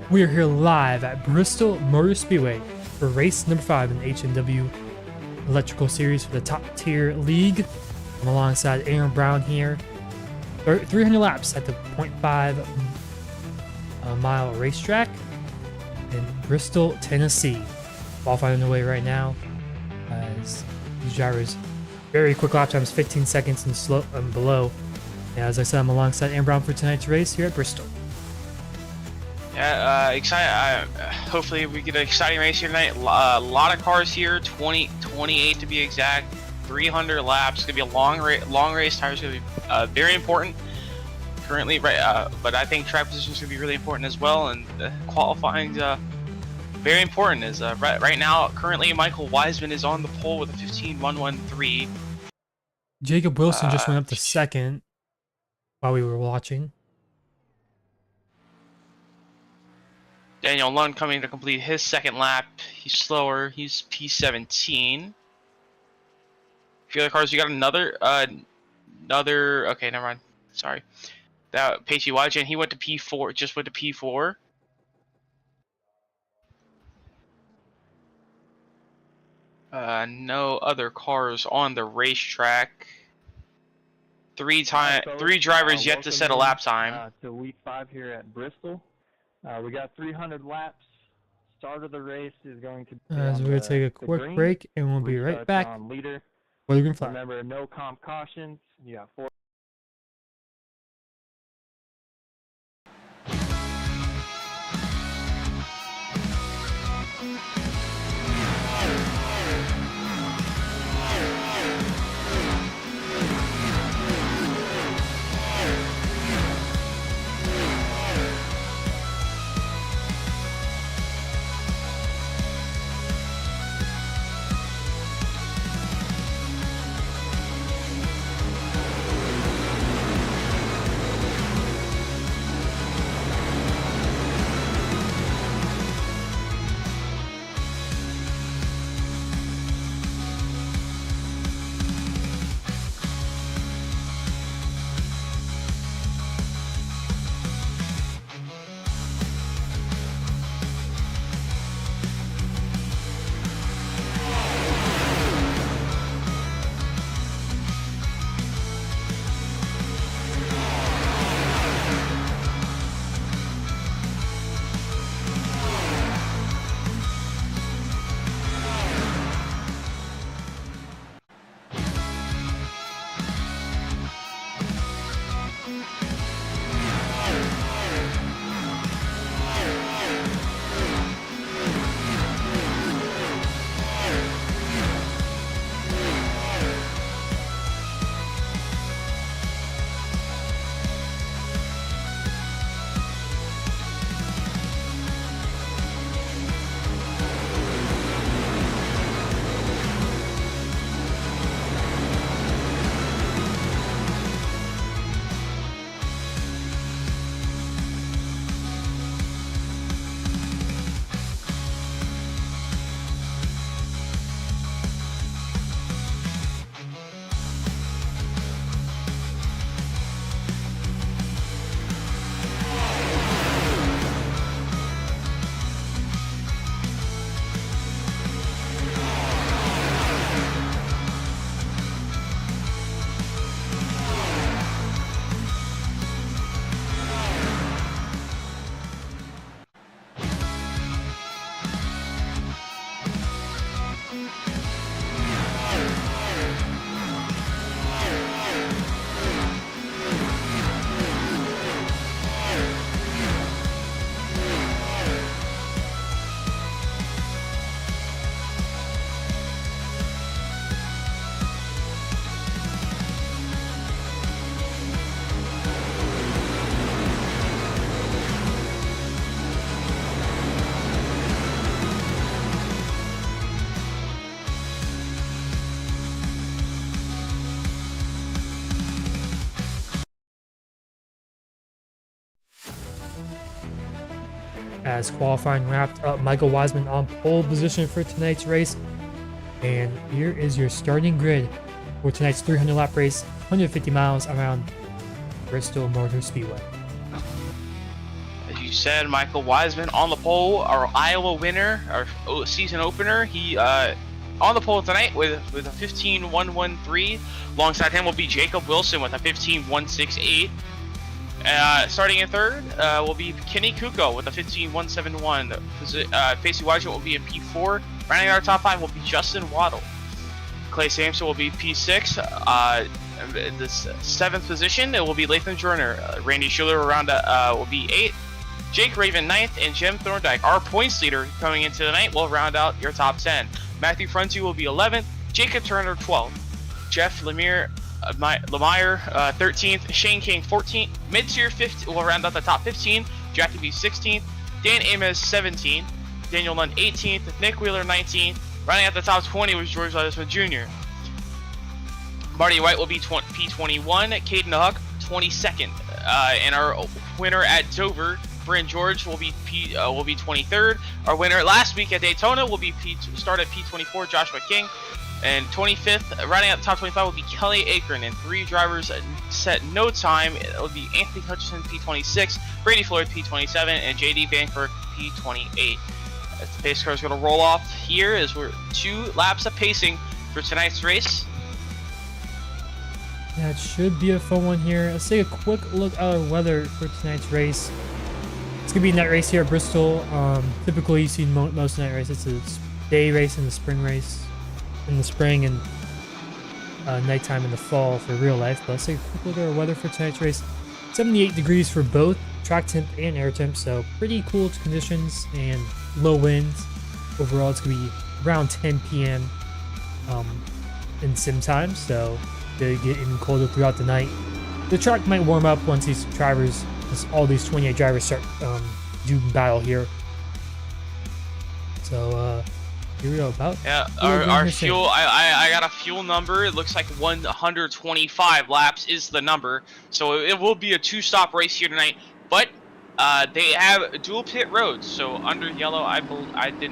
We are here live at Bristol Motor Speedway for race number 5 in the HNW Electrical Series for the top tier league. I'm alongside Aaron Brown here. 300 laps at the 0.5 mile racetrack in Bristol, Tennessee. Qualifying underway right now as these drivers very quick lap times, 15 seconds and slow and below. And as I said, I'm alongside Aaron Brown for tonight's race here at Bristol. Yeah, excited. Hopefully we get an exciting race here tonight. A lot of cars here, 28 to be exact. 300 laps. It's gonna be a long race. Tires gonna be very important. Currently, right, but I think track position is gonna be really important as well, and qualifying very important. Is right now currently Michael Wiseman is on the pole with a 15.113. Jacob Wilson just went up to second while we were watching. Daniel Lund coming to complete his second lap. He's slower. He's P17. A few other cars. You got another. Okay, never mind. Sorry. That Pacey Wajan. He went to P4. Just went to P4. No other cars on the racetrack. Three drivers yet to set a lap time. To week 5 here at Bristol. We got 300 laps. Start of the race is going to be We're going to take a quick break, and we'll be right back leader. For the green flag. Remember, no comp cautions. You got 4. as qualifying wrapped up. Michael Wiseman on pole position for tonight's race. And here is your starting grid for tonight's 300 lap race, 150 miles around Bristol Motor Speedway. As you said, Michael Wiseman on the pole, our Iowa winner, our season opener. He on the pole tonight with a 15.113. Alongside him will be Jacob Wilson with a 15.168. Starting in third will be Kenny Kuko with a 15.171. Facey Wajit will be in P4. Rounding out our top 5 will be Justin Waddle. Clay Sampson will be P6. In the 7th position, it will be Latham Joyner. Randy Schuler will be 8. Jake Raven 9th, and Jim Thorndike, our points leader coming into the night, will round out your top 10. Matthew Fronti will be 11th. Jacob Turner 12th. Jeff Lemire 13th. Shane King 14th. Mid-tier 15 will round out the top 15. Jackie B 16th. Dan Amos 17th. Daniel Lund 18th. Nick Wheeler 19th. Rounding out the top 20 was George Ledesma Jr. Marty White will be P21. Caden Huck 22nd. And our winner at Dover, Bryn George, will be 23rd. Our winner last week at Daytona will be start at P24, Joshua King. And 25th, rounding out the top 25 will be Kelly Akron, and 3 drivers set no time. It will be Anthony Hutchison P26, Brady Floyd P27, and JD Vanker P28. As the pace car is going to roll off here, as we're 2 laps of pacing for tonight's race. Yeah, it should be a fun one here. Let's take a quick look at our weather for tonight's race. It's going to be a night race here at Bristol. Typically, you see most night races. It's a day race and a spring race in the spring, and nighttime in the fall for real life. But let's take a quick look at our weather for tonight's race. 78 degrees for both track temp and air temp, so pretty cool conditions and low winds. Overall, it's going to be around 10 p.m. In sim time, so they get even colder throughout the night. The track might warm up once these drivers, all these 28 drivers start doing battle here. So here we go. Our fuel. I got a fuel number. It looks like 125 laps is the number. So it will be a 2-stop race here tonight. But they have dual pit roads. So under yellow, I'm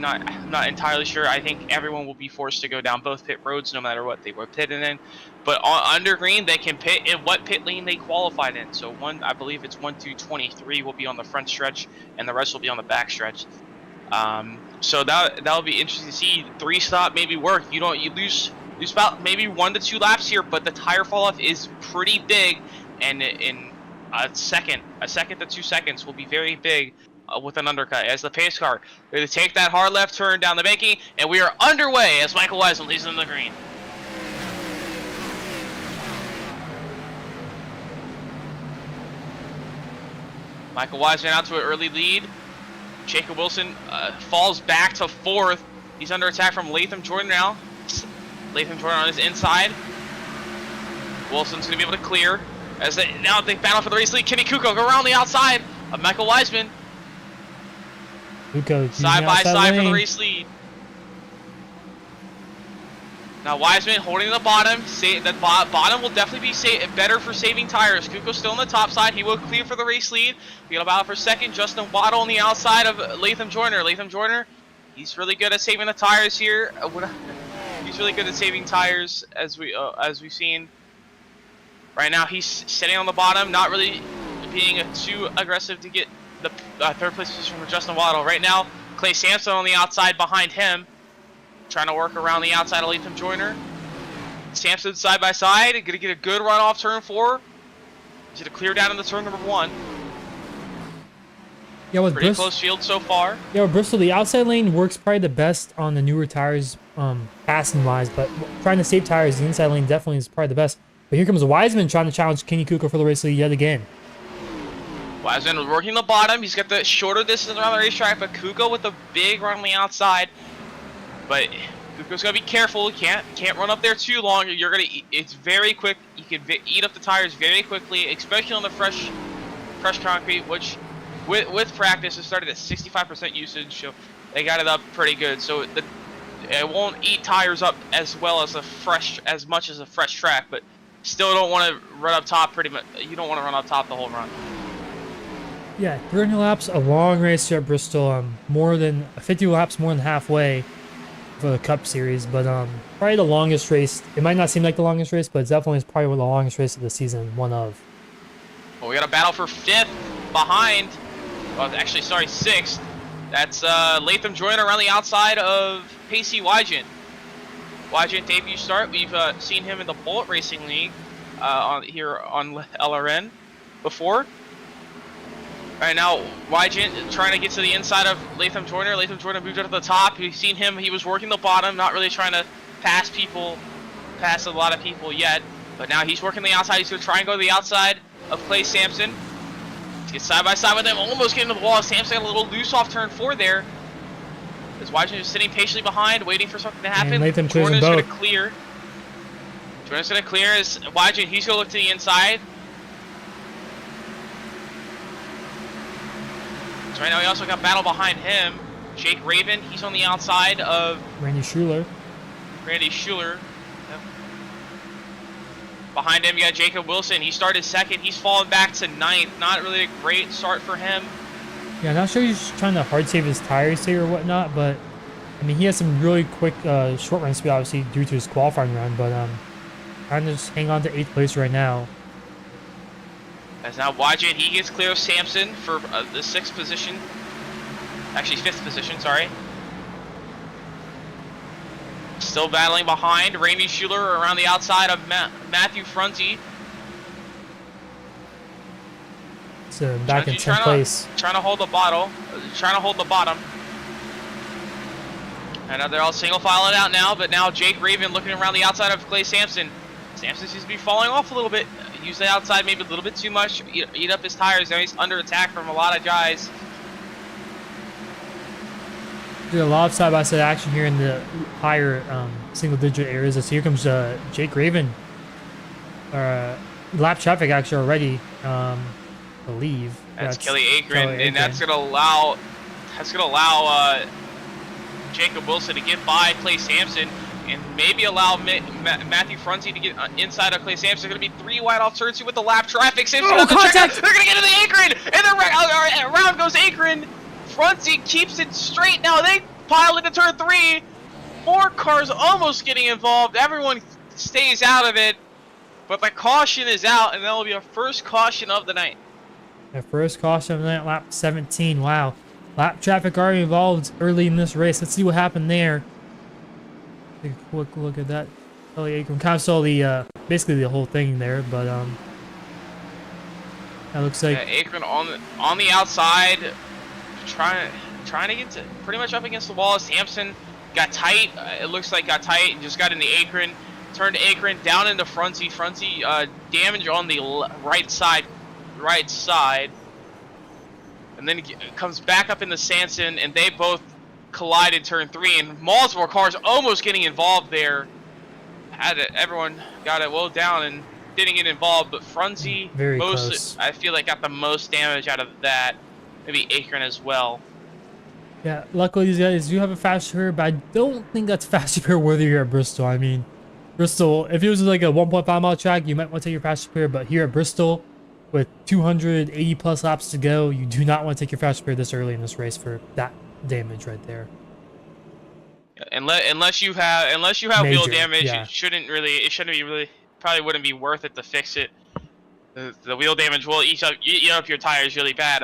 not entirely sure. I think everyone will be forced to go down both pit roads no matter what they were pitted in. But under green, they can pit in what pit lane they qualified in. So I believe it's 1 through 23 will be on the front stretch, and the rest will be on the back stretch. So that'll be interesting to see. 3-stop maybe work. You lose about maybe 1 to 2 laps here, but the tire fall off is pretty big, and in a second to 2 seconds will be very big with an undercut. As the pace car, they're going to take that hard left turn down the banking, and we are underway as Michael Wiseman leads in the green. Michael Wiseman out to an early lead. Jacob Wilson falls back to 4th. He's under attack from Latham Jordan now. Latham Jordan on his inside. Wilson's going to be able to clear. Now they battle for the race lead. Kenny Kuko go around the outside of Michael Wiseman. Kuko side by side for the race lead. Now Wiseman holding the bottom. The bottom will definitely be better for saving tires. Kuko's still on the top side. He will clear for the race lead. We got a battle for second. Justin Waddle on the outside of Latham Joyner. Latham Joyner, he's really good at saving the tires here. He's really good at saving tires as we've seen. Right now he's sitting on the bottom, not really being too aggressive to get the 3rd place position for Justin Waddle. Right now, Clay Sampson on the outside behind him, trying to work around the outside of Latham Joyner. Sampson side by side, gonna get a good run off turn 4. He's gonna clear down in the turn number 1. Yeah, with pretty close field so far. Yeah, with Bristol, the outside lane works probably the best on the newer tires, passing wise. But trying to save tires, the inside lane definitely is probably the best. But here comes Wiseman trying to challenge Kenny Kuko for the race lead yet again. Wiseman was working the bottom. He's got the shorter distance around the racetrack, but Kuko with the big run on the outside. But Kuko's gotta be careful. He can't run up there too long. It's very quick. You can eat up the tires very quickly, especially on the fresh concrete, which with practice it started at 65% usage, so they got it up pretty good. So it won't eat tires up as well as as much as a fresh track, but still don't want to run up top pretty much. You don't want to run up top the whole run. Yeah, 300 laps, a long race here at Bristol. More than 50 laps, more than halfway for the Cup Series, but probably the longest race. It might not seem like the longest race, but it's definitely probably the longest race of the season. One of. Well, we got a battle for 5th behind. Well, actually, sorry, 6th. That's Latham Joyner around the outside of Pacey Wygent. Wygent debut start. We've seen him in the Bullet Racing League here on LRN before. Right now, Wygent trying to get to the inside of Latham Joyner. Latham Joyner moved up to the top. We've seen him. He was working the bottom, not really trying to pass a lot of people yet. But now he's working the outside. He's going to try and go to the outside of Clay Sampson. Let's get side by side with him. Almost getting to the wall. Sampson got a little loose off turn 4 there. As Wygent is sitting patiently behind, waiting for something to happen. And Latham clears them Joyner's both. going to clear. Joyner's going to clear as Wygent. He's going to look to the inside. So right now we also got battle behind him. Jake Raven, he's on the outside of Randy Schuler. Yep. Behind him you got Jacob Wilson. He started 2nd. He's fallen back to 9th. Not really a great start for him. Yeah, I'm not sure he's trying to hard save his tires here or whatnot, but I mean he has some really quick short run speed obviously due to his qualifying run, but trying to just hang on to 8th place right now. As now Wygent, he gets clear of Sampson for the 6th position. Actually 5th position, sorry. Still battling behind. Randy Schuler around the outside of Matthew Frunze. So back in 10th place. Trying to hold the bottom. And they're all single filing out now, but now Jake Raven looking around the outside of Clay Sampson. Sampson seems to be falling off a little bit. Use the outside maybe a little bit too much. Eat up his tires. Now he's under attack from a lot of guys. There's a lot of side-by-side action here in the higher single-digit areas. As here comes Jake Raven. Lap traffic actually already, I believe. That's Kelly Akron, and that's gonna allow Jacob Wilson to get by Clay Sampson, and maybe allow Matthew Frunze to get inside of Clay Sampson. Going to be 3 wide off turn 2 with the lap traffic. Sampson on the contact! They're going to get to the Akron, and then around goes Akron. Frunze keeps it straight. Now they pile into turn 3. 4 cars almost getting involved. Everyone stays out of it, but the caution is out, and that will be our first caution of the night. The first caution of the night, lap 17. Wow. Lap traffic already involved early in this race. Let's see what happened there. Take a quick look at that. Oh, yeah, you can kind of saw the basically the whole thing there, but that looks like Akron on the outside, trying to get pretty much up against the wall. Sampson got tight. It looks like got tight and just got into Akron. Turned Akron down into Frunze. Frunze damage on the right side, and then it comes back up into Sampson, and they both collide in turn 3, and multiple cars almost getting involved there. Everyone got it well down and didn't get involved, but Frunze very close. I feel like got the most damage out of that. Maybe Akron as well. Yeah, luckily these guys do have a fast repair, but I don't think that's fast repair worthy here at Bristol. I mean, Bristol, if it was like a 1.5 mile track, you might want to take your fast repair, but here at Bristol, with 280 plus laps to go, you do not want to take your fast repair this early in this race for that damage right there. Unless you have wheel damage, yeah. it shouldn't be probably wouldn't be worth it to fix it. The wheel damage will eat up your tires really bad.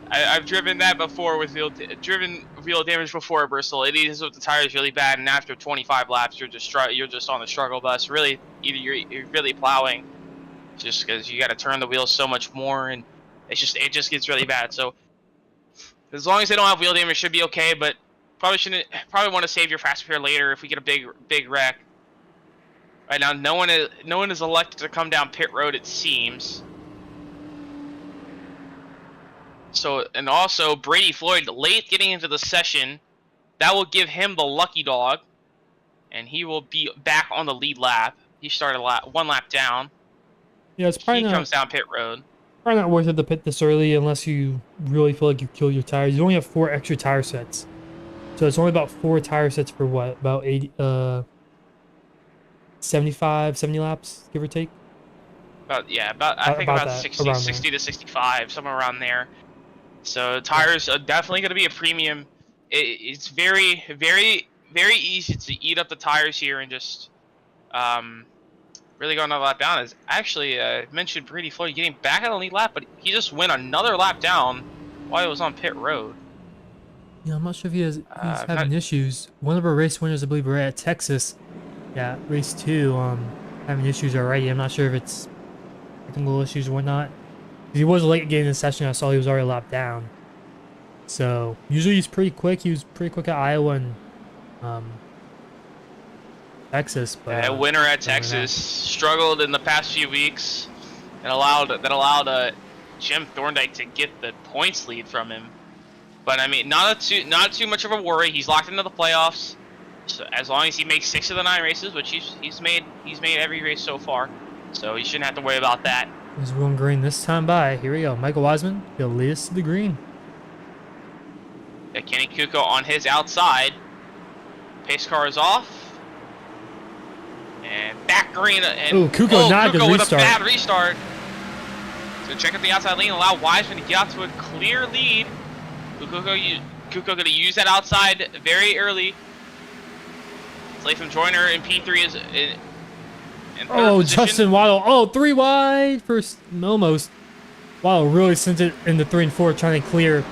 I've driven that before with wheel damage before at Bristol. It eats up the tires really bad, and after 25 laps, you're just on the struggle bus. Really, either you're really plowing, just because you got to turn the wheels so much more, and it just gets really bad. So as long as they don't have wheel damage, it should be okay. But probably want to save your fast repair later if we get a big wreck. Right now, no one is elected to come down pit road, it seems. So, and also Brady Floyd late getting into the session, that will give him the lucky dog, and he will be back on the lead lap. He started one lap down. Yeah, it's probably comes down pit road. Probably not worth it to pit this early unless you really feel like you kill your tires. You only have 4 extra tire sets, so it's only about 4 tire sets for what, about 80, 75, 70 laps, give or take. I think about that, 60, around 60 to 65, somewhere around there. So tires are definitely going to be a premium. It's very, very, very easy to eat up the tires here and just really go another lap down. Is actually mentioned Brady Floyd getting back on the lead lap, but he just went another lap down while he was on pit road. Yeah, I'm not sure if he's I'm having not- issues. One of our race winners, I believe, we're at Texas. Yeah, race 2, having issues already. I'm not sure if it's technical issues or whatnot. He was late getting in the session. I saw he was already lapped down. So usually he's pretty quick. He was pretty quick at Iowa and Texas, but A winner at other than that- Texas struggled in the past few weeks, and allowed Jim Thorndike to get the points lead from him. But I mean, not too much of a worry. He's locked into the playoffs. So as long as he makes 6 of the 9 races, which he's made every race so far, so he shouldn't have to worry about that. He's going green this time by. Here we go. Michael Wiseman, he'll lead us to the green. Yeah, Kenny Kuko on his outside. Pace car is off. And back green. And, Ooh, Kuko, not a good with restart. a bad restart. So check out the outside lane, allow Wiseman to get out to a clear lead. Kuko going to use that outside very early. Latham Joyner in P3 is in third position. Justin Waddle. Oh, 3 wide. First, almost. Waddle really sent it into 3 and 4, trying to clear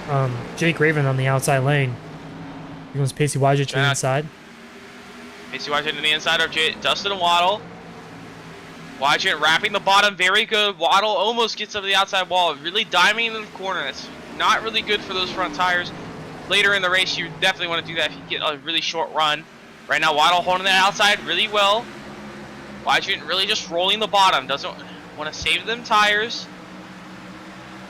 Jake Raven on the outside lane. Here comes Pacey Wajcik to the inside. Pacey Wajcik to the inside of Dustin Waddle. Wajcik wrapping the bottom, very good. Waddle almost gets up to the outside wall, really diming in the corner. That's not really good for those front tires. Later in the race, you definitely want to do that if you get a really short run. Right now, Waddle holding that outside really well. Wajcik really just rolling the bottom. Doesn't want to save them tires.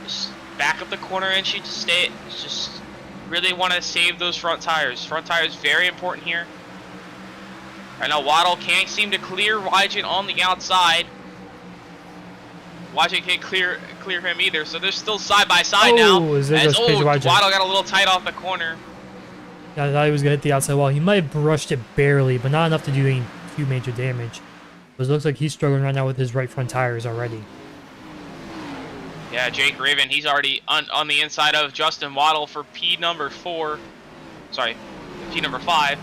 Just back up the corner and she just really want to save those front tires. Front tires very important here. Right now, Waddle can't seem to clear Wajcik on the outside. Wajcik can't clear him either, so they're still side by side now. Waddle got a little tight off the corner. Yeah, I thought he was going to hit the outside wall. He might have brushed it barely, but not enough to do any too major damage. But it looks like he's struggling right now with his right front tires already. Yeah, Jake Raven, he's already on the inside of Justin Waddle for P number 4. Sorry, P number 5.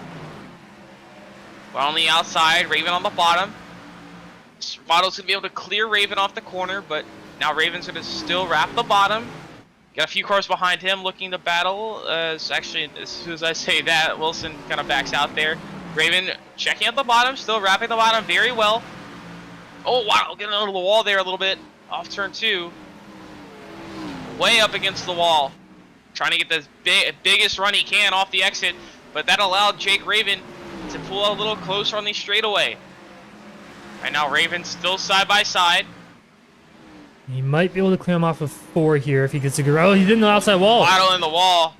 We're on the outside, Raven on the bottom. Waddle's going to be able to clear Raven off the corner, but now Raven's going to still wrap the bottom. Got a few cars behind him looking to battle. Actually, as soon as I say that, Wilson kind of backs out there. Raven checking at the bottom, still wrapping the bottom very well. Oh, wow, getting under the wall there a little bit. Off turn 2. Way up against the wall. Trying to get the biggest run he can off the exit, but that allowed Jake Raven to pull out a little closer on the straightaway. Right now, Raven's still side by side. He might be able to clear him off of 4 here if he gets a good. Oh, he did the outside wall. Waddle in the wall.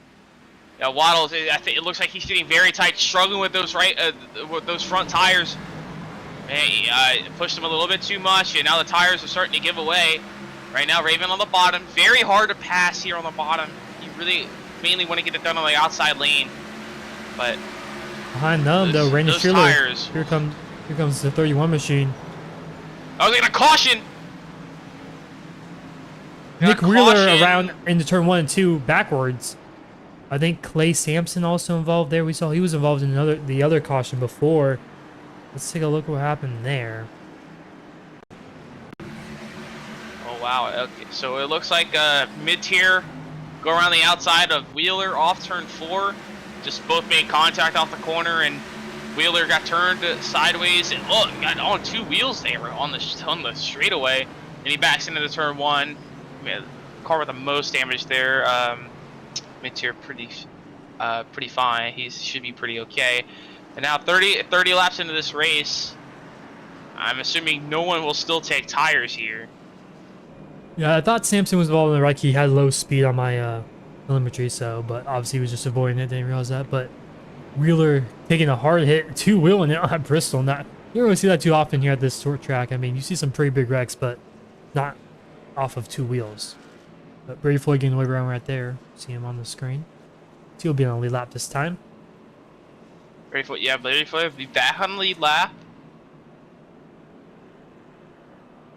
Yeah, Waddle. I think it looks like he's getting very tight, struggling with those with those front tires. Man, he pushed him a little bit too much, and now the tires are starting to give away. Right now, Raven on the bottom. Very hard to pass here on the bottom. You really mainly want to get it done on the outside lane, but behind them, though, Randy Schiller. Tires. Here comes the 31 machine. I was going to caution. Nick Wheeler around into turn 1 and 2 backwards. I think Clay Sampson also involved there. We saw he was involved in the other caution before. Let's take a look at what happened there. Oh wow! Okay, so it looks like mid-tier go around the outside of Wheeler off turn 4. Just both made contact off the corner, and Wheeler got turned sideways and got on 2 wheels there on the straightaway, and he backs into the turn 1. Man, car with the most damage there. Mid-tier pretty fine. He should be pretty okay. And now 30 laps into this race, I'm assuming no one will still take tires here. Yeah, I thought Sampson was involved in the wreck. He had low speed on my telemetry, but obviously he was just avoiding it. Didn't realize that. But Wheeler taking a hard hit, 2-wheeling it at Bristol. You don't really see that too often here at this short track. I mean, you see some pretty big wrecks, but not off of 2 wheels. But Brady Floyd getting the way around right there. See him on the screen. He'll be on the lead lap this time. Brady Floyd will be back on the lead lap.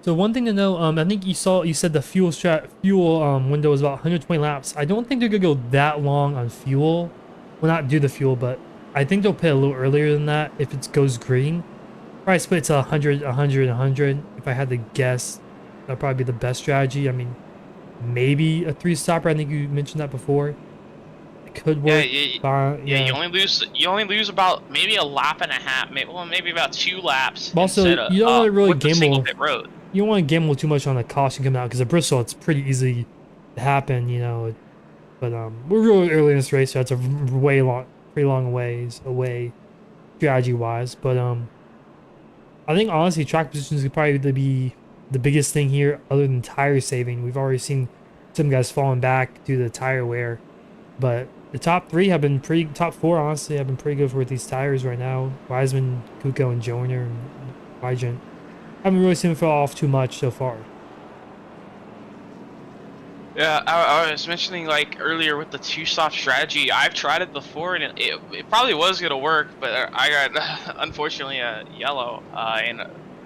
So one thing to know, I think you said the fuel window was about 120 laps. I don't think they're gonna go that long on fuel. Well, not do the fuel, but I think they'll pit a little earlier than that if it goes green. Probably split to 100, 100, 100. If I had to guess, that'd probably be the best strategy. I mean, maybe a 3-stopper. I think you mentioned that before. It could work. Yeah, you only lose about maybe a lap and a half, maybe about 2 laps Also, instead of you don't want to really with the single gamble. pit road. You don't want to gamble too much on the caution coming out because at Bristol it's pretty easy to happen, you know. But we're really early in this race, so it's a pretty long ways away, strategy wise. But I think honestly, track positions could probably be the biggest thing here, other than tire saving. We've already seen some guys falling back due to the tire wear, but the top 3 have been top 4 honestly have been pretty good with these tires right now. Wiseman, Kuko, and Joyner and Wygent. Haven't really seen him fall off too much so far. Yeah, I was mentioning like earlier with the 2-stop strategy. I've tried it before, and it probably was gonna work, but I got unfortunately a yellow, and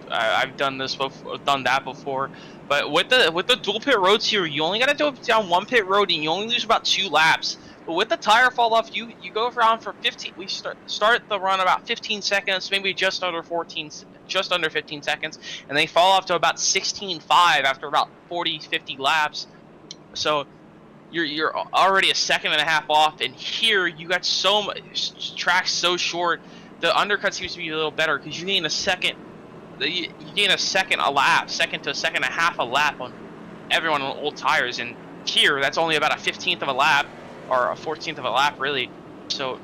I've done that before. But with the dual pit roads here, you only gotta go down 1 pit road, and you only lose about 2 laps. But with the tire fall off, you go around for 15. We start the run about 15 seconds, maybe just under 15 seconds, and they fall off to about 16.5 after about 40, 50 laps. So you're already a second and a half off, and here you got so much track's so short. The undercut seems to be a little better because you gain a second. You gain a second a lap, second to a second and a half a lap on everyone on old tires, and here that's only about a 15th of a lap or a 14th of a lap really. So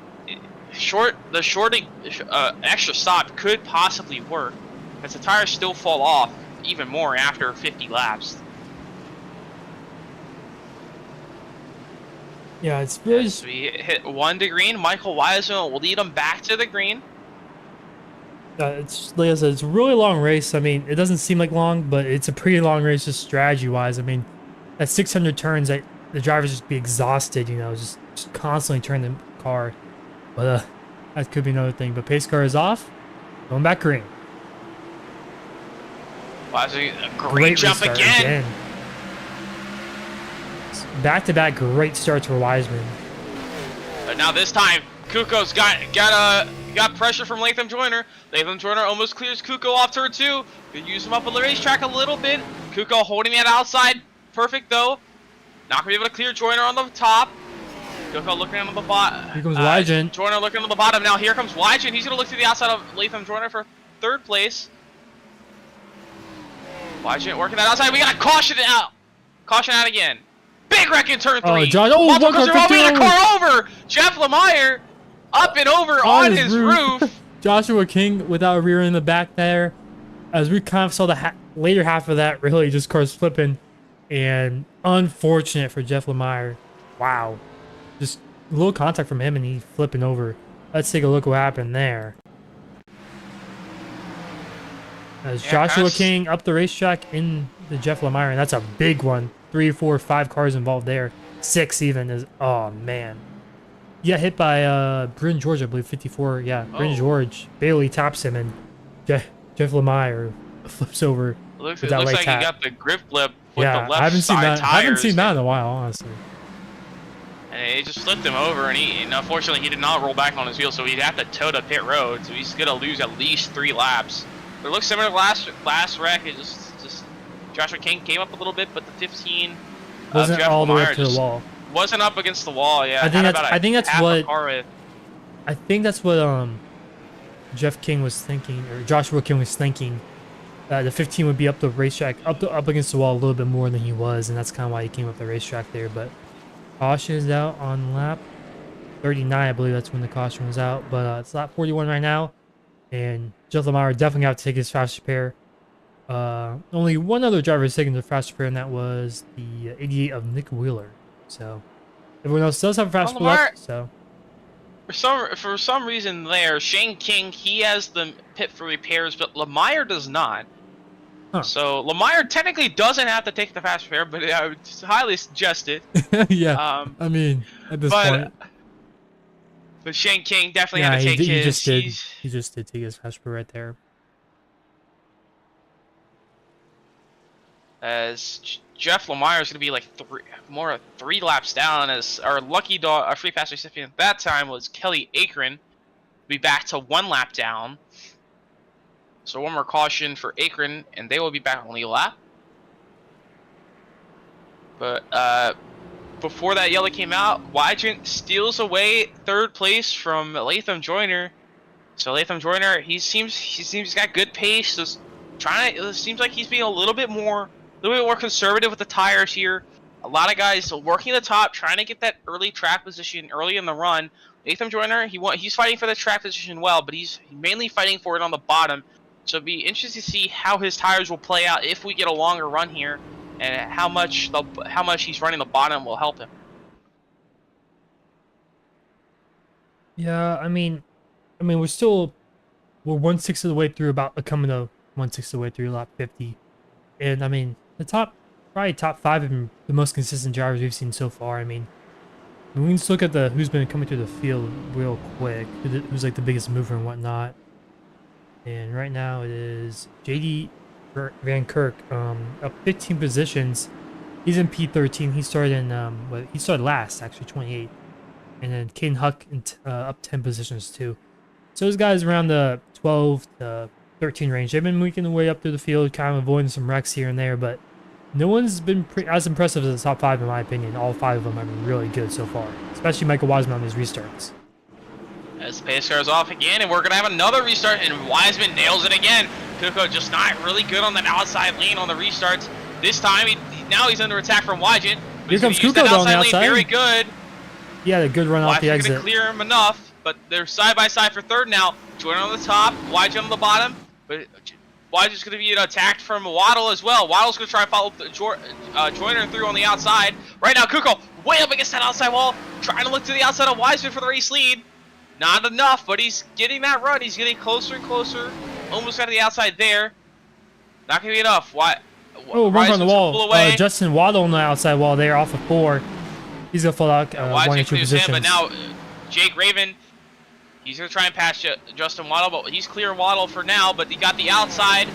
extra stop could possibly work, because the tires still fall off even more after 50 laps. Yeah, it's really Yes, we hit 1 to green. Michael Wiseman will lead them back to the green. it's like I said, it's a really long race. I mean, it doesn't seem like long, but it's a pretty long race just strategy wise. I mean, at 600 turns, the drivers just be exhausted, you know, just constantly turn the car. But that could be another thing. But pace car is off, going back green. Wiseman, a great jump again. Back-to-back great starts for Wiseman. But now this time, Kuko's got pressure from Latham Joyner. Latham Joyner almost clears Kuko off turn 2. Could use him up on the racetrack a little bit. Kuko holding that outside. Perfect though. Not gonna be able to clear Joyner on the top. Kuko looking on the bottom. Here comes Wygent. Joyner looking on the bottom. Now here comes Wygent. He's gonna look to the outside of Latham Joyner for 3rd place. Wygent working that outside. We got caution out. Caution out again. Big wreck in turn 3. Oh, John! Oh, one car, we got a car over. Jeff Lemire up and over on his roof. Joshua King without a rear in the back there. As we kind of saw the later half of that, really just cars flipping, and unfortunate for Jeff Lemire. Wow, just a little contact from him and he flipping over. Let's take a look what happened there. As Joshua King up the racetrack in the Jeff Lemire, and that's a big one. 3, 4, 5 cars involved there. 6 even is, oh man. Yeah, hit by Bryn George, I believe, 54. Yeah, Bryn George barely taps him, and Jeff Lemire flips over. It looks like he got the grip flip with the left I haven't seen side that. tires. I haven't seen that in a while, honestly. And it just flipped him over, and unfortunately he did not roll back on his wheel, so he'd have to toe to pit road. So he's gonna lose at least 3 laps. But it looks similar to last wreck. It just Joshua King came up a little bit, but the 15 wasn't Jeff all the way Lemire up to the wall. Wasn't up against the wall. Yeah, I think that's what Jeff King was thinking, or Joshua King was thinking. The 15 would be up the racetrack, up against the wall a little bit more than he was, and that's kind of why he came up the racetrack there. But caution is out on lap 39, I believe that's when the caution was out. But it's lap 41 right now, and Jeff Lemire definitely got to take his fast repair. Only one other driver is taking the fast repair, and that was the 88 of Nick Wheeler. So everyone else does have a fast repair. So for some reason there, Shane King, he has the pit for repairs, but Lemire does not. Huh. So Lemire technically doesn't have to take the fast repair, but I would highly suggest it. Yeah. I mean, at this point. But Shane King definitely had to take his. He just did take his fast repair right there. as Jeff Lemire is going to be like three laps down, as our lucky dog, our free pass recipient at that time was Kelly Akron. Be back to 1 lap down. So one more caution for Akron, and they will be back only a lap. But before that yellow came out, Wygant steals away 3rd place from Latham Joyner. So Latham Joyner, he seems he's got good pace. Just it seems like he's being a little bit more conservative with the tires here. A lot of guys working the top, trying to get that early track position early in the run. Latham Joyner, he's fighting for the track position well, but he's mainly fighting for it on the bottom. So it'd be interesting to see how his tires will play out if we get a longer run here, and how much he's running the bottom will help him. Yeah, I mean, we're 1/6 of the way through, coming to 1/6 of the way through lap 50, and I mean probably top 5 of them, the most consistent drivers we've seen so far. I mean, we can just look at who's been coming through the field real quick, who's like the biggest mover and whatnot. And right now it is JD Van Kirk, up 15 positions. He's in P13. He started in he started last, actually, 28. And then Kane Huck up 10 positions too. So those guys around the 12 to 13 range. They've been making their way up through the field, kind of avoiding some wrecks here and there, but no one's been as impressive as the top 5 in my opinion. All 5 of them have been really good so far, especially Michael Wiseman on these restarts. As the pace cars off again, and we're going to have another restart, and Wiseman nails it again. Kuko just not really good on that outside lane on the restarts. This time, now he's under attack from Wygant. Here comes Kuko on the outside. Very good. He had a good run off the exit. Going to clear him enough, but they're side by side for 3rd now. Joyner on the top, Wygant on the bottom, but Wygant's going to be attacked from Waddle as well. Waddle's going to try to follow Joyner through on the outside. Right now, Kuko way up against that outside wall, trying to look to the outside of Wiseman for the race lead. Not enough, but he's getting that run. He's getting closer and closer. Almost got to the outside there. Not going to be enough. Oh, run from the wall. Justin Waddle on the outside wall there off of 4. He's going to fall out 1 or 2 positions. But now Jake Raven, he's going to try and pass Justin Waddle, but he's clearing Waddle for now, but he got the outside.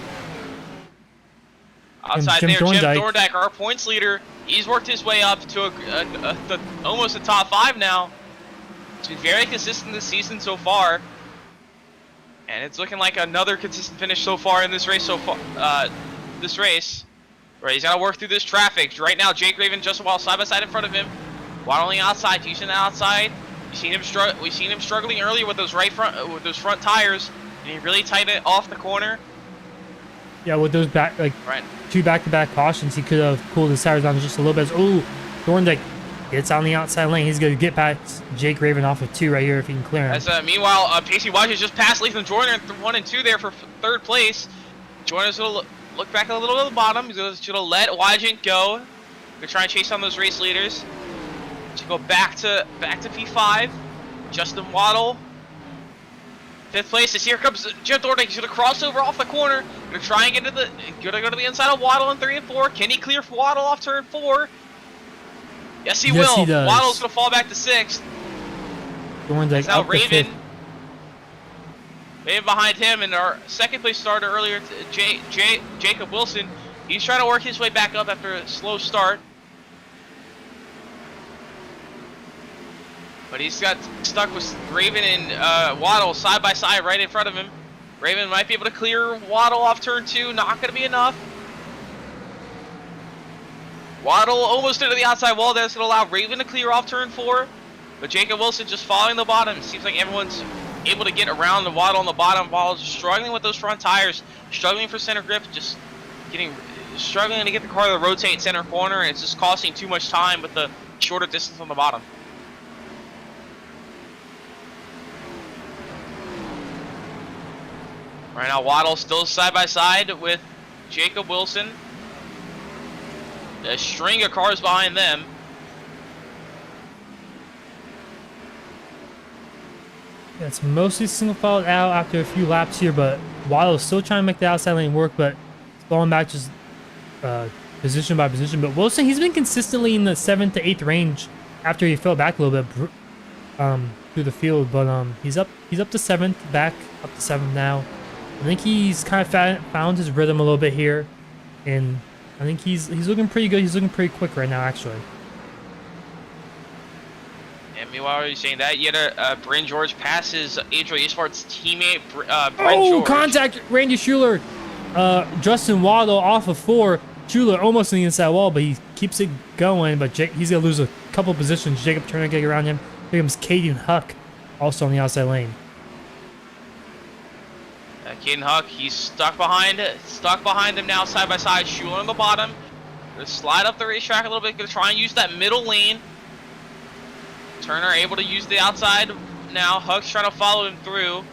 Outside there, Jim Thorndike, our points leader, he's worked his way up to almost a top 5 now. He's been very consistent this season so far, and it's looking like another consistent finish so far in this race. Right, he's got to work through this traffic right now. Jake Raven just side by side in front of him, Waddle on the outside, using the outside. We've seen him struggling earlier with those front tires, and he really tightened it off the corner. Yeah, with those 2 back-to-back cautions, he could have pulled his tires down just a little bit. Oh, Thorndike gets on the outside lane. He's going to get past Jake Raven off of 2 right here if he can clear him. Meanwhile, Pacey Wygant just passed Latham Joyner in 1 and 2 there for 3rd place. Joyner's going to look back a little bit at the bottom. He's going to let Wygant go. Going to try and chase down those race leaders. To go back to P5. Justin Waddle, 5th place. As here comes Jim Thorndike. He's going to cross over off the corner. Going to try and go to the inside of Waddle in 3 and 4. Can he clear Waddle off turn 4? Yes, he will. He does. Waddle's going to fall back to 6th. Thorndike now up Raven. to 5th. Raven behind him, and our 2nd place starter earlier, Jacob Wilson. He's trying to work his way back up after a slow start. But he's got stuck with Raven and Waddle side by side right in front of him. Raven might be able to clear Waddle off turn 2. Not going to be enough. Waddle almost into the outside wall. That's going to allow Raven to clear off turn 4. But Jacob Wilson just following the bottom. It seems like everyone's able to get around the Waddle on the bottom. Waddle's struggling with those front tires. Struggling for center grip. Just struggling to get the car to rotate center corner. And it's just costing too much time with the shorter distance on the bottom. Right now, Waddle still side by side with Jacob Wilson. A string of cars behind them. Yeah, it's mostly single file out after a few laps here, but Waddle's still trying to make the outside lane work, but falling back just position by position. But Wilson, he's been consistently in the 7th to 8th range after he fell back a little bit through the field. But he's up to 7th, back up to 7th now. I think he's kind of found his rhythm a little bit here, and I think he's looking pretty good. He's looking pretty quick right now, actually. And meanwhile, you're saying that, yet Bryn George passes Adrian Eastvart's teammate, Bryn Oh, George. contact! Randy Schuler. Justin Waddle off of 4. Schuler almost on the inside wall, but he keeps it going. But he's going to lose a couple positions. Jacob Turner getting around him. Here comes Caden Huck, also on the outside lane. Caden Huck, he's stuck behind him now, side by side. Schuler on the bottom. Gonna slide up the racetrack a little bit. Gonna try and use that middle lane. Turner able to use the outside now. Huck's trying to follow him through.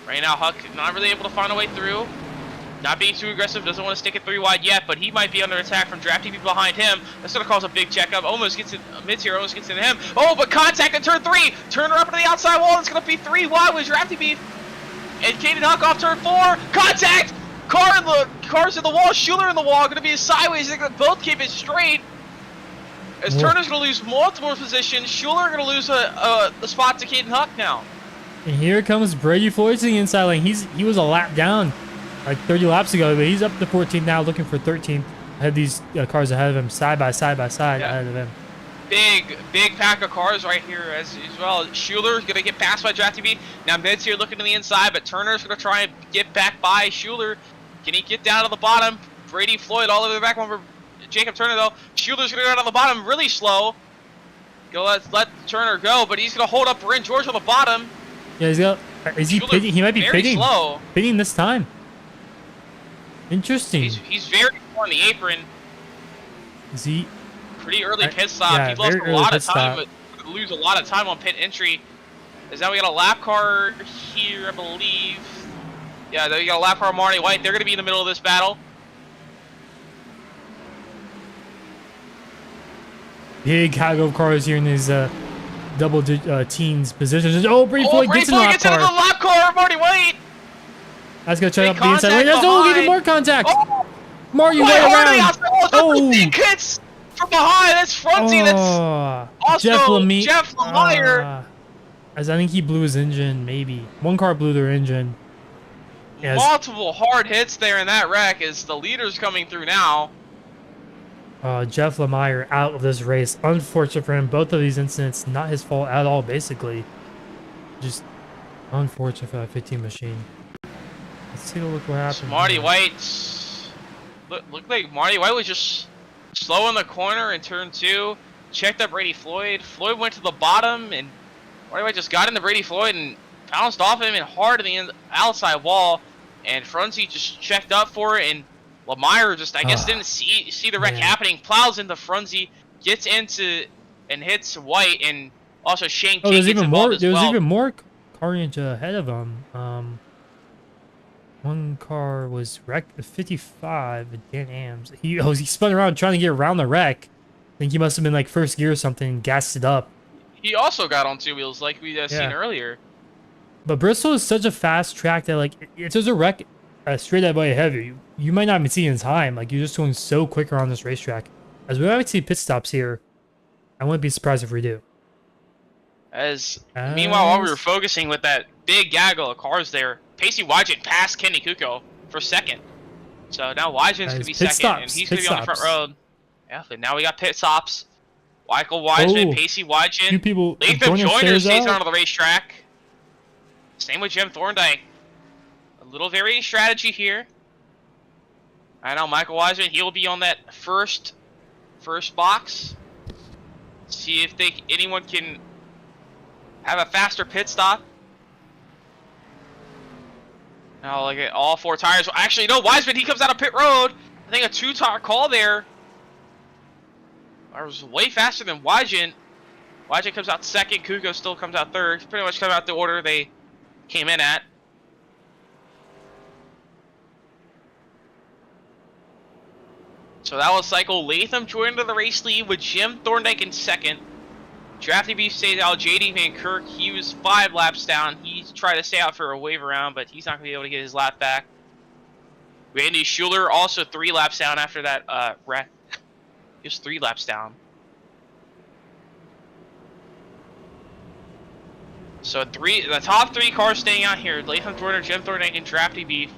Right now, Huck not really able to find a way through. Not being too aggressive, doesn't want to stick it 3 wide yet, but he might be under attack from drafty people behind him. That's going to cause a big checkup. Almost gets it, mid-tier almost gets into him. Oh, but contact in turn 3! Turner up to the outside wall, it's going to be 3 wide with drafty beef. And Caden Huck off turn 4. Contact! Car's in the wall, Schuler in the wall, going to be sideways. They're going to both keep it straight. As Turner's going to lose multiple positions, Schuler going to lose the spot to Caden Huck now. And here comes Brady Floyd to the inside lane. He was a lap down like 30 laps ago, but he's up to 14 now, looking for 13. I had these cars ahead of him, side by side ahead of him. Big pack of cars right here as well. Schuler's gonna get passed by Drafty B. Now Mid's here looking to the inside, but Turner's gonna try and get back by Schuler. Can he get down to the bottom? Brady Floyd all over the back one for Jacob Turner though. Schuler's gonna go down to the bottom really slow. Let Turner go, but he's gonna hold up Bryn George on the bottom. Yeah, is he pitting? He might be pitting. Slow. Pitting this time. Interesting. He's very slow on the apron. Is he? Pretty early pit stop. Yeah, he lost very a lot early of time. Lose a lot of time on pit entry. Is now we got a lap car here, I believe. Yeah, we got a lap car, Marty White. They're going to be in the middle of this battle. Big haggle of cars here in these double teens positions. Oh, Brady Floyd gets in the lap car. Into the lap car, Marty White. That's gonna try up the inside lane. That's even more contact. Marty White around. Oh, big hits from behind. That's fronty. That's also Jeff Lemire. As I think he blew his engine. Maybe one car blew their engine. Yes. Multiple hard hits there in that wreck as the leader's coming through now. Jeff Lemire out of this race. Unfortunate for him. Both of these incidents, not his fault at all, basically. Just unfortunate for that 15 machine. Let's take a look what happened. So Marty White, looked like Marty White was just slow in the corner in turn 2. Checked up Brady Floyd. Floyd went to the bottom, and Marty White just got into Brady Floyd and bounced off him and hard to the outside wall. And Frunzy just checked up for it, and Lemire just, I guess, didn't see the wreck happening. Plows into Frunzy, gets into and hits White, and also Shane King gets involved as well. There was even more carnage ahead of him. One car was wrecked, 55, Dan Ams. He spun around trying to get around the wreck. I think he must have been like first gear or something and gassed it up. He also got on 2 wheels like we seen earlier. But Bristol is such a fast track that like if there's a wreck straight that way ahead of you, you might not even see it in time. Like you're just going so quick around this racetrack. As we might see pit stops here, I wouldn't be surprised if we do. Meanwhile, while we were focusing with that big gaggle of cars there, Pacey Wygent passed Kenny Kuko for second. So now Wygent's going to be second, and he's going to be on the front row. Yeah, but now we got pit stops. Michael Wygent, Pacey Wygent. Latham Joyner stays on the racetrack. Same with Jim Thorndike. A little varying strategy here. I know Michael Wygent, he'll be on that first box. See if anyone can have a faster pit stop. Now look at all 4 tires. Actually, no, Wiseman, he comes out of pit road. I think a 2-tire call there. I was way faster than Wygent. Wygent comes out second. Kuko still comes out third. Pretty much come out the order they came in at. So that was cycle. Latham joined the race lead with Jim Thorndike in second. Drafty Beef stays out. JD Van Kirk, he was 5 laps down. He tried to stay out for a wave around, but he's not going to be able to get his lap back. Randy Schuler also 3 laps down after that wreck. He was 3 laps down. So the top 3 cars staying out here. Latham Joyner, Jim Thorndike, and Drafty Beef.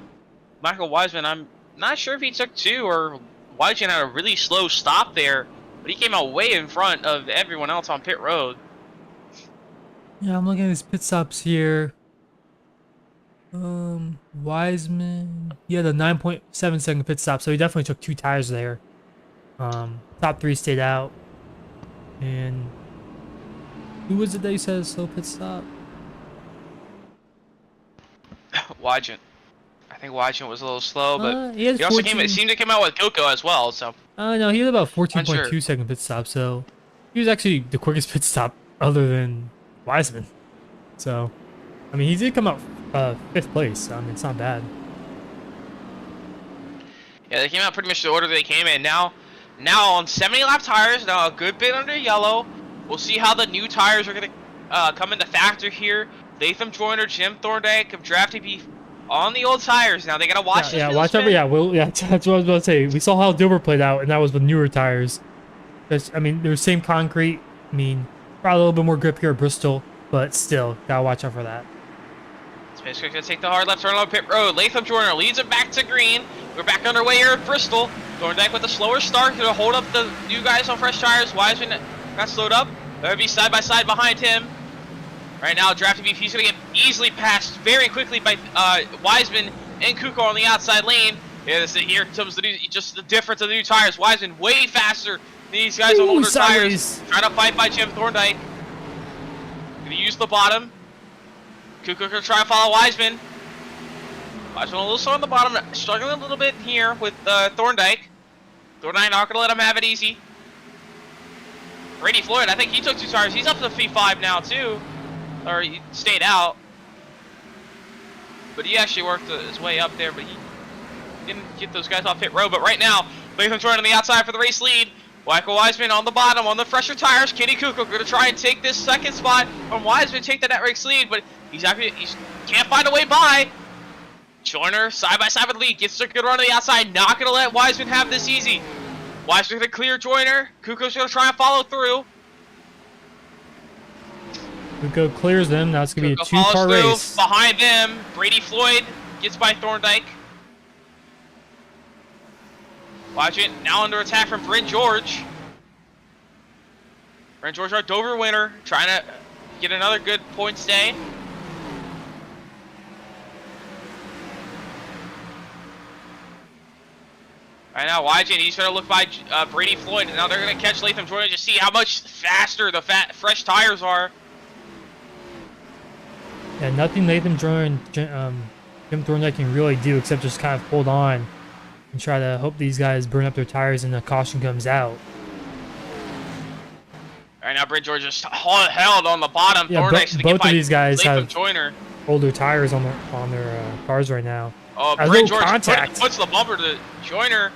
Michael Wiseman, I'm not sure if he took 2 or Wiseman had a really slow stop there, but he came out way in front of everyone else on pit road. Yeah, I'm looking at his pit stops here. Wiseman, he had a 9.7-second pit stop, so he definitely took 2 tires there. Top 3 stayed out. And who was it that you said slow pit stop? Wajent. I think Wajent was a little slow, but He had he also 14. seemed to come out with Coco as well. So No, he had about Unsure. 14.2-second pit stop, so he was actually the quickest pit stop other than Wiseman. So, I mean, he did come out 5th place. So, I mean, it's not bad. yeah, they came out pretty much the order they came in. Now on 70 lap tires, now a good bit under yellow. We'll see how the new tires are gonna come into factor here. Latham Joyner, Jim Thorndike of Drafty Beef on the old tires. Now they gotta watch this. Yeah, wheel watch out. spin. Yeah, that's what I was about to say. We saw how Dilbert played out, and that was with newer tires. I mean, they're same concrete. I mean, probably a little bit more grip here at Bristol, but still, gotta watch out for that. Spacecook's gonna take the hard left turn on pit road. Latham Joyner leads it back to green. We're back underway here at Bristol. Thorndike with a slower start. Gonna hold up the new guys on fresh tires. Wiseman got slowed up. They're gonna be side by side behind him. Right now, Drafty Beef, he's gonna get easily passed very quickly by Wiseman and Kuko on the outside lane. Yeah, here comes the new, just the difference of the new tires. Wiseman way faster than these guys on older tires. Trying to fight by Jim Thorndike. Gonna use the bottom. Kuko gonna try to follow Wiseman. Wiseman a little slow on the bottom, struggling a little bit here with Thorndike. Thorndike not gonna let him have it easy. Brady Floyd, I think he took 2 tires. He's up to P5 now too. Or he stayed out. But he actually worked his way up there, but he didn't get those guys off pit road. But right now, Latham's running on the outside for the race lead. Michael Wiseman on the bottom on the fresher tires. Kenny Kuko going to try and take this second spot from Wiseman, take the net race lead, but he can't find a way by. Joyner side by side with the lead, gets a good run on the outside. Not going to let Wiseman have this easy. Wiseman going to clear Joyner. Kuko's going to try and follow through. Kuko clears them. Now it's going to be a 2-car race. Behind them, Brady Floyd gets by Thorndike. Watch it. Now under attack from Brent George. Brent George, our Dover winner, trying to get another good points day. Right now, YJ, he's going to look by Brady Floyd, and now they're going to catch Latham Jordan to see how much faster the fresh tires are. Yeah, nothing Latham Jordan, Jim Thorndike can really do except just kind of hold on and try to hope these guys burn up their tires and the caution comes out. Right now, Brent George just held on the bottom. Yeah, both of these guys have Joyner. older tires on their cars right now. Oh, Brent George puts the bumper to Joyner.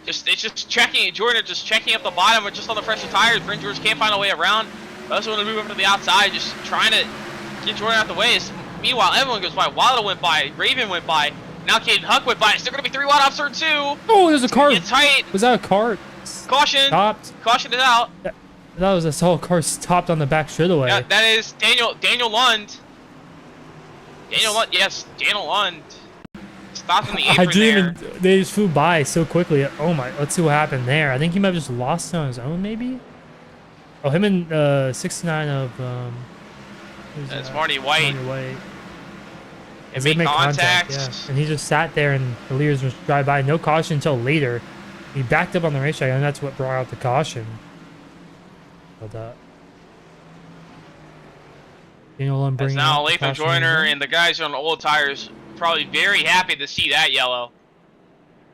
It's just checking. Joyner just checking up the bottom with just on the fresher tires. Brent George can't find a way around. Also want to move over to the outside, just trying to get Jordan out the way. Meanwhile, everyone goes by. Waddle went by. Raven went by. Now Caden Huck went by. It's still going to be 3 wide off turn 2. Oh, there's a car. Get tight. Was that a car? Caution. Stopped. Caution is out. That was a solid car stopped on the back straightaway. Yeah, that is Daniel Lund. Yes, Daniel Lund. Stopped in the apron there. They just flew by so quickly. Oh my, let's see what happened there. I think he might have just lost it on his own, maybe? Oh, him and 69 of... That's Marty White. And they make contact. Yeah. And he just sat there and the leaders just drive by. No caution until later. He backed up on the racetrack and that's what brought out the caution. But, Daniel Lund bringing now Latham Joyner and the guys on the old tires probably very happy to see that yellow.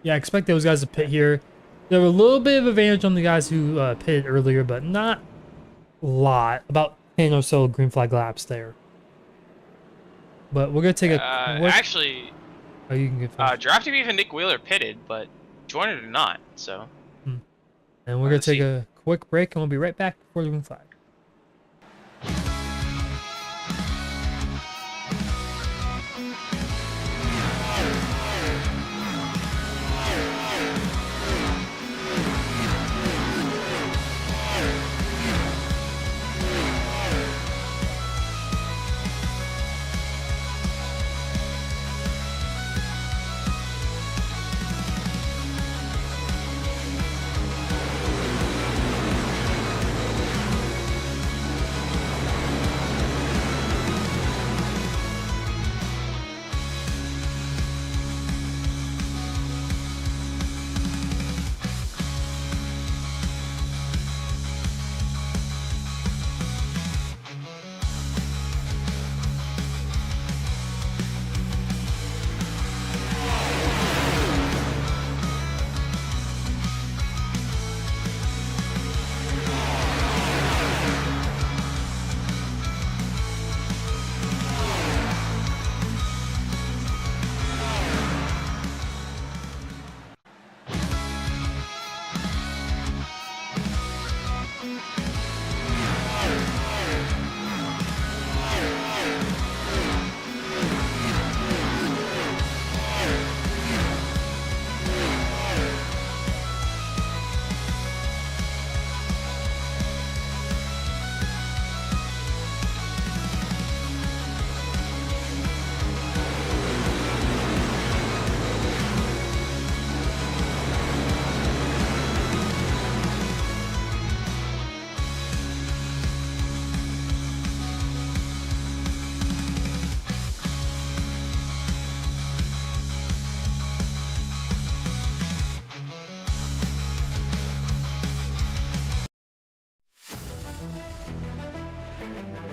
Yeah, I expect those guys to pit here. They have a little bit of advantage on the guys who pitted earlier, but not a lot. About 10 or so green flag laps there. But we're gonna take a actually. Oh, you can get. Drafty Beef and Nick Wheeler pitted, but Joyner did not. So. And we're gonna take a quick break, and we'll be right back before the green flag.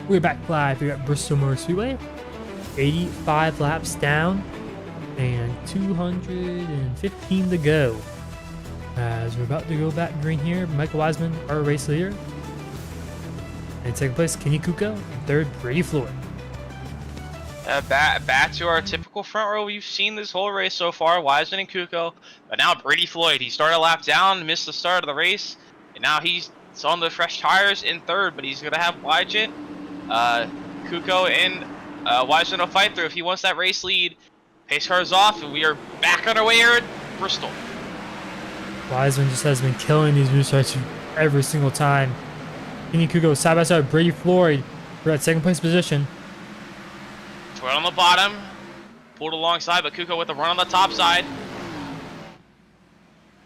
We're back live here at Bristol Motor Speedway. 85 laps down and 215 to go. As we're about to go back green here, Michael Wiseman, our race leader. And second place, Kenny Kuko. And third, Brady Floyd. Back to our typical front row we've seen this whole race so far, Wiseman and Kuko. But now Brady Floyd, he started a lap down, missed the start of the race. And now he's on the fresh tires in third, but he's going to have Wygent, Kuko, and Wiseman will fight through if he wants that race lead. Pace car is off, and we are back on our way here at Bristol. Wiseman just has been killing these restarts every single time. Kenny Kuko side by side with Brady Floyd. We're at second place position. Floyd on the bottom, pulled alongside, but Kuko with the run on the top side.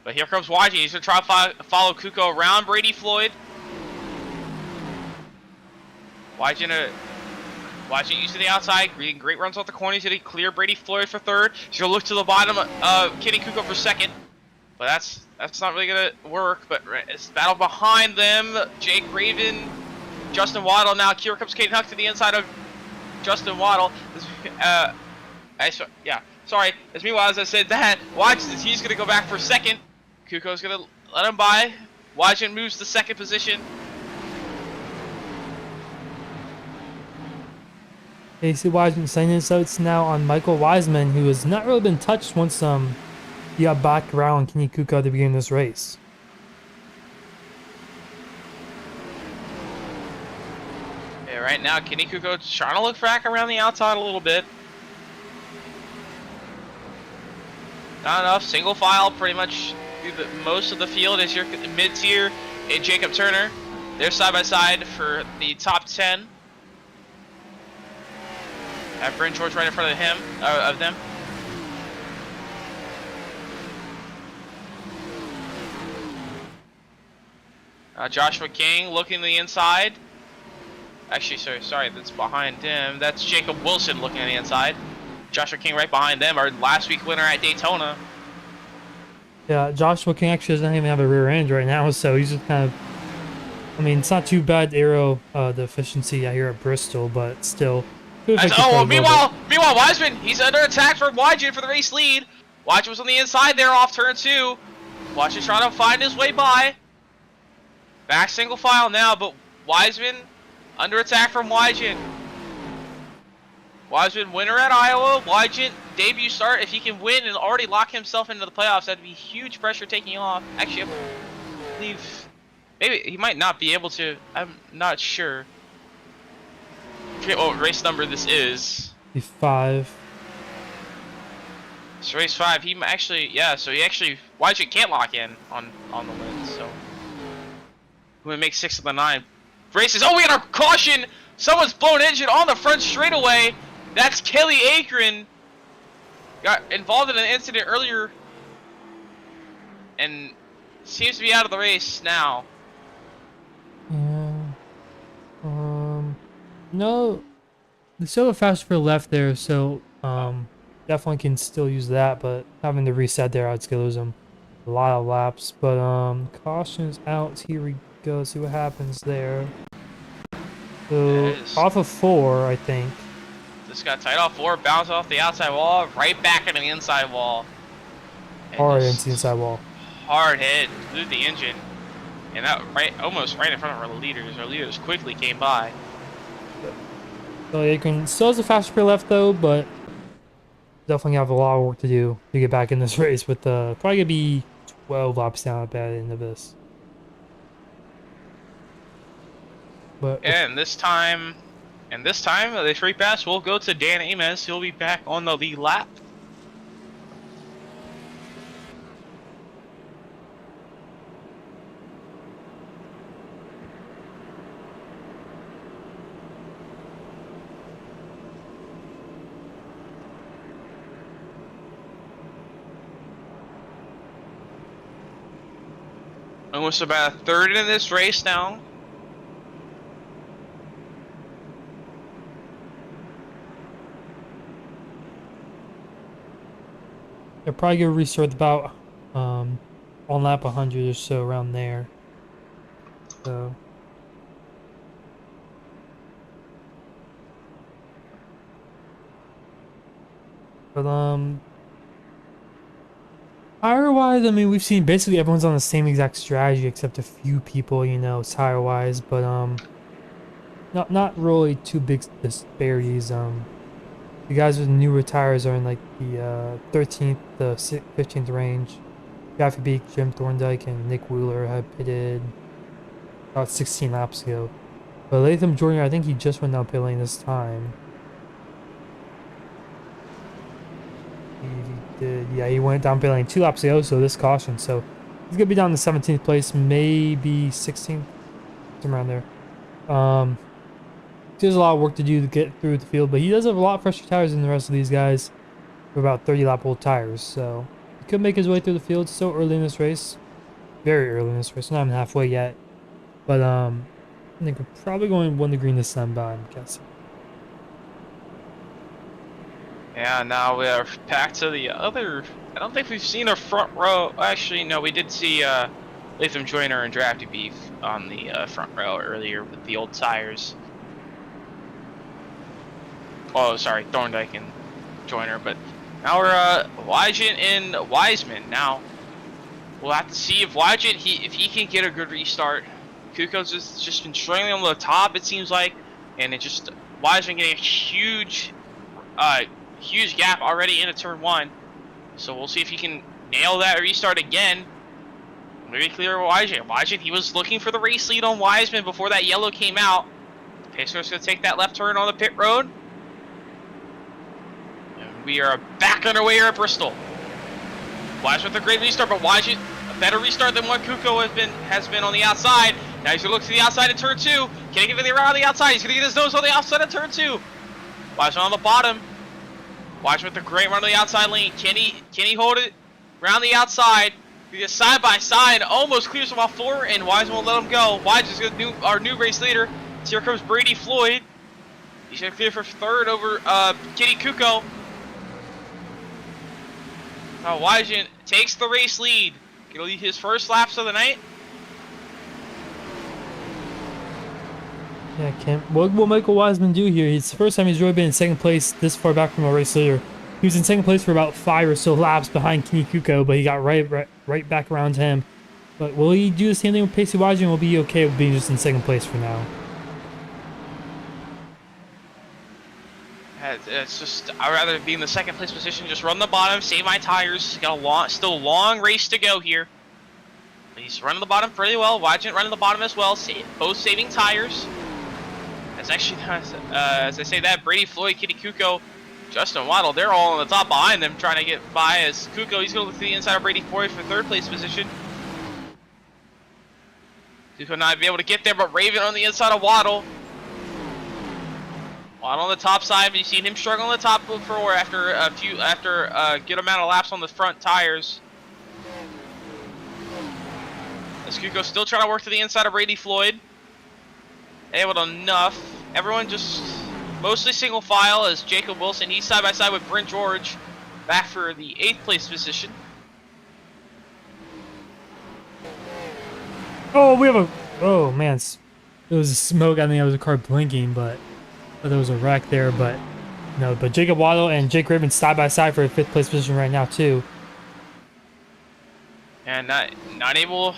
But here comes Wygent. He's going to try to follow Kuko around Brady Floyd. Wygent used to the outside, getting great runs off the corner. He's going to clear Brady Floyd for third. He's going to look to the bottom of Kenny Kuko for second. But that's not really going to work. But it's battle behind them. Jake Raven, Justin Waddle. Now here comes Caden Huck to the inside of Justin Waddle. Sorry. As meanwhile, as I said that, watch this. He's going to go back for second. Kuko's going to let him by. Wygent moves to second position. AC Wygent sending his notes now on Michael Wiseman, who has not really been touched once he got back around Kenny Kuko at the beginning of this race. Yeah, right now Kenny Kuko's trying to look back around the outside a little bit. Not enough. Single file pretty much through most of the field is your mid-tier and Jacob Turner. They're side by side for the top 10. Have Bryn George right in front of them. Joshua King looking to the inside. Actually, sorry, that's behind him. That's Jacob Wilson looking at the inside. Joshua King right behind them, our last week winner at Daytona. Yeah, Joshua King actually doesn't even have a rear end right now, so he's just kind of... I mean, it's not too bad aero the efficiency out here at Bristol, but still... Meanwhile, Wiseman, he's under attack from Wygent for the race lead. Wygent was on the inside there off turn 2. Wygent's trying to find his way by. Back single file now, but Wiseman under attack from Wygent. Wiseman winner at Iowa. Wygent debut start. If he can win and already lock himself into the playoffs, that'd be huge pressure taking off. Actually, I believe maybe he might not be able to. I'm not sure. I forget what race number this is. 5. It's race 5. He actually, Wygent can't lock in on the win, so we make 6 of the 9 races. Oh, we got a caution! Someone's blown engine on the front straightaway. That's Kelly Akron. Got involved in an incident earlier and seems to be out of the race now. Yeah. No, they still have a fast for left there, so definitely can still use that, but having to reset there, I'd lose them a lot of laps. But caution's out. Here we go. See what happens there. So off of 4, I think. This got tight off 4, bounced off the outside wall, right back into the inside wall. Hard into the inside wall. Hard hit, blew the engine, and that almost right in front of our leaders. Our leaders quickly came by. So Akron still has a faster per left though, but definitely have a lot of work to do to get back in this race. With probably gonna be 12 laps down at the end of this. But and this time, the straight pass will go to Dan Amos. He'll be back on the lead lap. Almost about a third in this race now. they're probably gonna restart about on lap 100 or so, around there. So But tire-wise, I mean, we've seen basically everyone's on the same exact strategy except a few people, you know, tire-wise. But not really too big disparities. The guys with newer tires are in like the 13th to 15th range. Jaffe Beek, Jim Thorndike, and Nick Wheeler had pitted about 16 laps ago. But Latham Jr., I think he just went down pit lane this time. He did, yeah, he went down pit lane 2 laps ago, so this caution. So he's gonna be down to 17th place, maybe 16th, somewhere around there. There's a lot of work to do to get through the field, but he does have a lot fresher tires than the rest of these guys with about 30 lap old tires, so he could make his way through the field so early in this race. Very early in this race, not even halfway yet. But I think we're probably going to win the green this time, but I'm guessing. Yeah, now we are back to the other. I don't think we've seen a front row. Actually, no, we did see Latham Joyner and Drafty Beef on the front row earlier with the old tires. Oh, sorry, Thorndike and Joyner, but now we're Wygant and Wiseman. Now we'll have to see if Wygant if he can get a good restart. Kuko's just been struggling on the top, it seems like, and it just Wiseman getting a huge gap already into turn 1. So we'll see if he can nail that restart again. Very clear Wygant. Wygant, he was looking for the race lead on Wiseman before that yellow came out. Pacer's gonna take that left turn on the pit road. We are back underway here at Bristol. Wiseman with a great restart, but Wygant a better restart than what Kuko has been on the outside. Now he's gonna look to the outside in turn 2. Can he get the around on the outside? He's gonna get his nose on the outside of turn 2. Wiseman on the bottom. Wiseman with a great run on the outside lane. Can he hold it around the outside? He just side by side, almost clears him off 4, and Wiseman will let him go. Wiseman's gonna our new race leader. So here comes Brady Floyd. He's gonna clear for 3rd over Kitty Kuko. Now Wygant takes the race lead. Gonna lead his first laps of the night. Yeah, Cam. What will Michael Wiseman do here? It's the first time he's really been in 2nd place this far back from a race leader. He was in 2nd place for about 5 or so laps behind Kenny Kuko, but he got right back around him. But will he do the same thing with Pacey Wygant? Will be okay with being just in 2nd place for now? It's just, I'd rather be in the 2nd place position, just run the bottom, save my tires. Got still a long race to go here. He's running the bottom pretty well. Wygant running the bottom as well, both saving tires. That's actually, as I say that, Brady Floyd, Kitty Kuko, Justin Waddle, they're all on the top behind them trying to get by as Kuko, he's going to look to the inside of Brady Floyd for 3rd place position. Kuko not be able to get there, but Raven on the inside of Waddle. Waddle on the top side, but you've seen him struggle on the top before after a good amount of laps on the front tires. As Kuko still trying to work to the inside of Brady Floyd. Able to enough. Everyone just mostly single file as Jacob Wilson. He's side by side with Brent George, back for the 8th place position. Oh, we have a. Oh man, it was smoke. I think it was a car blinking, but there was a wreck there. But no, but Jacob Waddle and Jake Raven side by side for a 5th place position right now too. And not able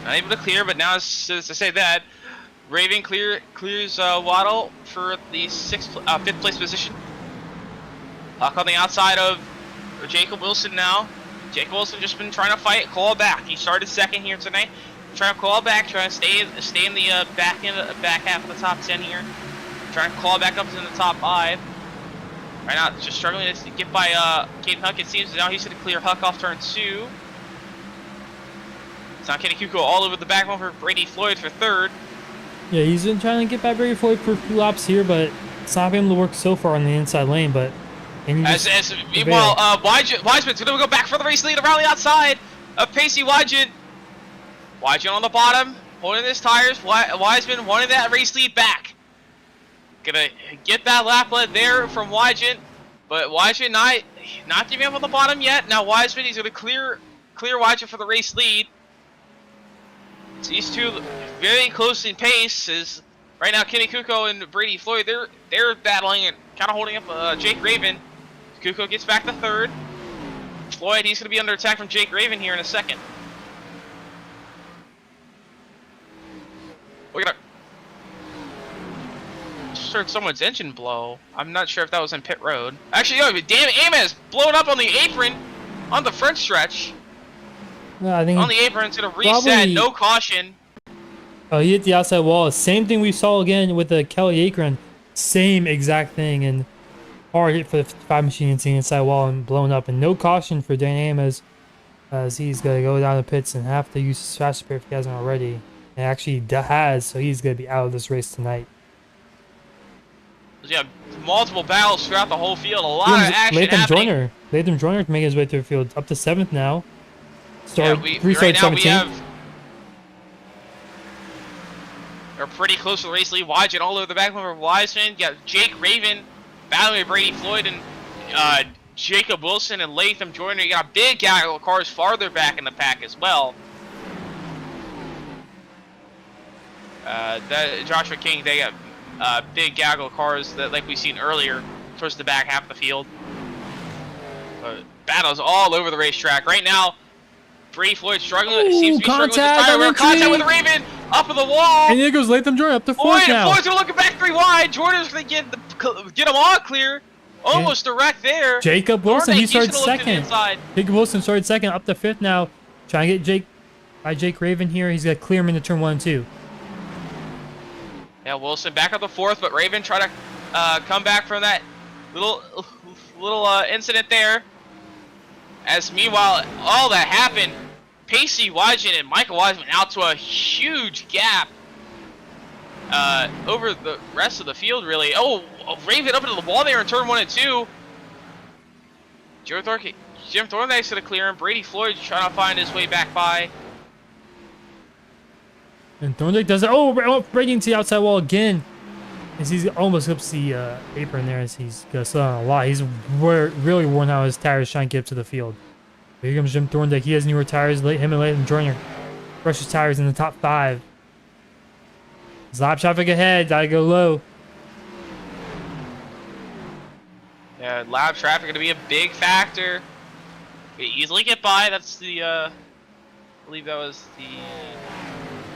to clear, but now as I say that, Raven clears Waddle for the 5th place position. Huck on the outside of Jacob Wilson now. Jacob Wilson just been trying to fight, claw back. He started 2nd here tonight. Trying to claw back, trying to stay in the back half of the top 10 here. Trying to claw back up to the top 5. Right now, just struggling to get by Caden Huck. It seems now he's going to clear Huck off turn 2. It's not Kenny Kuko all over the back one for Brady Floyd for 3rd. Yeah, he's been trying to get by Brady Floyd for a few laps here, but it's not been able to work so far on the inside lane. But meanwhile, Wiseman's going to go back for the race lead around the outside of Pacey Wygant. Wygant on the bottom, holding his tires. Wiseman wanted that race lead back. Gonna get that lap lead there from Wygant, but Wygant not giving up on the bottom yet. Now Wiseman, he's gonna clear Wygant for the race lead. So these two very close in pace. Is right now Kenny Kuko and Brady Floyd, they're battling and kind of holding up Jake Raven. Kuko gets back to third. Floyd, he's going to be under attack from Jake Raven here in a second. Look at just heard someone's engine blow. I'm not sure if that was in pit road. Actually, no, damn, Amos blown up on the apron on the front stretch. No, I think on the apron, it's going to reset, probably, no caution. Oh, he hit the outside wall. Same thing we saw again with the Kelly apron. Same exact thing, and hard hit for the 55 machine into the inside wall and blown up. And no caution for Dan Amos, as he's going to go down the pits and have to use his fast repair if he hasn't already. And actually has, so he's going to be out of this race tonight. Yeah, multiple battles throughout the whole field. A lot of action happening. Latham Joyner making his way through the field, up to 7th now. Right now we have. We're pretty close to the race lead. Wadgen all over the back of Wiseman. You got Jake Raven battling with Brady Floyd and Jacob Wilson and Latham Joyner. You got a big gaggle of cars farther back in the pack as well. That Joshua King, they got big gaggle of cars that, like we seen earlier, towards the back half of the field. Battles all over the racetrack right now. Brady Floyd struggling. Seems to be struggling with his tire. We're contact with the Raven up of the wall. And here goes Latham Joyner up to 4th now. Floyd's gonna look back 3 wide. Jordan's gonna get him all clear. Almost direct there. Jacob Wilson, he started 2nd. Jacob Wilson started 2nd, up to 5th now. Trying to get Jake Raven here. He's got clear him into turn 1 and 2. Yeah, Wilson back up to 4th, but Raven try to come back from that little incident there. As meanwhile, all that happened, Pacey Wadgen and Michael Wiseman out to a huge gap over the rest of the field, really. Oh, Raven up into the wall there in turn 1 and 2. Jim Thorndike's going to clear him. Brady Floyd trying to find his way back by. And Thorndike does it. Oh, breaking to the outside wall again. As he's almost hooks the apron there as he's going to slow down a lot. He's really worn out his tires trying to get up to the field. Here comes Jim Thorndike. He has newer tires. Him and Latham Joyner brush his tires in the top 5. There's lap traffic ahead. Gotta go low. Yeah, lap traffic going to be a big factor. We easily get by. That's the, I believe that was the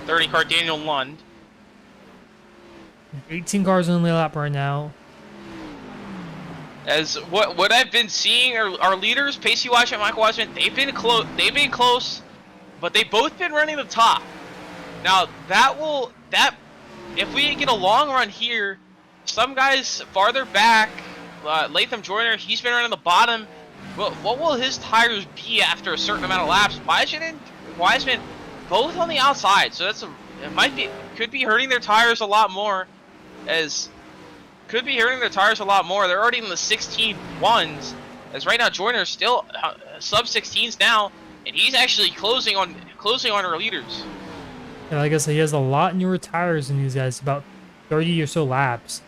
30 car Daniel Lund. 18 cars on the lap right now. As what I've been seeing, our leaders, Pacey Wadgen and Michael Wiseman, they've been close, but they've both been running the top. Now if we get a long run here, some guys farther back, Latham Joyner, he's been running the bottom. Well, what will his tires be after a certain amount of laps? Wadgen and Wiseman both on the outside, so could be hurting their tires a lot more. They're already in the 16.1s. As right now, Joyner's still sub 16s now, and he's actually closing on our leaders. Yeah, like I said, he has a lot newer tires than these guys. About 30 or so laps.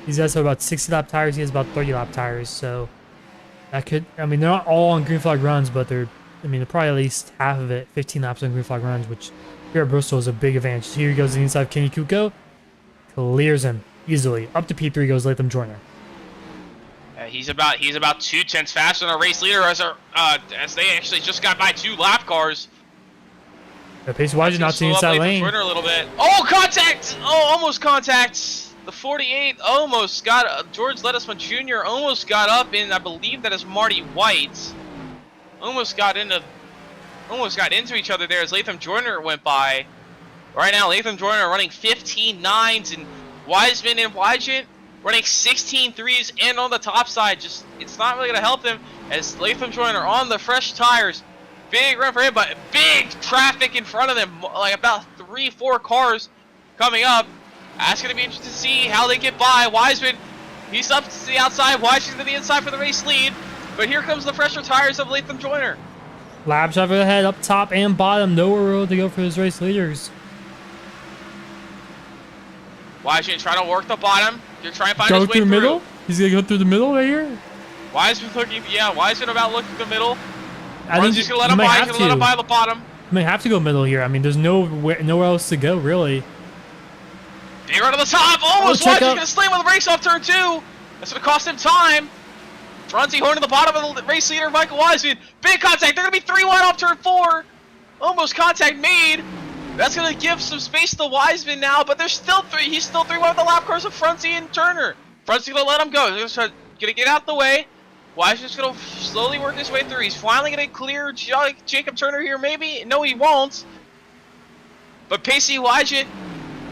These guys have about 60 lap tires. He has about 30 lap tires. So that could, I mean, they're not all on green flag runs, but they're probably at least half of it, 15 laps on green flag runs, which here at Bristol is a big advantage. Here he goes to the inside of Kenny Kuko. Clears him easily. Up to P3 goes Latham Joyner. He's about 2/10 faster than our race leader as they actually just got by 2 lap cars. Yeah, Pacey Wadgen out to the inside lane. Joyner a little bit. Oh, contact! Oh, almost contact. The 48 almost got George Lettisman Jr. almost got up in, I believe that is Marty White. Almost got into each other there as Latham Joyner went by. Right now, Latham Joyner running 15.9s and Wiseman and Wadgen running 16.3s and on the top side. Just, it's not really going to help them as Latham Joyner on the fresh tires. Big run for him, but big traffic in front of them. Like about 3-4 cars coming up. That's going to be interesting to see how they get by. Wiseman, he's up to the outside. Wadgen to the inside for the race lead. But here comes the fresher tires of Latham Joyner. Lap traffic ahead, up top and bottom. Nowhere really to go for his race leaders. Wadgen trying to work the bottom. They're trying to find his way through. Middle? He's going to go through the middle right here? Wiseman about looking the middle. I think he's going to let him by. He's going to let him by the bottom. He might have to go middle here. I mean, there's nowhere else to go, really. Big run to the top. Almost Wadgen's going to slam with a race off turn 2. That's going to cost him time. Fronty holding the bottom of the race leader, Michael Wiseman. Big contact. They're going to be 3 wide off turn 4. Almost contact made. That's going to give some space to Wiseman now, but there's still 3. He's still 3 wide of the lap cars of Fronty and Turner. Fronty's going to let him go. He's going to get out the way. Wiseman's going to slowly work his way through. He's finally going to clear Jacob Turner here, maybe. No, he won't. But Pacey Wygant,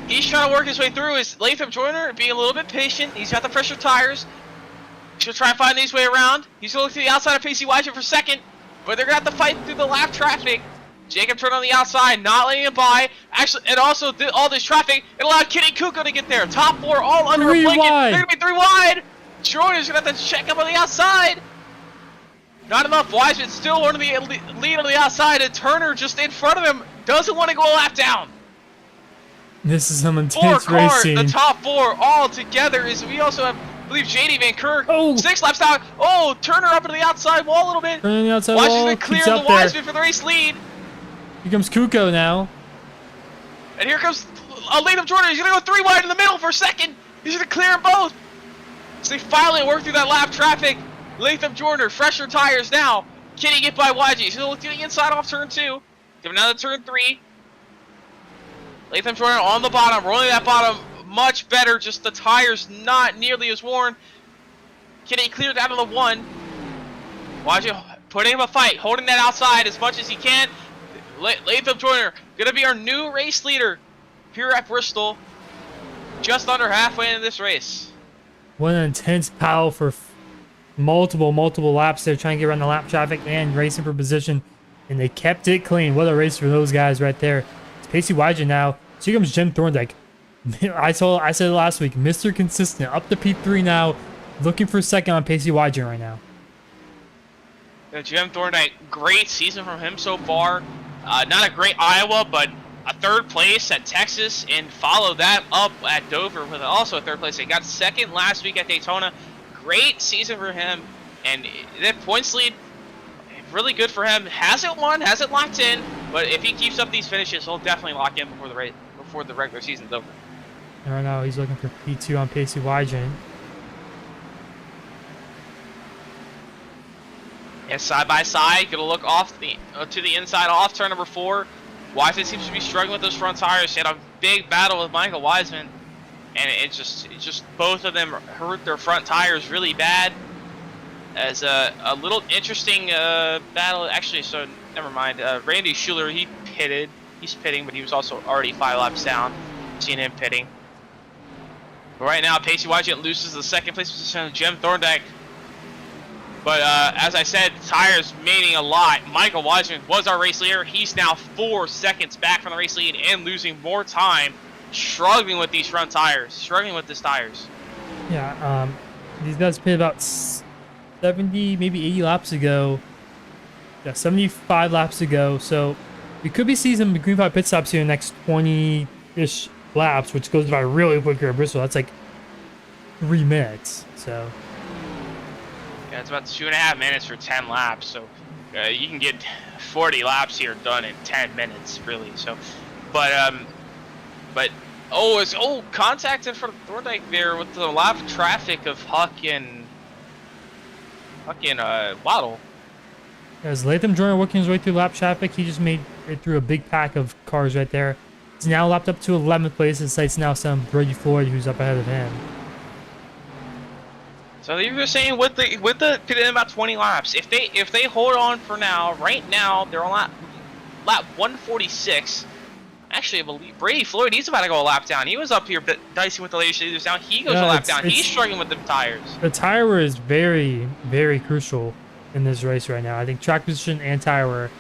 he's trying to work his way through. His Latham Joyner being a little bit patient. He's got the pressure tires. He's going to try and find his way around. He's going to look to the outside of Pacey Wygant for second. But they're going to have to fight through the lap traffic. Jacob Turner on the outside, not letting him by. Actually, and also all this traffic, it allowed Kenny Kuko to get there. Top 4 all under a blanket. They're going to be 3 wide. Joyner's going to have to check up on the outside. Not enough. Wiseman still under the lead on the outside, and Turner just in front of him doesn't want to go a lap down. This is some 4 intense cars, racing. the top 4 all together. We also have, I believe, JD Van Kirk. Oh. 6 laps down. Oh, Turner up into the outside wall a little bit. Turner on the outside Wiseman's wall. going to clear Keeps the up there. Wiseman for the race lead. Here comes Kuko now. And here comes Latham Jordan. He's going to go 3 wide in the middle for a second. He's going to clear them both. So they finally work through that lap traffic. Latham Jordan, fresher tires now. Can he get by YG? He's going to look to the inside off turn 2. Give another turn 3. Latham Jordan on the bottom, rolling that bottom much better. Just the tires not nearly as worn. Can he clear down to the 1? YG putting him a fight, holding that outside as much as he can. Latham Jordan going to be our new race leader here at Bristol. Just under halfway into this race. What an intense battle for multiple laps there, trying to get around the lap traffic and racing for position, and they kept it clean. What a race for those guys right there. It's Pacey Wygant now. So here comes Jim Thorndike. I said it last week, Mr. Consistent, up to P3 now, looking for second on Pacey Wygant right now. Jim Thorndike, great season from him so far. Not a great Iowa, but a 3rd place at Texas, and followed that up at Dover with also a 3rd place. They got 2nd last week at Daytona. Great season for him, and that points lead, really good for him. Hasn't won, hasn't locked in, but if he keeps up these finishes, he'll definitely lock in before the regular season's over. And right now he's looking for P2 on Pacey Wygant. Yeah, side by side, gonna look off to the inside off turn number 4. Wiseman seems to be struggling with those front tires. He had a big battle with Michael Wiseman, and it just both of them hurt their front tires really bad. As a little interesting battle, actually. So never mind. Randy Schuler, he pitted. He's pitting, but he was also already 5 laps down. Seeing him pitting. But right now, Pacey Wygant loses the 2nd place position of Jim Thorndike. But as I said, tires meaning a lot. Michael Wiseman was our race leader. He's now 4 seconds back from the race lead and losing more time, struggling with these front tires, struggling with these tires. Yeah, these guys pitted about 70, maybe 80 laps ago. Yeah, 75 laps ago. So we could be seeing some green flag pit stops here in the next 20-ish laps, which goes by really quick here at Bristol. That's like 3 minutes. So yeah, it's about 2.5 minutes for 10 laps. So you can get 40 laps here done in 10 minutes, really. So, but it's contact in front of Thorndike there with the lap traffic of Huck and Waddle. As Latham Joyner working his way through lap traffic, he just made it through a big pack of cars right there. He's now lapped up to 11th place. His sight's now some Brady Floyd, who's up ahead of him. So you were saying with the put in about 20 laps. If they hold on for now, right now they're on lap 146. Actually, I believe Brady Floyd, he's about to go a lap down. He was up here dicing with the latest leaders down. He goes a lap down. He's struggling with the tires. The tire wear is very, very crucial in this race right now. I think track position and tire wear,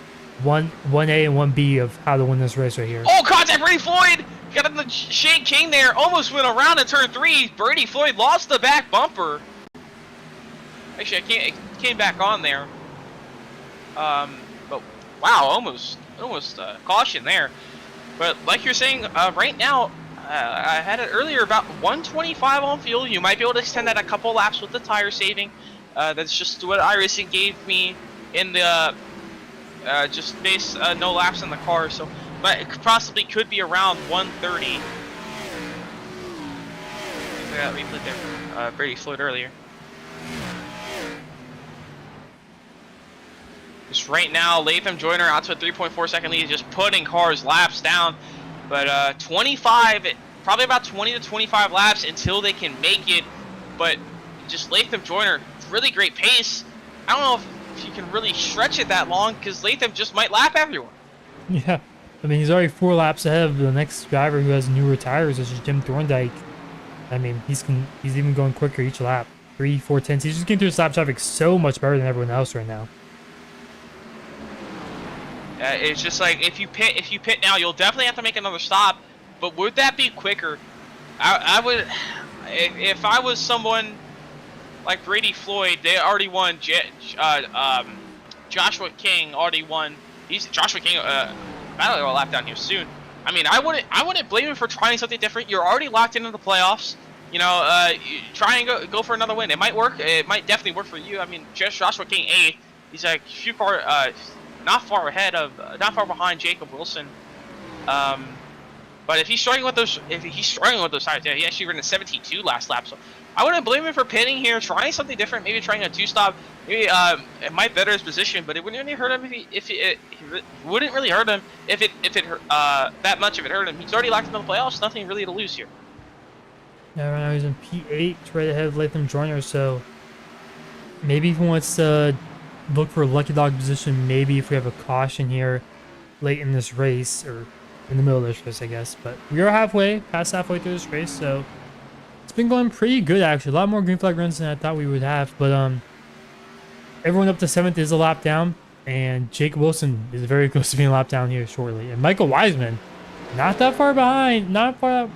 1A and 1B of how to win this race right here. Oh, contact Brady Floyd! Got the Shane King there. Almost went around in turn 3. Brady Floyd lost the back bumper. Actually, it came back on there. But wow, almost caution there. But like you're saying, right now, I had it earlier about 125 on fuel. You might be able to extend that a couple laps with the tire saving. That's just what iRacing gave me in the just base no laps in the car. So, but it possibly could be around 130. We played there Brady Floyd earlier. Just right now, Latham Joyner out to a 3.4 second lead, just putting cars laps down. But 25, probably about 20 to 25 laps until they can make it. But just Latham Joyner, really great pace. I don't know if you can really stretch it that long because Latham just might lap everyone. Yeah. I mean, he's already 4 laps ahead of the next driver who has newer tires, which is Jim Thorndike. I mean, he's even going quicker each lap. 3, 4 tenths. He's just getting through the lap traffic so much better than everyone else right now. It's just like if you pit now, you'll definitely have to make another stop. But would that be quicker? I would, if I was someone like Brady Floyd, they already won. Joshua King already won. Joshua King. Battle will lap down here soon. I mean, I wouldn't blame him for trying something different. You're already locked into the playoffs. You know, try and go for another win. It might work. It might definitely work for you. I mean, Joshua King 8th. He's a few car, not far behind Jacob Wilson. But if he's struggling with those tires, yeah, he actually ran a 17.2 last lap. So I wouldn't blame him for pitting here, trying something different, maybe trying a 2-stop. Maybe it might better his position, but it wouldn't really hurt him if it wouldn't really hurt him if it hurt, that much if it hurt him. He's already locked into the playoffs, nothing really to lose here. Yeah, right now he's in P8, right ahead of Latham Joyner, so maybe he wants to look for a lucky dog position, maybe if we have a caution here late in this race, or in the middle of this race, I guess. But we are past halfway through this race, so it's been going pretty good, actually. A lot more green flag runs than I thought we would have, but everyone up to 7th is a lap down, and Jake Wilson is very close to being a lap down here shortly. And Michael Wiseman, not that far behind, not far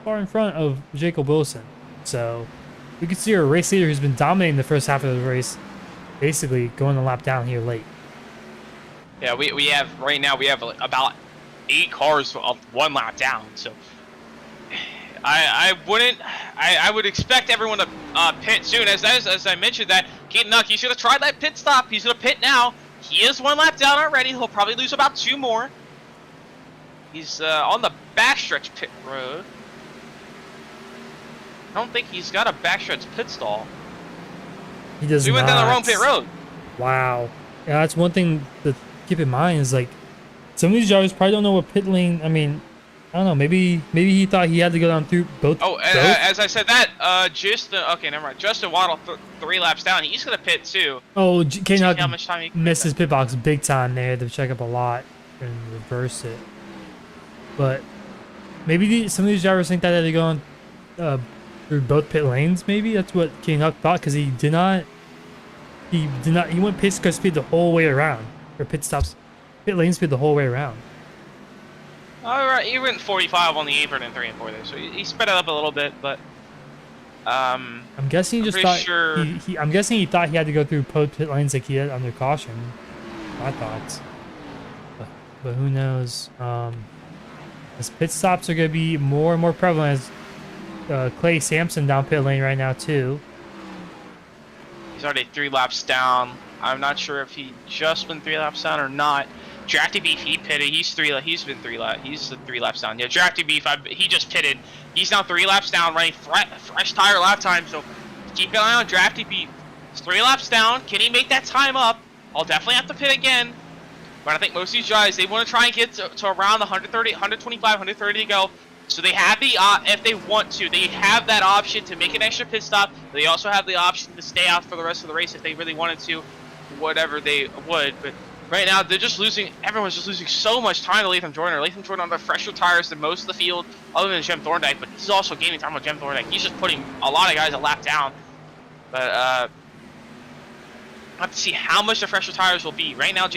in front of Jacob Wilson. So we can see our race leader who's been dominating the first half of the race, basically going a lap down here late. Yeah, we have right now about 8 cars 1 lap down. So I would expect everyone to pit soon. As I mentioned, that Keaton Nuck, he's gonna try that pit stop. He's gonna pit now. He is 1 lap down already. He'll probably lose about 2 more. He's on the backstretch pit road. I don't think he's got a backstretch pit stall. He does. So he went down the wrong pit road. Wow. Yeah, that's one thing to keep in mind is like some of these drivers probably don't know what pit lane. I mean, I don't know. Maybe he thought he had to go down through both. Oh, as I said that, okay, never mind. Justin Waddle 3 laps down. He's gonna pit too. Oh, Kane Huck how much time he missed his pit box big time there. To check up a lot and reverse it. But maybe some of these drivers think that they had to go on through both pit lanes. Maybe that's what Kane Huck thought, because he went pit car speed the whole way around, or pit lane speed the whole way around. All right, he went 45 on the apron and 3 and 4 there, so he sped it up a little bit, but I'm guessing he just thought sure. I'm guessing he thought he had to go through both pit lanes like he had under caution. My thoughts, but who knows? As pit stops are going to be more and more prevalent, as Clay Sampson down pit lane right now too. He's already 3 laps down. I'm not sure if he just went 3 laps down or not. Drafty Beef, he pitted. He's 3 laps down. Yeah, Drafty Beef, he just pitted. He's now 3 laps down, running fresh tire lap time. So keep an eye on Drafty Beef. He's 3 laps down. Can he make that time up? I'll definitely have to pit again. But I think most of these drivers, they want to try and get to around the 130, 125, 130 to go. So they have the if they want to, they have that option to make an extra pit stop. They also have the option to stay out for the rest of the race if they really wanted to, whatever they would. But right now, they're just losing. Everyone's just losing so much time to Latham Joyner. Latham Joyner on the fresher tires than most of the field, other than Jim Thorndike. But he's also gaining time on Jim Thorndike. He's just putting a lot of guys a lap down. But I have to see how much the fresher tires will be. Right now,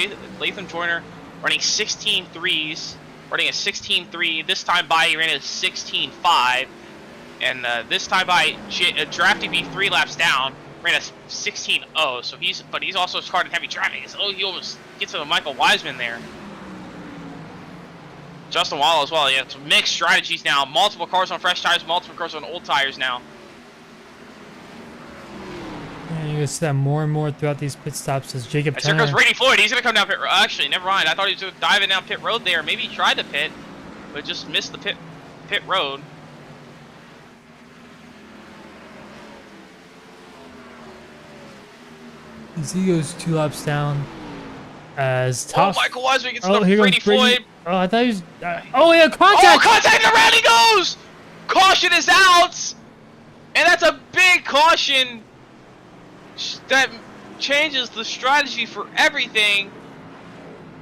Latham Joyner running 16.3s. Running a 16.3. This time by he ran a 16.5, and this time by Drafty B 3 laps down ran a 16.0. So he's also started heavy driving. So he almost gets to Michael Wiseman there. Justin Waddle as well. Yeah, it's mixed strategies now. Multiple cars on fresh tires, multiple cars on old tires now. Yeah, you're gonna see that more and more throughout these pit stops as Jacob As there goes Brady Floyd. He's gonna come down pit road. Actually, never mind. I thought he was diving down pit road there. Maybe he tried to pit, but just missed the pit road. As he goes 2 laps down, As Oh, tough. Michael Wiseman gets Oh, the here Brady goes Brady. Floyd. Oh, I thought he was. Oh, yeah, Oh, contact. contact around he goes! Caution is out! And that's a big caution that changes the strategy for everything.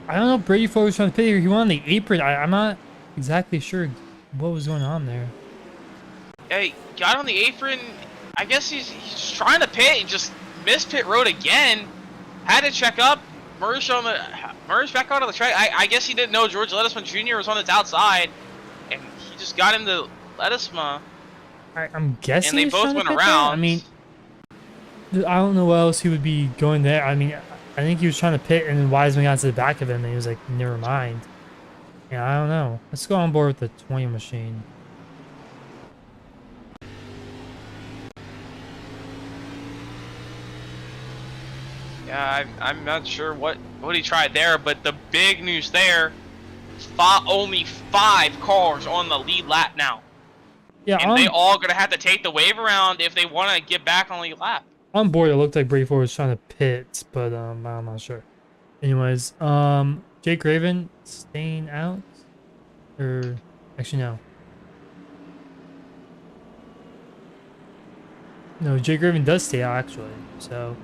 I don't know. Brady Floyd was trying to pit here. He went on the apron. I'm not exactly sure what was going on there. Hey, got on the apron. I guess he's trying to pit and just missed pit road again. Had to check up. Merged back onto the track. I guess he didn't know George Lettisma Jr. was on his outside, and he just got into Lettisma. I'm guessing. And they he's both trying to went pit there. around. I mean, I don't know what else he would be going there. I mean, I think he was trying to pit, and then Wiseman got to the back of him, and he was like, "Never mind." Yeah, I don't know. Let's go on board with the 20 machine. Yeah, I'm not sure what he tried there, but the big news there, only 5 cars on the lead lap now. Yeah, and they all gonna have to take the wave around if they want to get back on the lap. On board, it looked like Brady Ford was trying to pit, but I'm not sure. Anyways, Jake Raven staying out, or actually no, Jake Raven does stay out actually. So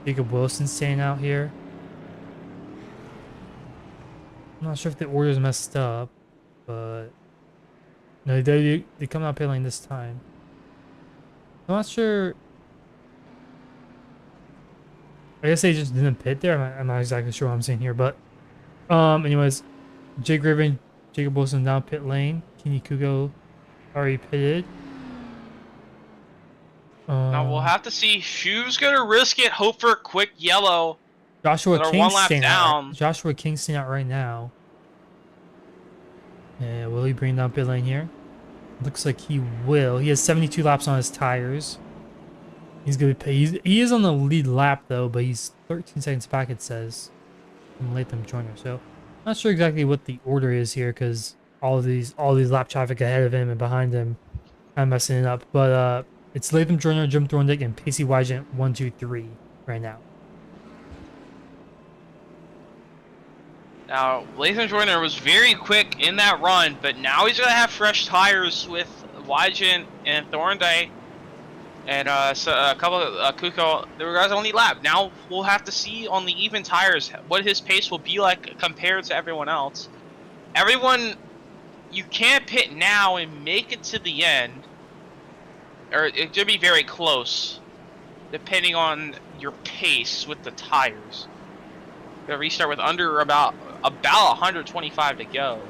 Jacob Wilson staying out here. I'm not sure if the order's messed up, but no, they come out pit lane this time. I'm not sure. I guess they just didn't pit there. I'm not exactly sure what I'm saying here, but anyways, Jake Raven, Jacob Wilson down pit lane. Kenny Kugo already pitted. Now we'll have to see who's gonna risk it. Hope for a quick yellow. Joshua Kingston down. Joshua Kingston out right now. Yeah, will he bring down pit lane here? Looks like he will. He has 72 laps on his tires. He's gonna pay. He is on the lead lap though, but he's 13 seconds back. It says from Latham Joyner. So not sure exactly what the order is here because all these lap traffic ahead of him and behind him, I'm messing it up. But it's Latham Joyner, Jim Thorndike, and Pacey Wygent 1, 2, 3 right now. Now Latham Joyner was very quick in that run, but now he's gonna have fresh tires with Wygent and Thorndike. And so a couple of Kuko, the guys on the lap. Now we'll have to see on the even tires what his pace will be like compared to everyone else. Everyone, you can't pit now and make it to the end, or it should be very close, depending on your pace with the tires. Gonna restart with under about 125 to go.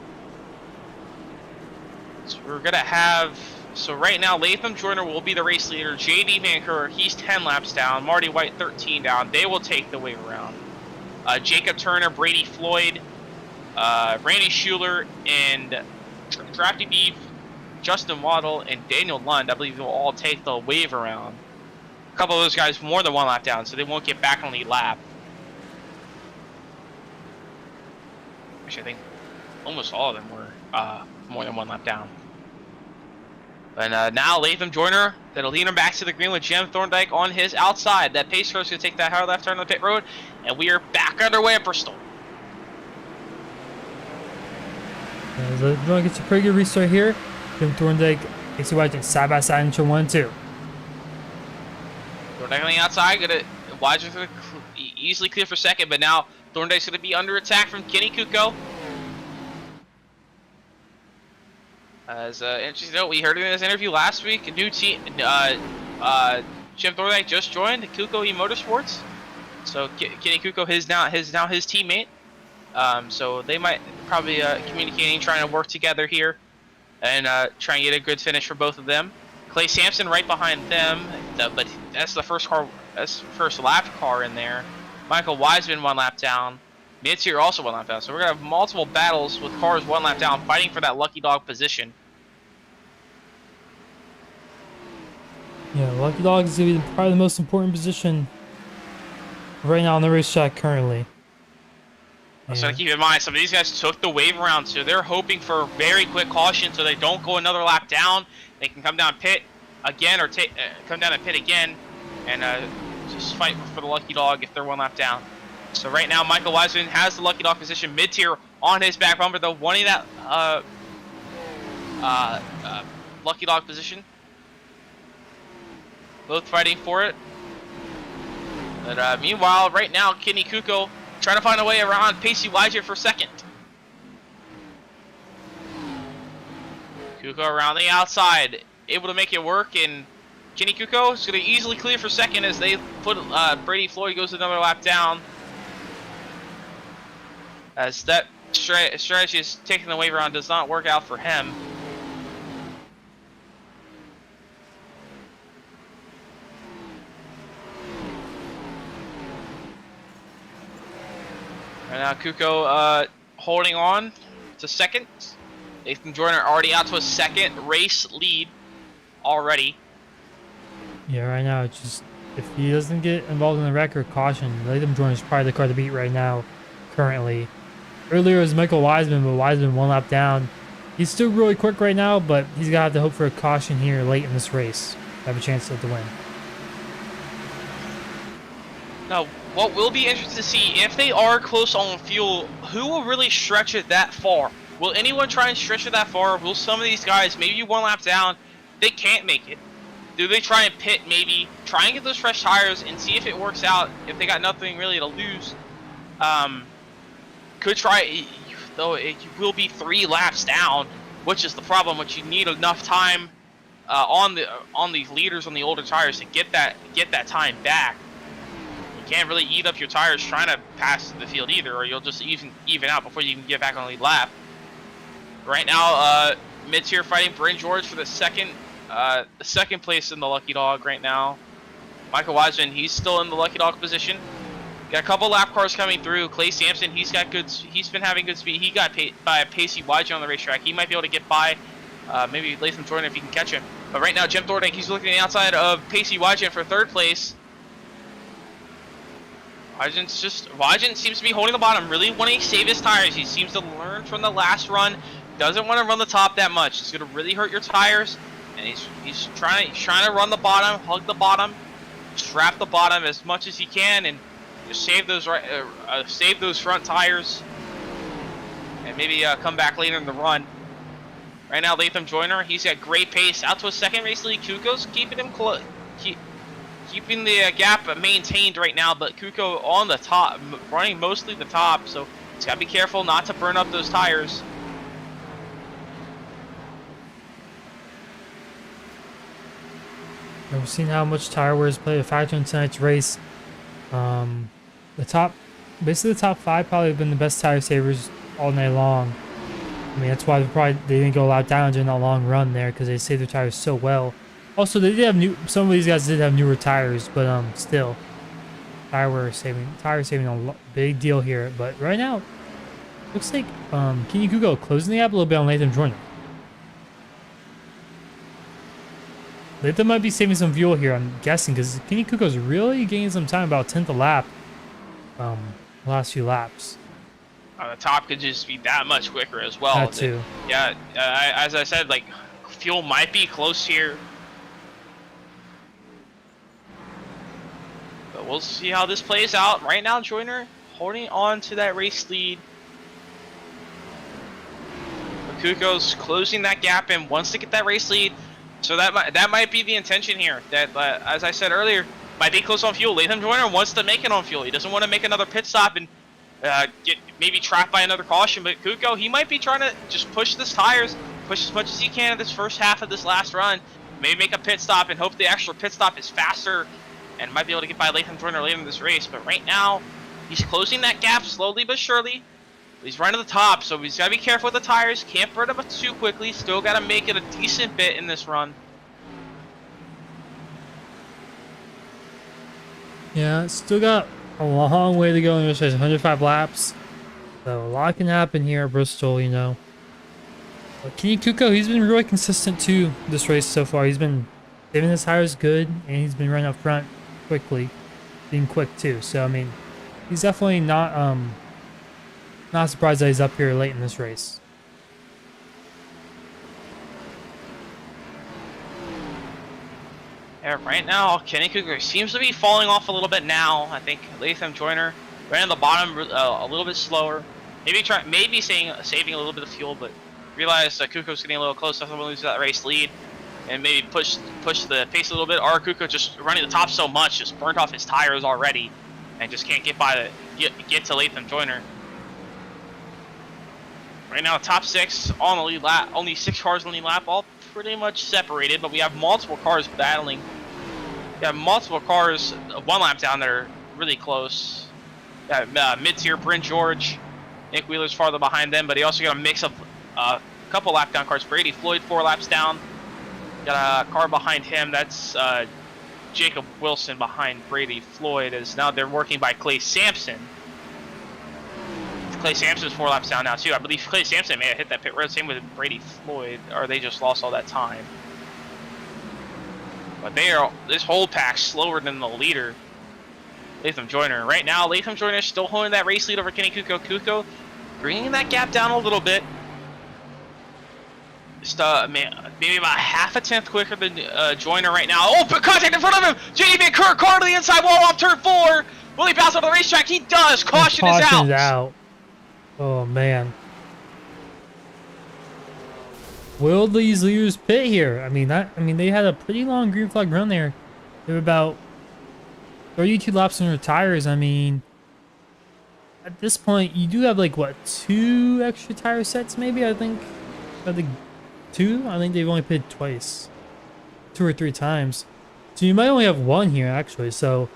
So we're gonna have. So right now, Latham Joyner will be the race leader. JD Vancouver, he's 10 laps down. Marty White, 13 down. They will take the wave around. Jacob Turner, Brady Floyd, Randy Schuler, and Drafty Beef, Justin Waddle, and Daniel Lund, I believe, will all take the wave around. A couple of those guys more than 1 lap down, so they won't get back on the lap. Actually, I think almost all of them were more than 1 lap down. And now Latham Joyner, that'll lead him back to the green with Jim Thorndike on his outside. That pace car's going to take that hard left turn on the pit road, and we are back underway at Bristol. Joyner gets a pretty good restart here. Jim Thorndike, Pacey Wygent side by side in turn 1 and 2. Thorndike on the outside, Wygent's going to easily clear for second, but now Thorndike's going to be under attack from Kenny Kuko. As interesting note, we heard in his interview last week, a new team, Jim Thorndike just joined Kuko Motorsports. So Kenny Kuko is now his teammate. So they might probably communicating, trying to work together here, and try and get a good finish for both of them. Clay Sampson right behind them, but that's the first car, that's the first lap car in there. Michael Wiseman 1 lap down. Mid-tier also 1 lap down. So we're gonna have multiple battles with cars 1 lap down, fighting for that lucky dog position. Yeah, Lucky Dog is going to be probably the most important position right now on the racetrack currently. So keep in mind, some of these guys took the wave around, so they're hoping for a very quick caution so they don't go another lap down. They can come down pit again or come down and pit again and just fight for the lucky dog if they're 1 lap down. So right now, Michael Wiseman has the lucky dog position mid-tier on his back bumper, though, wanting that lucky dog position. Both fighting for it. But meanwhile, right now, Kenny Kuko trying to find a way around Pacey Wiseman for second. Kuko around the outside, able to make it work, and Kenny Kuko is going to easily clear for second as they put Brady Floyd goes another lap down. As that strategy is taking the wave around does not work out for him. Right now, Kuko holding on to second. Nathan Joyner already out to a second race lead already. Yeah, right now, it's just if he doesn't get involved in the wreck or caution, Latham Joyner is probably the car to beat right now, currently. Earlier it was Michael Wiseman, but Wiseman one lap down. He's still really quick right now, but he's got to have to hope for a caution here late in this race to have a chance to win. Now, what will be interesting to see, if they are close on fuel, who will really stretch it that far? Will anyone try and stretch it that far? Will some of these guys, maybe one lap down, they can't make it? Do they try and pit maybe, try and get those fresh tires and see if it works out, if they got nothing really to lose? Could try, though it will be 3 laps down, which is the problem, which you need enough time on the leaders on the older tires to get that time back. You can't really eat up your tires trying to pass the field either, or you'll just even out before you can get back on the lead lap. Right now, mid-tier fighting Bryn George for the second place in the Lucky Dog right now. Michael Wiseman, he's still in the Lucky Dog position. Got a couple lap cars coming through. Clay Sampson, he's been having good speed. He got by Pacey Wiseman on the racetrack. He might be able to get by maybe Latham Jordan if he can catch him. But right now, Jim Thorndyke, he's looking at the outside of Pacey Wiseman for third place. Wiseman seems to be holding the bottom, really wanting to save his tires. He seems to learn from the last run. Doesn't want to run the top that much. It's going to really hurt your tires. And he's trying to run the bottom, hug the bottom, strap the bottom as much as he can, and just save those front tires, and maybe come back later in the run. Right now, Latham Joyner, he's got great pace out to a second race lead. Kuko's keeping him keeping the gap maintained right now, but Kuko on the top, running mostly the top, so he's got to be careful not to burn up those tires. We've seen how much tire wears play a factor in tonight's race. Basically the top 5 probably have been the best tire savers all night long. I mean, that's why they didn't go a lot down during that long run there, because they saved their tires so well. Also, they did have some of these guys did have newer tires, but still, tire saving a big deal here. But right now, looks like Kenny Kuko closing the gap a little bit on Latham Joyner. Latham might be saving some fuel here, I'm guessing, because Kenny Kuko's really gaining some time, about 10th a lap, the last few laps. The top could just be that much quicker as well. That too. Yeah, as I said, like, fuel might be close here. But we'll see how this plays out. Right now, Joyner holding on to that race lead. Kuko's closing that gap and wants to get that race lead. So that might be the intention here. That, as I said earlier, might be close on fuel. Latham Joyner wants to make it on fuel. He doesn't want to make another pit stop and get maybe trapped by another caution. But Kuko, he might be trying to just push his tires, push as much as he can in this first half of this last run. Maybe make a pit stop and hope the extra pit stop is faster and might be able to get by Latham Joyner later in this race. But right now, he's closing that gap slowly but surely. He's running to the top, so he's got to be careful with the tires. Can't burn them too quickly. Still got to make it a decent bit in this run. Yeah, still got a long way to go in this race, 105 laps. So a lot can happen here at Bristol, you know. But Kenny Kuko, he's been really consistent too this race so far. He's been saving his tires good, and he's been running up front quickly, being quick too. So I mean, he's definitely not surprised that he's up here late in this race. Yeah, right now, Kenny Kuko seems to be falling off a little bit now. I think Latham Joyner Ran on the bottom a little bit slower. Maybe saving a little bit of fuel, but realized Kuko's getting a little close. Doesn't want to lose that race lead, and maybe push the pace a little bit. Or Kuko just running the top so much, just burnt off his tires already, and just can't get to Latham Joyner. Right now, top 6 on the lead lap. Only 6 cars on the lead lap, all pretty much separated, but we have multiple cars battling. We have multiple cars 1 lap down that are really close. Mid-tier, Bryn George, Nick Wheeler's farther behind them, but he also got a mix of a couple lap down cars. Brady Floyd 4 laps down. Got a car behind him. That's Jacob Wilson behind Brady Floyd. As now they're working by Clay Sampson. Clay Sampson's 4 laps down now too. I believe Clay Sampson may have hit that pit road. Same with Brady Floyd, or they just lost all that time. But this whole pack's slower than the leader, Latham Joyner. Right now, Latham Joyner still holding that race lead over Kenny Kuko. Kuko bringing that gap down a little bit. Just maybe about half a tenth quicker than Joyner right now. Oh, but contact in front of him! JD Van Kirk, car to the inside wall off turn 4. Will he bounce off the racetrack? He does. Caution is out. Oh man. Will these leaders pit here? I mean, they had a pretty long green flag run there. They were about 32 laps on their tires. I mean, at this point, you do have like what, 2 extra tire sets? Maybe I think 2. I think they've only pitted twice, 2 or 3 times. So you might only have 1 here actually. So,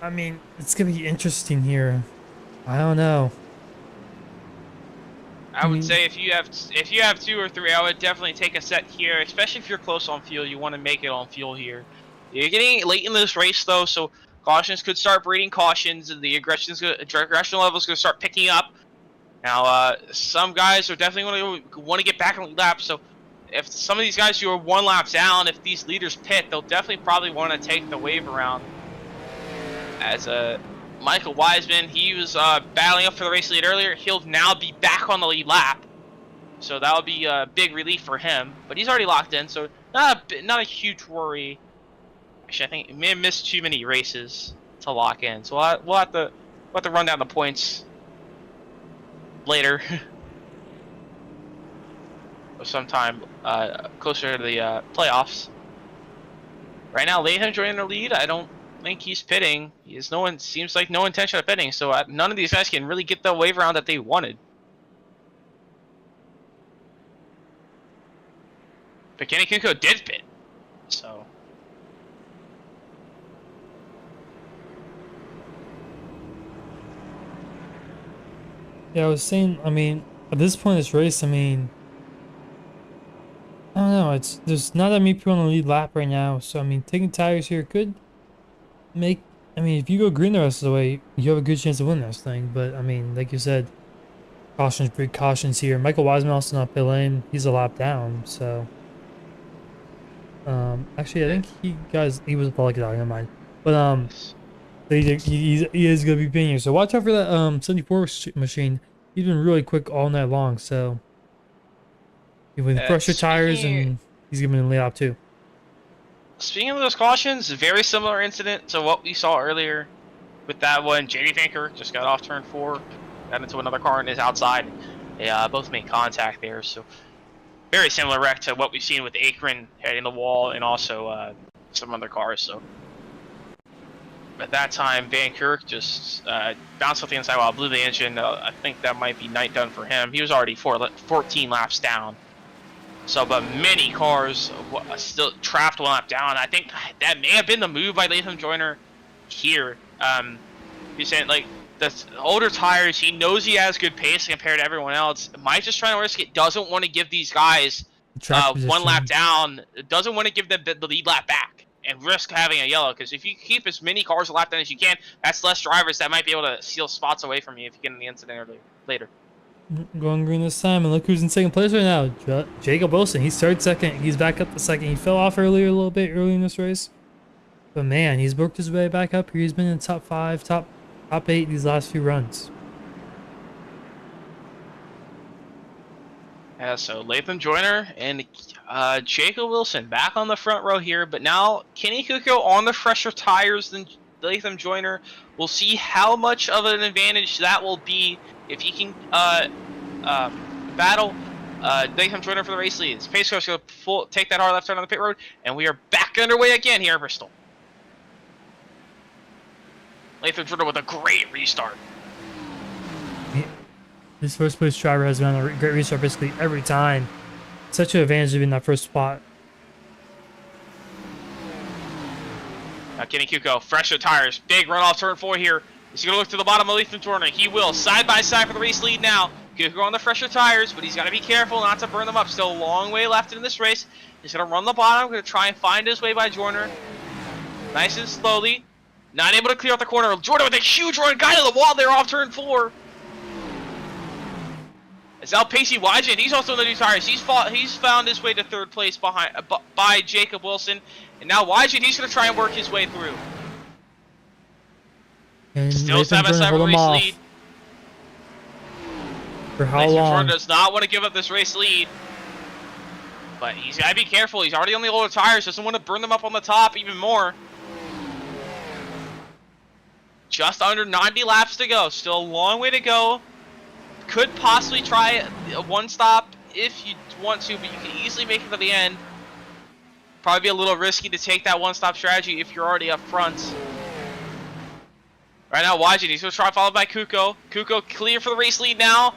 I mean, it's gonna be interesting here. I don't know. I would say if you have 2 or 3, I would definitely take a set here, especially if you're close on fuel. You want to make it on fuel here. You're getting late in this race though, so cautions could start breeding cautions, and the aggression level is going to start picking up. Now, some guys are definitely going to want to get back on the lap. So, if some of these guys who are 1 lap down, if these leaders pit, they'll definitely probably want to take the wave around. As Michael Wiseman, he was battling up for the race lead earlier. He'll now be back on the lead lap, so that would be a big relief for him. But he's already locked in, so not a huge worry. Actually, I think he may have missed too many races to lock in, so we'll have to run down the points later, or sometime closer to the playoffs. Right now, Latham joining the lead. I don't think he's pitting. Seems like no intention of pitting, so none of these guys can really get the wave around that they wanted. But Kenny Kuko did pit, so Yeah, I was saying, I mean, at this point in this race, I mean, I don't know, there's not that many people on the lead lap right now, so I mean, taking tires here could make, I mean, if you go green the rest of the way, you have a good chance of winning this thing, but I mean, like you said, big cautions here. Michael Wiseman also not pit lane, he's a lap down, so, actually, I think he was probably dog, never mind, but, he is going to be being here, so watch out for that 74 machine. He's been really quick all night long, so with pressure tires, and he's giving him a lap too. Speaking of those cautions, very similar incident to what we saw earlier with that one. JD Finker just got off turn 4, got into another car and is outside. They both made contact there, so very similar wreck to what we've seen with Akron hitting the wall and also some other cars. So at that time, Van Kirk just bounced off the inside while blew the engine. I think that might be night done for him. He was already 14 laps down. So, but many cars still trapped 1 lap down. I think that may have been the move by Latham Joyner here. He's saying, like, the older tires, he knows he has good pace compared to everyone else. Might just trying to risk it. Doesn't want to give these guys 1 lap down. Doesn't want to give them the lead lap back and risk having a yellow, because if you keep as many cars a lap down as you can, that's less drivers that might be able to steal spots away from you if you get in the incident later. Going green this time, and look who's in second place right now. Jacob Wilson. He started second. He's back up to second. He fell off a little bit early in this race, but man, he's worked his way back up here. He's been in the top 5, top 8 these last few runs. Yeah, so Latham Joyner and Jacob Wilson back on the front row here, but now Kenny Kuko on the fresher tires than Latham Joyner. We'll see how much of an advantage that will be if he can battle Latham Joyner for the race lead. Pace car's going to take that hard left turn on the pit road, and we are back underway again here at Bristol. Latham Joyner with a great restart. This first place driver has been on a great restart basically every time. Such an advantage to be in that first spot. Now Kenny Kuko, fresher tires, big run off turn 4 here. He's going to look to the bottom of Latham Joyner. He will, side by side for the race lead now. Kuko on the fresher tires, but he's got to be careful not to burn them up. Still a long way left in this race. He's going to run the bottom, going to try and find his way by Joyner. Nice and slowly. Not able to clear out the corner. Joyner with a huge run, guy to the wall there off turn 4. It's now Pacey Wygen. He's also in the new tires. He's found his way to 3rd place behind by Jacob Wilson. And now Wygen, he's going to try and work his way through. And Still side by side for the race lead. For how long? Does not want to give up this race lead. But he's got to be careful. He's already on the older tires. Doesn't want to burn them up on the top even more. Just under 90 laps to go. Still a long way to go. Could possibly try a one stop if you want to, but you can easily make it to the end. Probably be a little risky to take that one stop strategy if you're already up front. Right now, Wygen, he's going to try followed by Kuko. Kuko clear for the race lead now.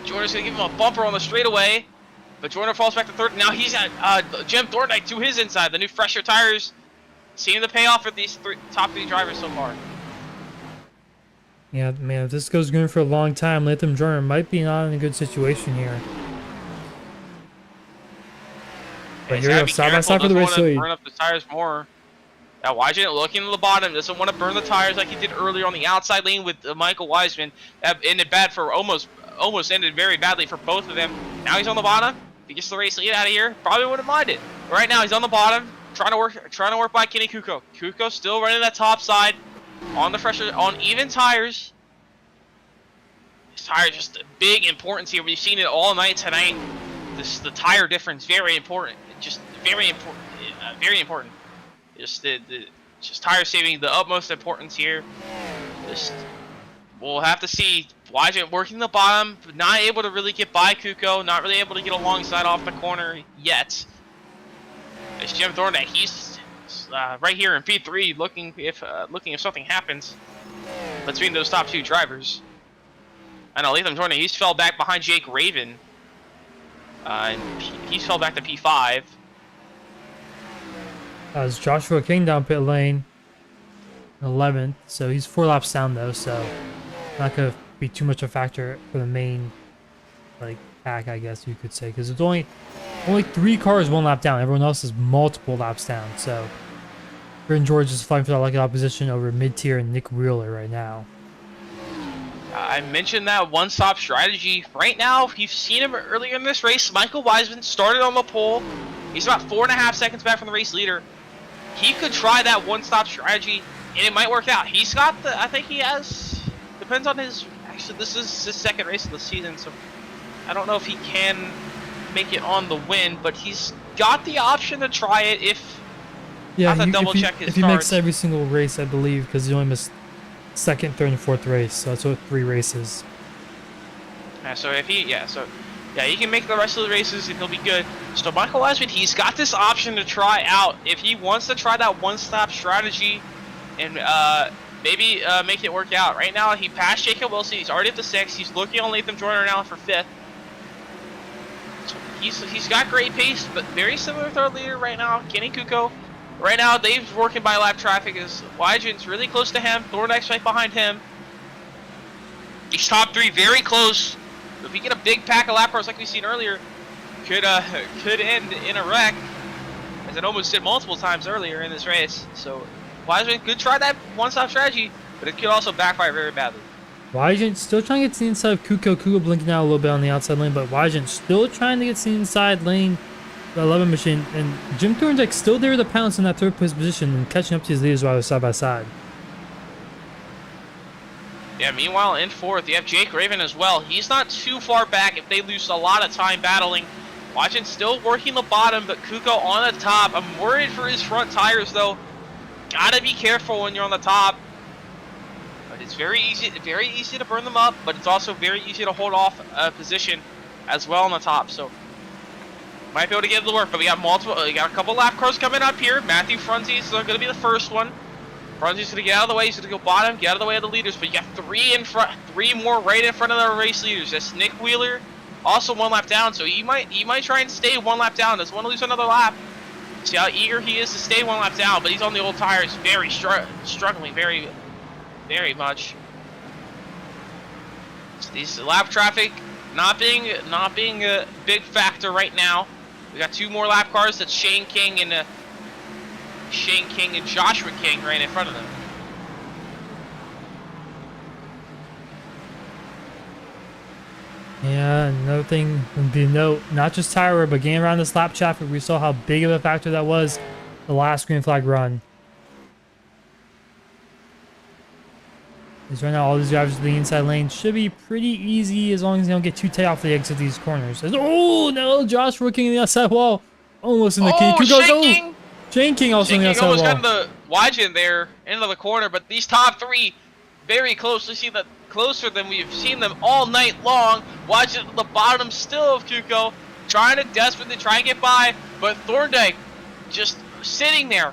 Joyner's going to give him a bumper on the straightaway, but Joyner falls back to 3rd. Now he's at Jim Thorndike to his inside. The new fresher tires seem to pay off for these top 3 drivers so far. Yeah, man, if this goes good for a long time, Latham Joyner might be not in a good situation here. But here we go, side by side for the race lead. Burn up the tires more. Now Wygen looking to the bottom, doesn't want to burn the tires like he did earlier on the outside lane with Michael Wiseman. That ended bad for almost ended very badly for both of them. Now he's on the bottom. If he gets the race lead out of here, probably wouldn't mind it. But right now he's on the bottom, trying to work by Kenny Kuko. Kuko still running that top side. On the fresher, on even tires. His tire just a big importance here. We've seen it all night tonight. The tire difference very important. Just very important. Very important. Just just tire saving the utmost importance here. We'll have to see. Wygen working the bottom, but not able to really get by Kuko. Not really able to get alongside off the corner yet. It's Jim Thorndike. He's right here in P3, looking if something happens between those top 2 drivers. I know Latham Joyner, he's fell back behind Jake Raven, and he's fell back to P5. As Joshua King down pit lane, 11th, so he's 4 laps down though, so not gonna be too much of a factor for the main pack, I guess you could say, because it's only 3 cars 1 lap down. Everyone else is multiple laps down, so. Brandon George is fighting for that lucky opposition over mid-tier and Nick Wheeler right now. I mentioned that one-stop strategy. Right now, you've seen him earlier in this race. Michael Wiseman started on the pole. He's about 4.5 seconds back from the race leader. He could try that one-stop strategy, and it might work out. He's got the, I think he has, depends on his, actually this is his 2nd race of the season, so I don't know if he can make it on the win, but he's got the option to try it if if he makes every single race, I believe, because he only missed 2nd, 3rd, and 4th race, so that's what 3 races. So if he, he can make the rest of the races and he'll be good. So Michael Wiseman, he's got this option to try out if he wants to try that one-stop strategy and maybe make it work out. Right now, he passed Jacob Wilson. He's already up to 6th. He's looking on Latham Joyner now for 5th. So he's got great pace, but very similar to our leader right now, Kenny Kuko. Right now, Dave's working by lap traffic as Wygen's really close to him. Thorndike's right behind him. He's top 3, very close. If we get a big pack of lap cars like we've seen earlier, could end in a wreck, as it almost did multiple times earlier in this race. So Wygen could try that one-stop strategy, but it could also backfire very badly. Wygen still trying to get to the inside of Kuko. Kuko blinking out a little bit on the outside lane, but Wygen still trying to get to the inside lane. The 11 machine, and Jim Thorndike still there to pounce in that 3rd place position and catching up to his leaders while they're side by side. Yeah, meanwhile in 4th, you have Jake Raven as well. He's not too far back if they lose a lot of time battling. Wygen still working the bottom, but Kuko on the top. I'm worried for his front tires though. gotta be careful when you're on the top. But it's very easy to burn them up, but it's also very easy to hold off a position as well on the top. So might be able to get it to work, but we got we got a couple lap cars coming up here. Matthew Frunze is going to be the first one. Frunze's going to get out of the way. He's going to go bottom, get out of the way of the leaders. But you got three more right in front of the race leaders. That's Nick Wheeler, also 1 lap down. So he might try and stay 1 lap down. Doesn't want to lose another lap. See how eager he is to stay 1 lap down, but he's on the old tires, very struggling, very much. So these lap traffic not being a big factor right now. We got 2 more lap cars. That's Shane King and Joshua King right in front of them. Yeah, another thing would be to note, not just tire wear, but getting around this lap traffic. We saw how big of a factor that was the last green flag run. Because right now, all these drivers to the inside lane should be pretty easy as long as they don't get too tight off the exit of these corners. Oh no, Josh working the outside wall, almost in the key. Shane King also in the outside wall. Shane King almost got in the Wygen there into the corner, but these top 3 very close. We see that closer than we've seen them all night long. Wygen at the bottom still of Kuko, trying to desperately try and get by, but Thorndike just sitting there.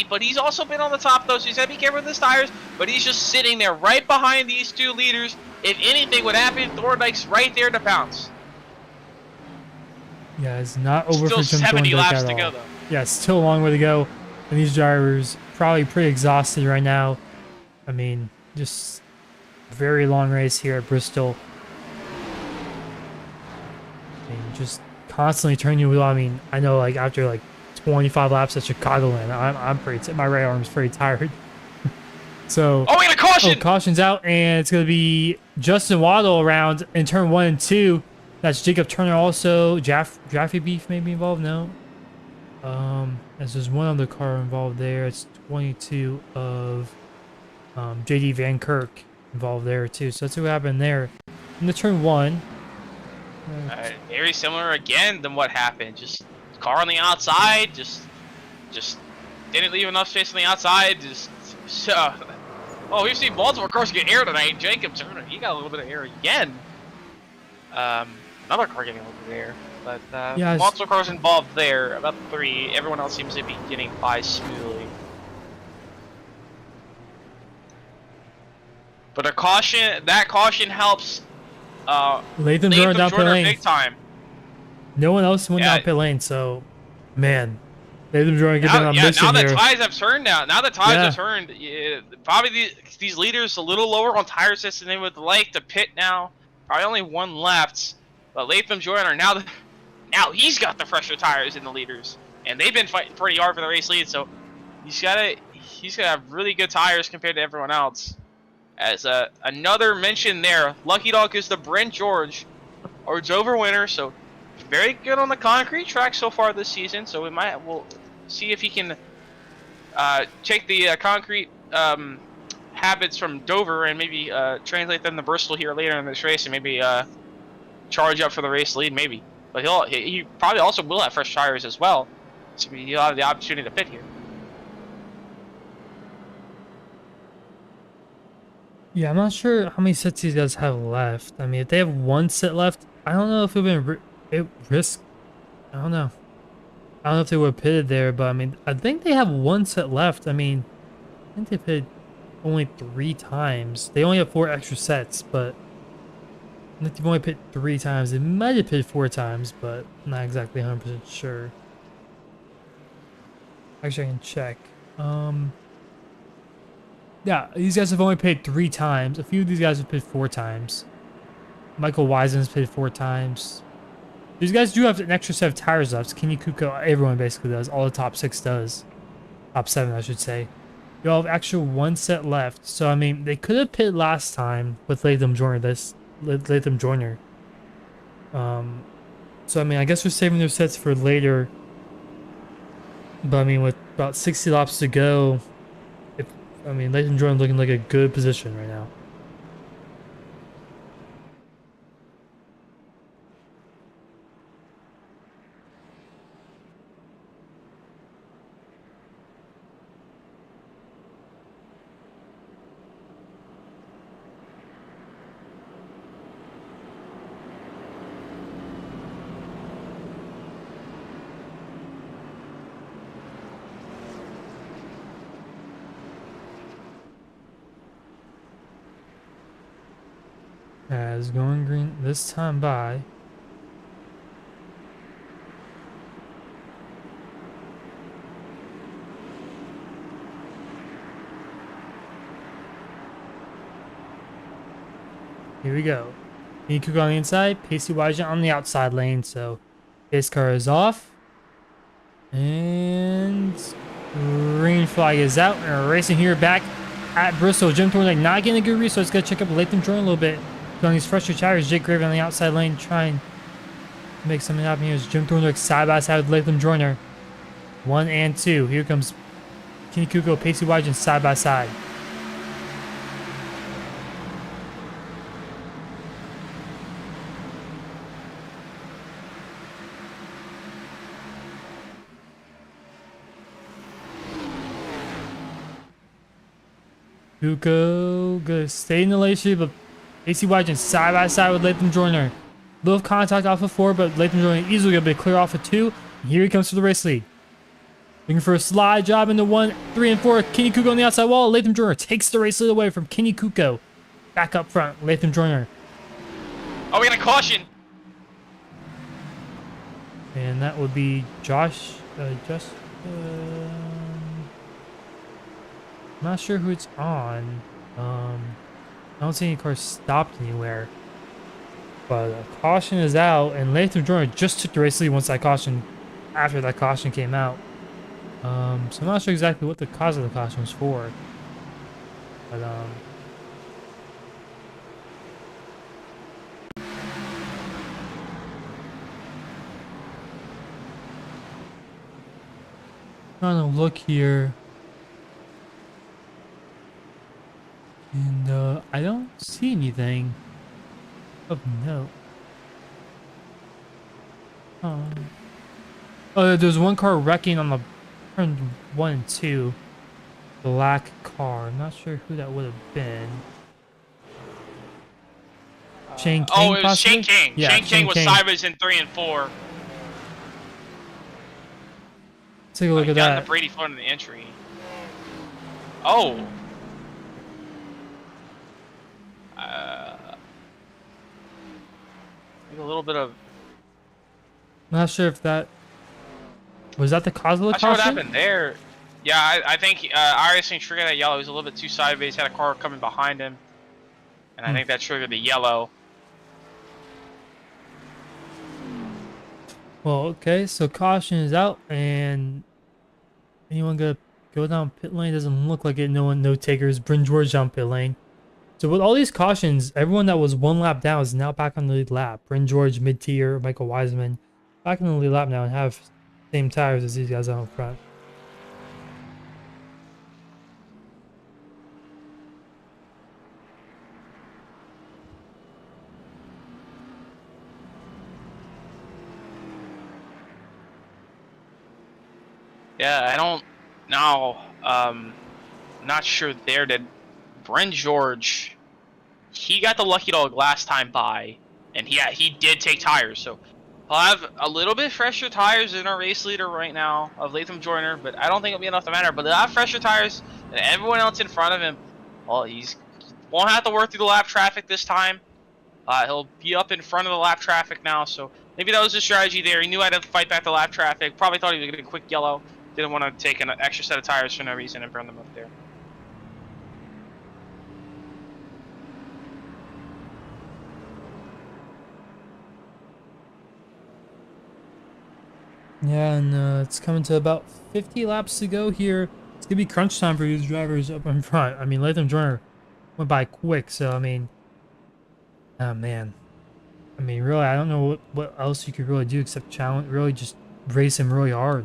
But he's also been on the top though, so he's got to be careful with his tires. But he's just sitting there right behind these 2 leaders. If anything would happen, Thorndike's right there to pounce. Yeah, it's not over still for Jim 70 Thorndike laps at to all. go though. Yeah, it's still a long way to go, and these drivers probably pretty exhausted right now. I mean, just very long race here at Bristol. I mean, just constantly turning your wheel. I mean, I know like after like 25 laps at Chicagoland, I'm pretty. My right arm's pretty tired. So. Oh, we got a caution! Oh, caution's out, and it's gonna be Justin Waddle around in turn 1 and 2. That's Jacob Turner also. Jaffe Beef may be involved. No. As there's one other car involved there. It's 22 of JD Van Kirk involved there too. So that's what happened there. In the turn 1. Very similar again than what happened. Just car on the outside. Just didn't leave enough space on the outside. Oh, we've seen multiple cars get air tonight. Jacob Turner, he got a little bit of air again. Another car getting a little bit of air. But yeah, multiple cars involved there, about 3. Everyone else seems to be getting by smoothly. But that caution helps Latham Joyner down pit lane. Big time. No one else went down pit lane, so man, Latham Joyner getting on a mission now here. the tides have turned now. Now the tides have turned. Probably these leaders a little lower on tire assist than they would like to pit now. Probably only 1 left. But Latham Joyner now he's got the fresher tires in the leaders, and they've been fighting pretty hard for the race lead. So he's gotta have really good tires compared to everyone else. As another mention there, Lucky Dog is the Brent George or Dover winner. So very good on the concrete track so far this season. So we'll see if he can take the concrete habits from Dover and maybe translate them to Bristol here later in this race, and maybe charge up for the race lead, maybe. But he probably also will have fresh tires as well, so he'll have the opportunity to pit here. Yeah, I'm not sure how many sets these guys have left. I mean, if they have 1 set left, I don't know if it would be risk. I don't know. I don't know if they would have pitted there, but I mean, I think they have 1 set left. I mean, I think they pitted only 3 times. They only have 4 extra sets, but I think they've only pitted 3 times. They might have pitted 4 times, but I'm not exactly 100% sure. Actually, I can check. Yeah, these guys have only paid 3 times. A few of these guys have paid 4 times. Michael Wisen's paid 4 times. These guys do have an extra set of tires left. Kenny Kuko, everyone basically does. All the top 6 does. Top 7, I should say. You all have extra 1 set left. So, I mean, they could have pitted last time with Latham Joyner. So, I mean, I guess we're saving their sets for later. But, I mean, with about 60 laps to go, Latham Joyner's looking like a good position right now. As going green this time by. Here we go. Kuka on the inside, Pacey Wygen on the outside lane, so pace car is off. And green flag is out. And we're racing here back at Bristol. Jim Thornley not getting a good read, so it's got to check up Latham Jordan a little bit. On these fresher tires, Jake Graven on the outside lane trying to make something happen here. It's Jim Thornley side by side with Latham Joyner. 1 and 2. Here comes Kenny Kuko, Pacey Wygen side by side. Kuko gonna stay in the late street, but Pacey Wygen side by side with Latham Joyner. Little contact off of 4, but Latham Joyner easily gonna be clear off of 2. And here he comes for the race lead. Looking for a slide job into 1, 3, and 4. Kenny Kuko on the outside wall. Latham Joyner takes the race lead away from Kenny Kuko. Back up front, Latham Joyner. Oh, we got a caution. And that would be Josh. I'm not sure who it's on. I don't see any cars stopped anywhere. But caution is out, and Latham Joyner just took the race lead once that caution, after that caution came out. So I'm not sure exactly what the cause of the caution was for. But trying to look here. And I don't see anything of note. Oh, there's one car wrecking on the turn 1 and 2. Black car. I'm not sure who that would have been. Shane King. Oh, it was possibly? Shane King. Yeah, Shane King was sideways in 3 and 4. Take a look at got that. the Brady front in the entry. Oh. A little bit of. I'm not sure if that was that the cause of the Not sure what caution. happened there. Yeah, I think iRacing triggered that yellow. He was a little bit too sideways. Had a car coming behind him, and I think that triggered the yellow. Well, okay, so caution is out, and anyone gonna go down pit lane? Doesn't look like it. No takers. Bryn George down pit lane. So with all these cautions, everyone that was 1 lap down is now back on the lead lap. Bryn George, mid-tier, Michael Wiseman, back on the lead lap now and have same tires as these guys out front. Yeah, I don't know. Not sure there that Bryn George, he got the lucky dog last time by, and he did take tires, so he'll have a little bit fresher tires than our race leader right now of Latham Joyner, but I don't think it'll be enough to matter. But they'll have fresher tires than everyone else in front of him. Well, won't have to work through the lap traffic this time. He'll be up in front of the lap traffic now, so maybe that was his strategy there. He knew how to fight back the lap traffic. Probably thought he was going to get a quick yellow. Didn't want to take an extra set of tires for no reason and burn them up there. Yeah, and it's coming to about 50 laps to go here. It's gonna be crunch time for these drivers up in front. I mean, Latham Joyner went by quick, so I mean, oh man. I mean, really, I don't know what else you could really do except challenge, really just race him really hard.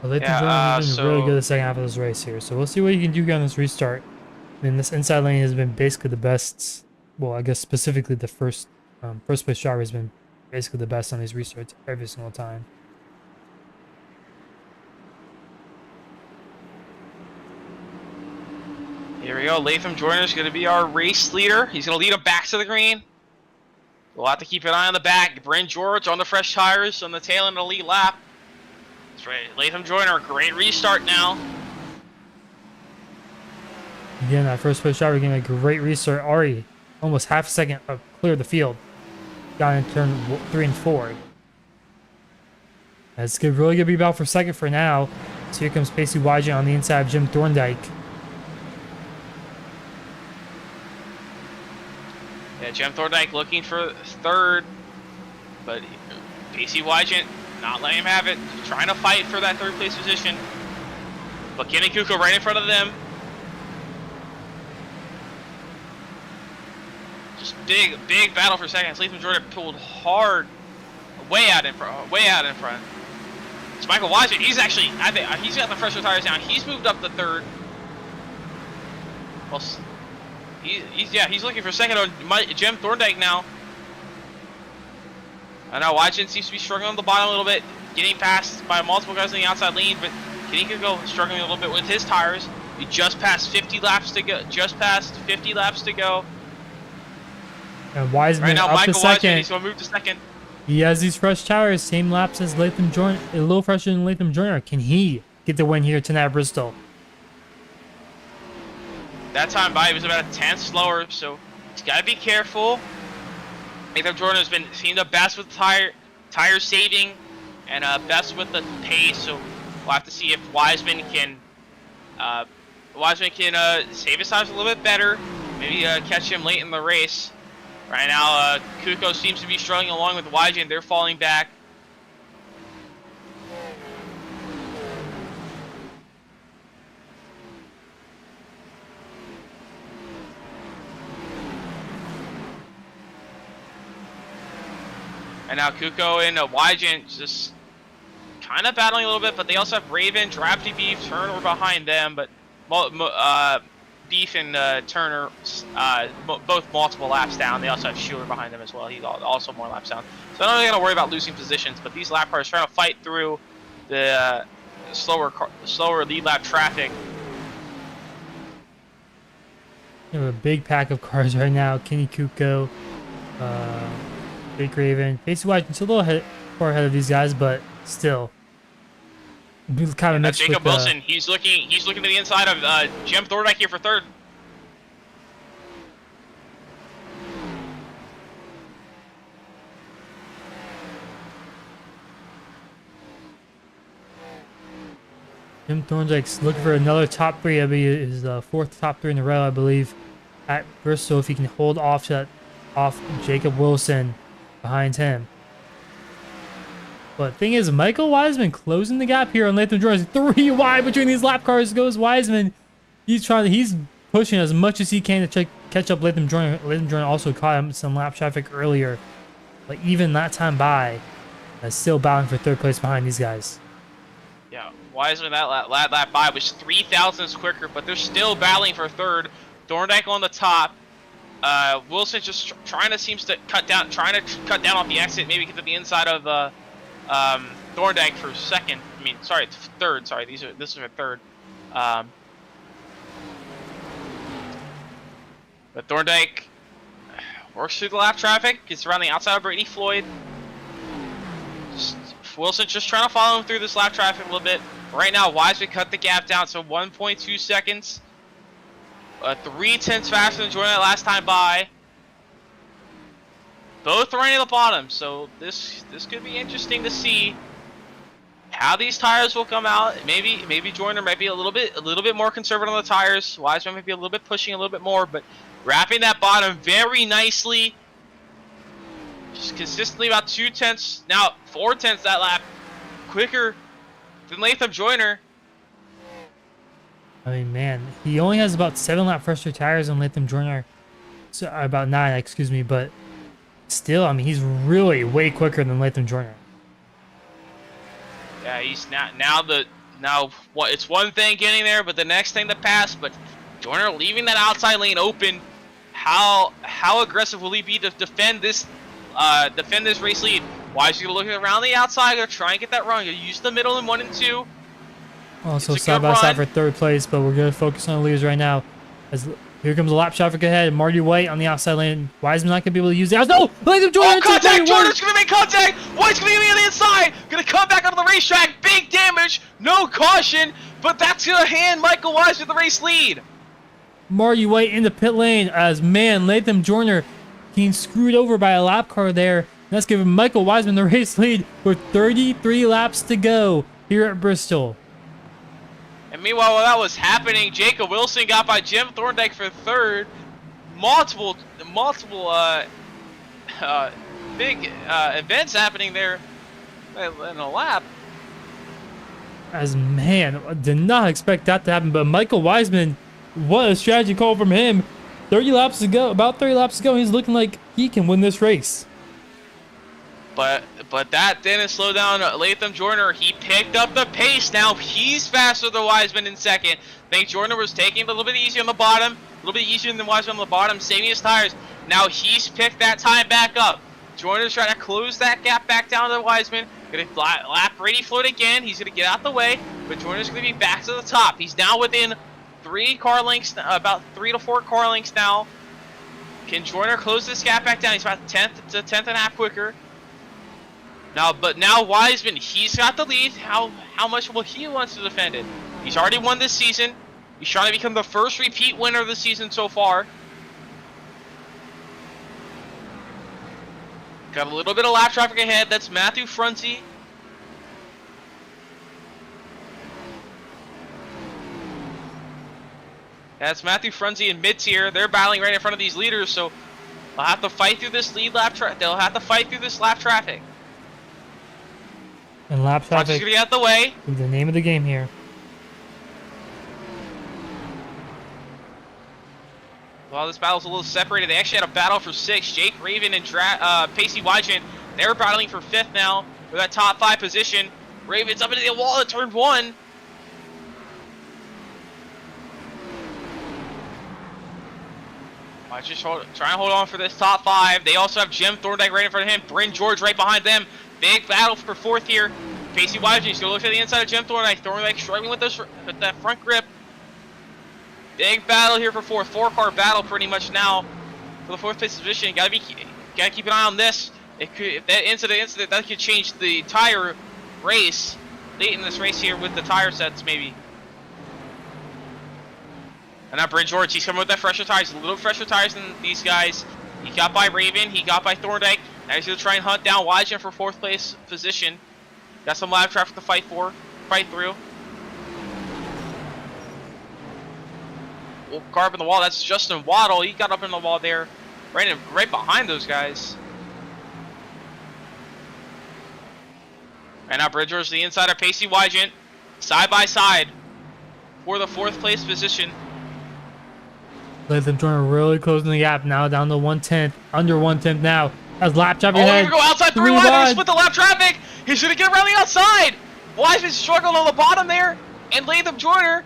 Well, Latham Joyner has been really good the second half of this race here, so we'll see what you can do here on this restart. I mean, this inside lane has been basically the best. Well, I guess specifically the first place driver has been basically the best on these restarts every single time. we go. Latham Joyner is going to be our race leader. He's going to lead him back to the green. We'll have to keep an eye on the back. Brent George on the fresh tires on the tail end of the lead lap. That's right. Latham Joyner, great restart now. Again, that first push shot, we're getting a great restart. Already almost half a second clear the field. Got in turn 3 and 4. That's good. Really good rebound for second for now. So here comes Pacey Wygent on the inside of Jim Thorndike. Yeah, Jim Thorndike looking for third, but Pacey Wygent not letting him have it. Trying to fight for that third place position. But Kenny Kuko right in front of them. Just big battle for seconds. Latham Jordan pulled hard, way out in front. It's Michael Wygent. He's actually, I think, he's got the fresher tires down. He's moved up to third. Well, he's looking for second on Jim Thorndike now. I know Wygent seems to be struggling on the bottom a little bit, getting passed by multiple guys on the outside lane, but Kenny could go struggling a little bit with his tires. He just passed 50 laps to go. And Wiseman right now, up Michael to second. Wygent, he's going to move to second. He has these fresh tires, same laps as Latham Joyner, a little fresher than Latham Joyner. Can he get the win here tonight at Bristol? That time by, he was about a tenth slower, so he's got to be careful. Latham Joyner has been seen the best with tire saving and best with the pace, so we'll have to see if Wiseman can save his tires a little bit better, maybe catch him late in the race. Right now, Kuko seems to be struggling along with Wygent. They're falling back. And now Kuko and Wygent just kind of battling a little bit, but they also have Raven, Drafty Beef, Turner behind them, but Beef and Turner, both multiple laps down. They also have Schuler behind them as well. He's also more laps down. So I'm not really going to worry about losing positions, but these lap cars trying to fight through the slower lead lap traffic. We have a big pack of cars right now. Kenny Kuko, Jake Raven, Pacey Wygent's a little far ahead of these guys, but still. Kind of mixed Jacob with, Wilson, he's looking to the inside of Jim Thorndike here for third. Jim Thorndike's looking for another top three. That'll be his fourth top three in a row, I believe, at Bristol. If he can hold off Jacob Wilson behind him. But the thing is, Michael Wiseman closing the gap here on Latham Joyner. 3 wide between these lap cars goes Wiseman. He's pushing as much as he can to catch up Latham Joyner. Latham Joyner also caught him some lap traffic earlier. But even that time by, still battling for third place behind these guys. Yeah, Wiseman that lap by was 3 thousandths quicker, but they're still battling for third. Thorndike on the top. Wilson just trying to cut down off the exit, maybe get to the inside of Thorndike for second. Third. Sorry, this is for third. But Thorndike works through the lap traffic, gets around the outside of Brady Floyd. Wilson just trying to follow him through this lap traffic a little bit. Right now, Wiseman cut the gap down to 1.2 seconds. 3/10 faster than Jordan that last time by. Both running at the bottom, so this could be interesting to see how these tires will come out. Maybe Joyner might be a little bit more conservative on the tires. Wiseman might be a little bit pushing a little bit more, but wrapping that bottom very nicely. Just consistently about 2/10, now 4/10 that lap, quicker than Latham Joyner. I mean, man, he only has about 7 lap fresher tires on Latham Joyner. So about 9, excuse me, but still, I mean, he's really way quicker than Latham Joyner. Yeah, he's it's one thing getting there, but the next thing to pass. But Joyner leaving that outside lane open. How aggressive will he be to defend this race lead? Why is he looking around the outside to try and get that run? You use the middle in 1 and 2. Also side by side for third place, but we're going to focus on the leaders right now. As here comes a lap traffic ahead. Marty White on the outside lane. Wiseman not gonna be able to use it. No, Latham Jordan. Oh, contact! Jordan's gonna make contact. White's gonna be on the inside. Gonna come back onto the racetrack. Big damage. No caution, but that's gonna hand Michael Wiseman the race lead. Marty White in the pit lane as man Latham Joyner getting screwed over by a lap car there. That's giving Michael Wiseman the race lead with 33 laps to go here at Bristol. And meanwhile, while that was happening, Jacob Wilson got by Jim Thorndike for third. Multiple big events happening there in a lap. As man, did not expect that to happen. But Michael Wiseman, what a strategy call from him. 30 laps to go, about 30 laps to go. He's looking like he can win this race. But that didn't slow down Latham Joyner. He picked up the pace. Now he's faster than Wiseman in second. I think Joyner was taking it a little bit easier on the bottom. A little bit easier than Wiseman on the bottom, saving his tires. Now he's picked that time back up. Joyner's trying to close that gap back down to Wiseman. Gonna lap Brady Floyd again. He's gonna get out the way, but Joyner's gonna be back to the top. He's now within 3 car lengths, about 3 to 4 car lengths now. Can Joyner close this gap back down? He's about 10th to 10th and a half quicker. But now Wiseman, he's got the lead. How much will he want to defend it? He's already won this season. He's trying to become the first repeat winner of the season so far. Got a little bit of lap traffic ahead. That's Matthew Frunze. That's Matthew Frunze in mid-tier. They're battling right in front of these leaders, so they'll have to fight through this They'll have to fight through this lap traffic. And lap traffic Frunze's gonna get out the way. is the name of the game here. While this battle's a little separated, they actually had a battle for 6. Jake Raven and Pacey Wygen, they're battling for 5th now for that top 5 position. Raven's up into the wall at turn 1. Just try and hold on for this top 5. They also have Jim Thorndike right in front of him. Bryn George right behind them. Big battle for 4th here. Pacey Wygen, he's going to look to the inside of Jim Thorndike. Thorndike struggling with that front grip. Big battle here for 4th. 4-car battle pretty much now for the 4th place position. Gotta keep an eye on this. If that incident, that could change the entire race late in this race here with the tire sets maybe. And now Bryn George, he's coming with that fresher tires, a little fresher tires than these guys. He got by Raven, he got by Thorndike. Now he's gonna try and hunt down Wygen for 4th place position. Got some lap traffic to fight through. Well, car up in the wall, that's Justin Waddle. He got up in the wall there, right behind those guys. And now Bryn George, the insider, Pacey Wygen, side by side for the 4th place position. Latham Joyner really closing the gap now, down to 1/10, under 1/10 now. As lap traffic ahead. Oh, here we go, outside 3 wide, they split the lap traffic. He's gonna get around the outside. Wiseman's struggling on the bottom there, and Latham Joyner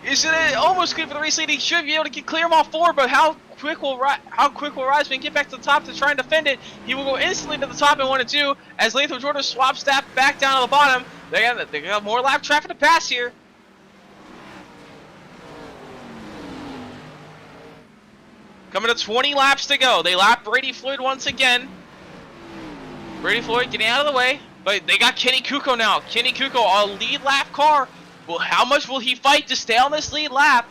is gonna almost get for the race lead. He should be able to clear him off 4, but how quick will Wiseman get back to the top to try and defend it? He will go instantly to the top in 1 and 2 as Latham Joyner swaps that back down to the bottom. They got more lap traffic to pass here. Coming to 20 laps to go. They lap Brady Floyd once again. Brady Floyd getting out of the way, but they got Kenny Kuko now. Kenny Kuko, a lead lap car. Well, how much will he fight to stay on this lead lap?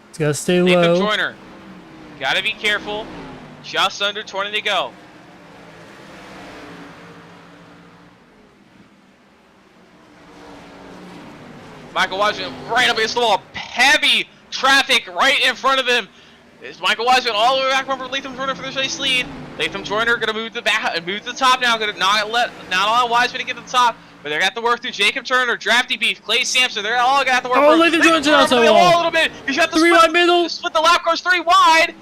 It's gotta stay Latham low. Joyner, gotta be careful. Just under 20 to go. Michael Wiseman right up against the wall. Heavy traffic right in front of him. Is Michael Wiseman all the way back from Latham Joyner for the race lead. Latham Joyner gonna move to the top now. Gonna not allow Wiseman to get to the top, but they're gonna have to work through Jacob Turner, Drafty Beef, Clay Sampson. They're all gonna have to work. Oh, Latham Joyner's outside the the wall. wall a little bit. He's got the 3 wide middle. split the lap cars 3 wide,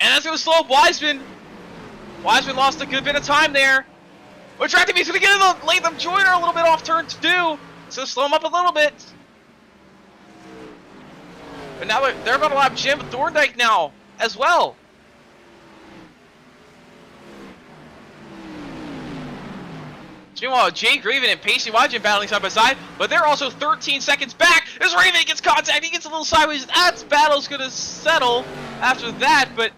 and that's gonna slow up Wiseman. Wiseman lost a good bit of time there. But Drafty Beef's gonna get in the Latham Joyner a little bit off turn 2. It's gonna slow him up a little bit. But now they're about to lap Jim Thorndike now as well. It's Meanwhile, Jake Raven and Pacey Wagen battling side by side, but they're also 13 seconds back as Raven gets contact. He gets a little sideways. That battle's going to settle after that, but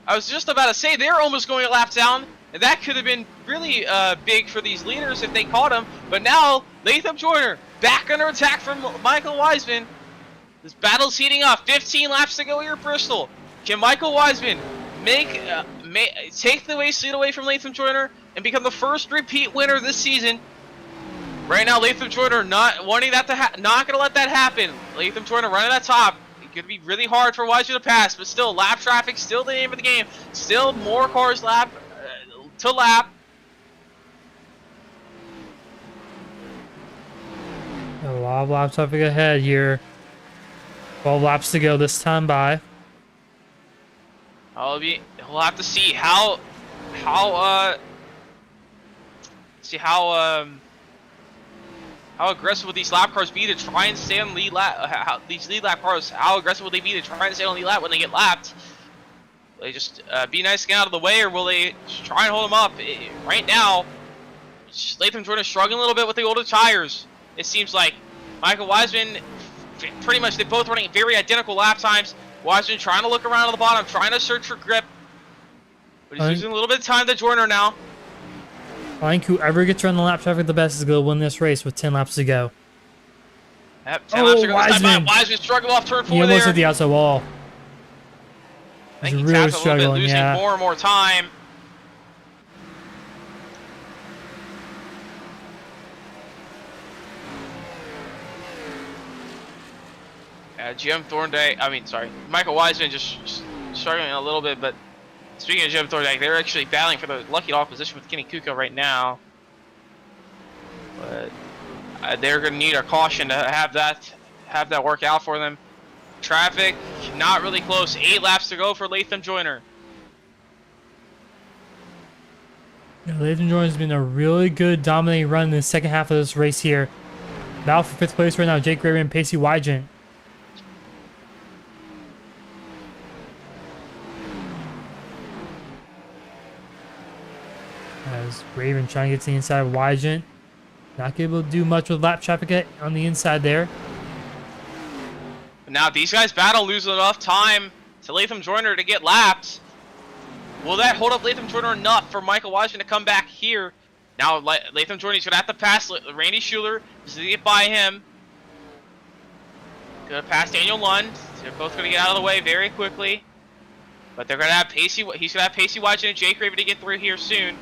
I was just about to say they're almost going a lap down, and that could have been really big for these leaders if they caught him. But now, Latham Joyner back under attack from Michael Wiseman. This battle's heating up. 15 laps to go here at Bristol. Can Michael Wiseman take the race lead away from Latham Joyner and become the first repeat winner this season? Right now, Latham Joyner not wanting that to not going to let that happen. Latham Joyner running at top. It's going to be really hard for Wiseman to pass, but still, lap traffic, still the name of the game. Still more cars lap to lap. A lot of lap traffic ahead here. 12 laps to go this time by. We'll have to see how aggressive will these lap cars be to try and stay on lead lap. These lead lap cars, how aggressive will they be to try and stay on lead lap when they get lapped? Will they just be nice and get out of the way, or will they try and hold them up? Right now, Latham Joyner struggling a little bit with the older tires. It seems like Michael Wiseman, pretty much, they're both running very identical lap times. Wiseman trying to look around at the bottom, trying to search for grip. But he's losing a little bit of time to Joyner now. I think whoever gets around the lap traffic the best is going to win this race with 10 laps to go. Yep, 10 laps to go. Wiseman. Wiseman struggled off turn 4 he almost there. hit the outside wall. I think He's he really tapped a little bit, struggling, losing yeah. more and more time. Michael Wiseman just struggling a little bit, but speaking of Jim Thorndike, they're actually battling for the lucky dog position with Kenny Kuko right now. But they're going to need a caution to have that work out for them. Traffic, not really close. 8 laps to go for Latham Joyner. Yeah, Latham Joyner's been a really good dominating run in the second half of this race here. Battle for 5th place right now, Jake Raven and Pacey Wigen. As Raven trying to get to the inside of Wigen. Not able to do much with lap traffic on the inside there. Now these guys battle, losing enough time to Latham Joyner to get laps. Will that hold up Latham Joyner enough for Michael Wiseman to come back here? Now Latham Joyner's going to have to pass Randy Schuler just to get by him. Going to pass Daniel Lund. They're both going to get out of the way very quickly. But they're going to have Pacey. He's going to have Pacey Wigen and Jake Raven to get through here soon.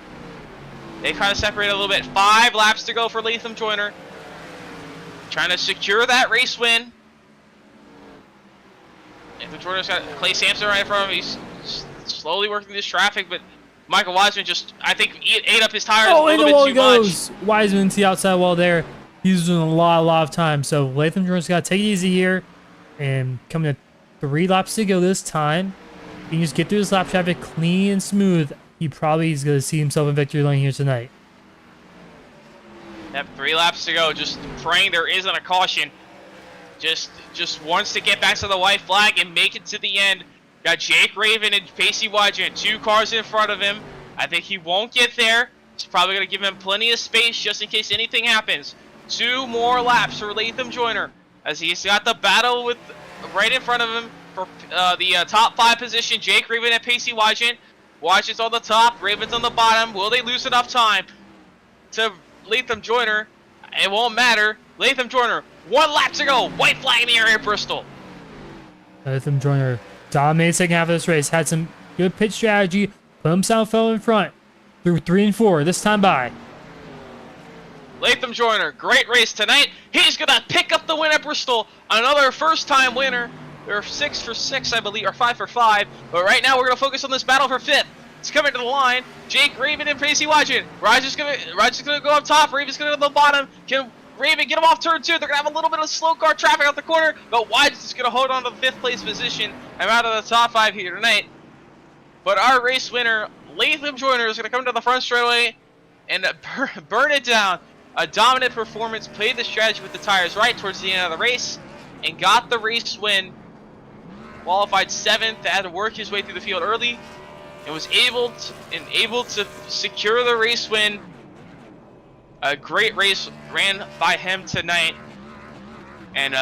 They kind of separate a little bit. 5 laps to go for Latham Joyner. Trying to secure that race win. Latham Joyner's got Clay Sampson right in front of him. He's slowly working this traffic, but Michael Wiseman just, I think, ate up his tires a little bit too much. Wiseman to the outside wall there. He's losing a lot of time. So Latham Joyner's got to take it easy here. And coming to 3 laps to go this time. He can just get through this lap traffic clean and smooth. He probably is going to see himself in victory lane here tonight. Yep, 3 laps to go. Just praying there isn't a caution. Just wants to get back to the white flag and make it to the end. Got Jake Raven and Pacey Wigen, 2 cars in front of him. I think he won't get there. It's probably going to give him plenty of space just in case anything happens. 2 more laps for Latham Joyner as he's got the battle with right in front of him for the top 5 position. Jake Raven and Pacey Wigen. Wigen's on the top, Raven's on the bottom. Will they lose enough time to Latham Joyner? It won't matter. Latham Joyner, 1 lap to go. White flag in the area at Bristol. Latham Joyner dominated second half of this race. Had some good pitch strategy. Put himself fell in front through 3 and 4 this time by. Latham Joyner, great race tonight. He's going to pick up the win at Bristol. Another first-time winner. They're 6 for 6, I believe, or 5 for 5. But right now, we're going to focus on this battle for 5th. It's coming to the line. Jake Raven and Pacey Wigen. Roger's going to go up top. Raven's going to go to the bottom. Can Raven get him off turn 2? They're going to have a little bit of slow car traffic out the corner. But Wigen's just going to hold on to the 5th place position. I'm out of the top 5 here tonight. But our race winner, Latham Joyner, is going to come to the front straightaway and burn it down. A dominant performance. Played the strategy with the tires right towards the end of the race. And got the race win. Qualified 7th, had to work his way through the field early, and was able to secure the race win A great race ran by him tonight, and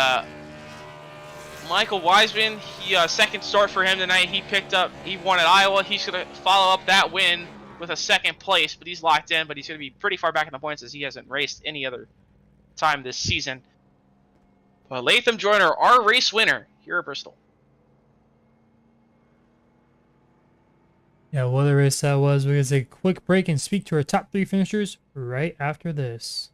Michael Wiseman, he second start for him tonight. He won at Iowa. He's gonna follow up that win with a second place, but he's locked in. But he's gonna be pretty far back in the points as he hasn't raced any other time this season. But Latham Joyner, our race winner here at Bristol. Yeah, what a race that was. We're going to take a quick break and speak to our top 3 finishers right after this.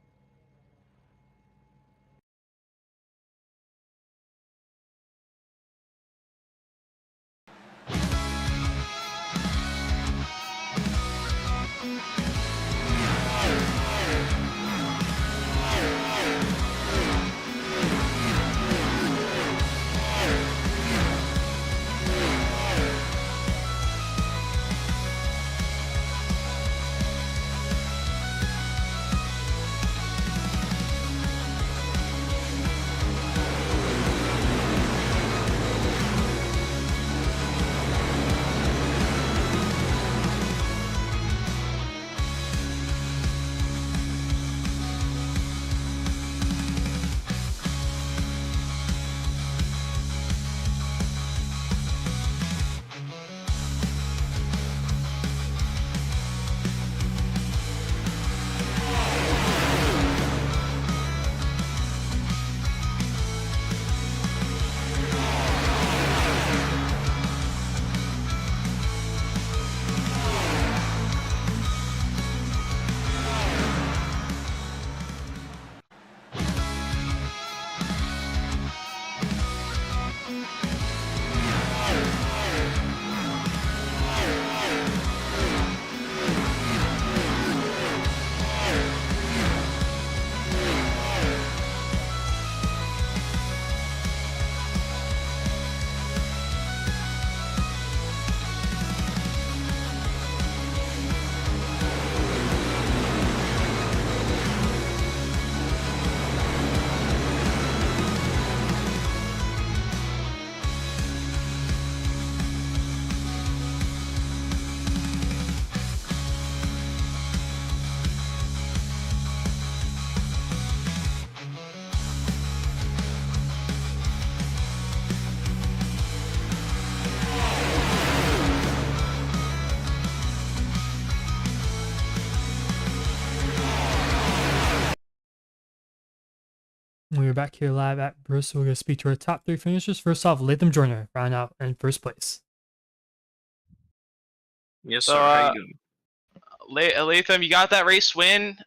We're back here live at Bristol. We're going to speak to our top 3 finishers. First off, Latham Joyner, round out in first place. Yes, So, sir. How you doing? Latham, you got that race win.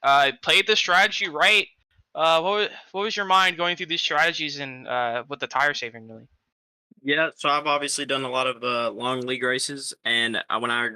Played the strategy right. What was your mind going through these strategies and with the tire saving really? Yeah, so I've obviously done a lot of long league races, and when I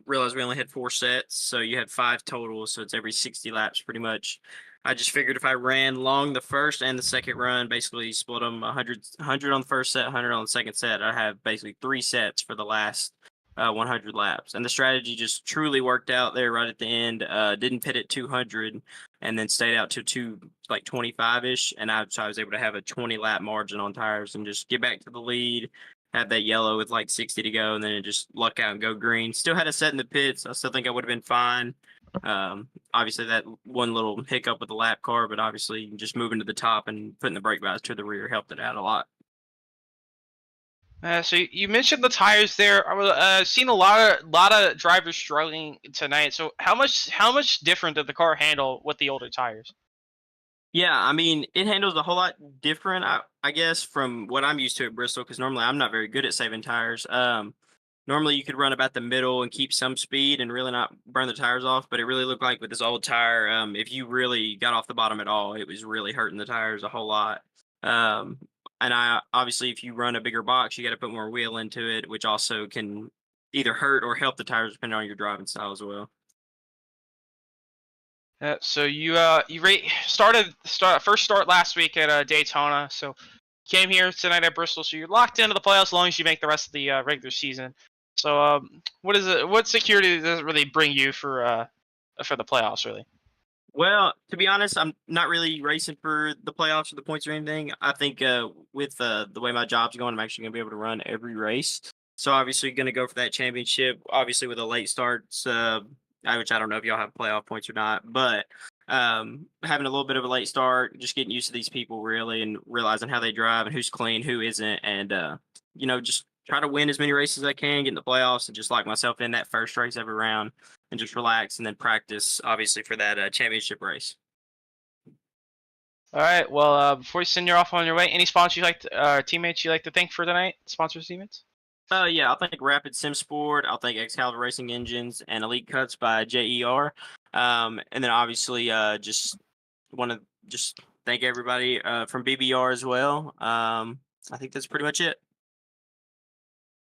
realized we only had 4 sets, so you had 5 total, so it's every 60 laps pretty much. I just figured if I ran long the first and the second run, basically split them 100 on the first set, 100 on the second set, I have basically 3 sets for the last 100 laps. And the strategy just truly worked out there right at the end. Didn't pit at 200 and then stayed out to 25-ish, and so I was able to have a 20-lap margin on tires and just get back to the lead, have that yellow with like 60 to go, and then it just luck out and go green. Still had a set in the pits. I still think I would have been fine. Obviously that one little hiccup with the lap car, but obviously just moving to the top and putting the brake pads to the rear helped it out a lot. So you mentioned the tires there. I was seen a lot of drivers struggling tonight. So how much different did the car handle with the older tires? Yeah, I mean, it handles a whole lot different, I guess, from what I'm used to at Bristol, because normally I'm not very good at saving tires. Normally you could run about the middle and keep some speed and really not burn the tires off, but it really looked like with this old tire, if you really got off the bottom at all, it was really hurting the tires a whole lot. Um, and obviously, if you run a bigger box, you got to put more wheel into it, which also can either hurt or help the tires depending on your driving style as well. So you first start last week at Daytona. So came here tonight at Bristol. So you're locked into the playoffs as long as you make the rest of the regular season. So what security does it really bring you for the playoffs really? Well, to be honest, I'm not really racing for the playoffs or the points or anything. I think with the way my job's going, I'm actually going to be able to run every race. So obviously going to go for that championship, obviously with a late start, which I don't know if y'all have playoff points or not. But having a little bit of a late start, just getting used to these people really, and realizing how they drive and who's clean, who isn't, and just try to win as many races as I can, get in the playoffs, and just lock myself in that first race every round, and just relax, and then practice obviously for that championship race. All right. Well, before you send you off on your way, any sponsors you like, teammates you like to thank for tonight? Sponsors, teammates. Yeah, I'll thank Rapid Sim Sport. I'll thank Excalibur Racing Engines and Elite Cuts by JER. And then obviously, just want to just thank everybody from BBR as well. I think that's pretty much it.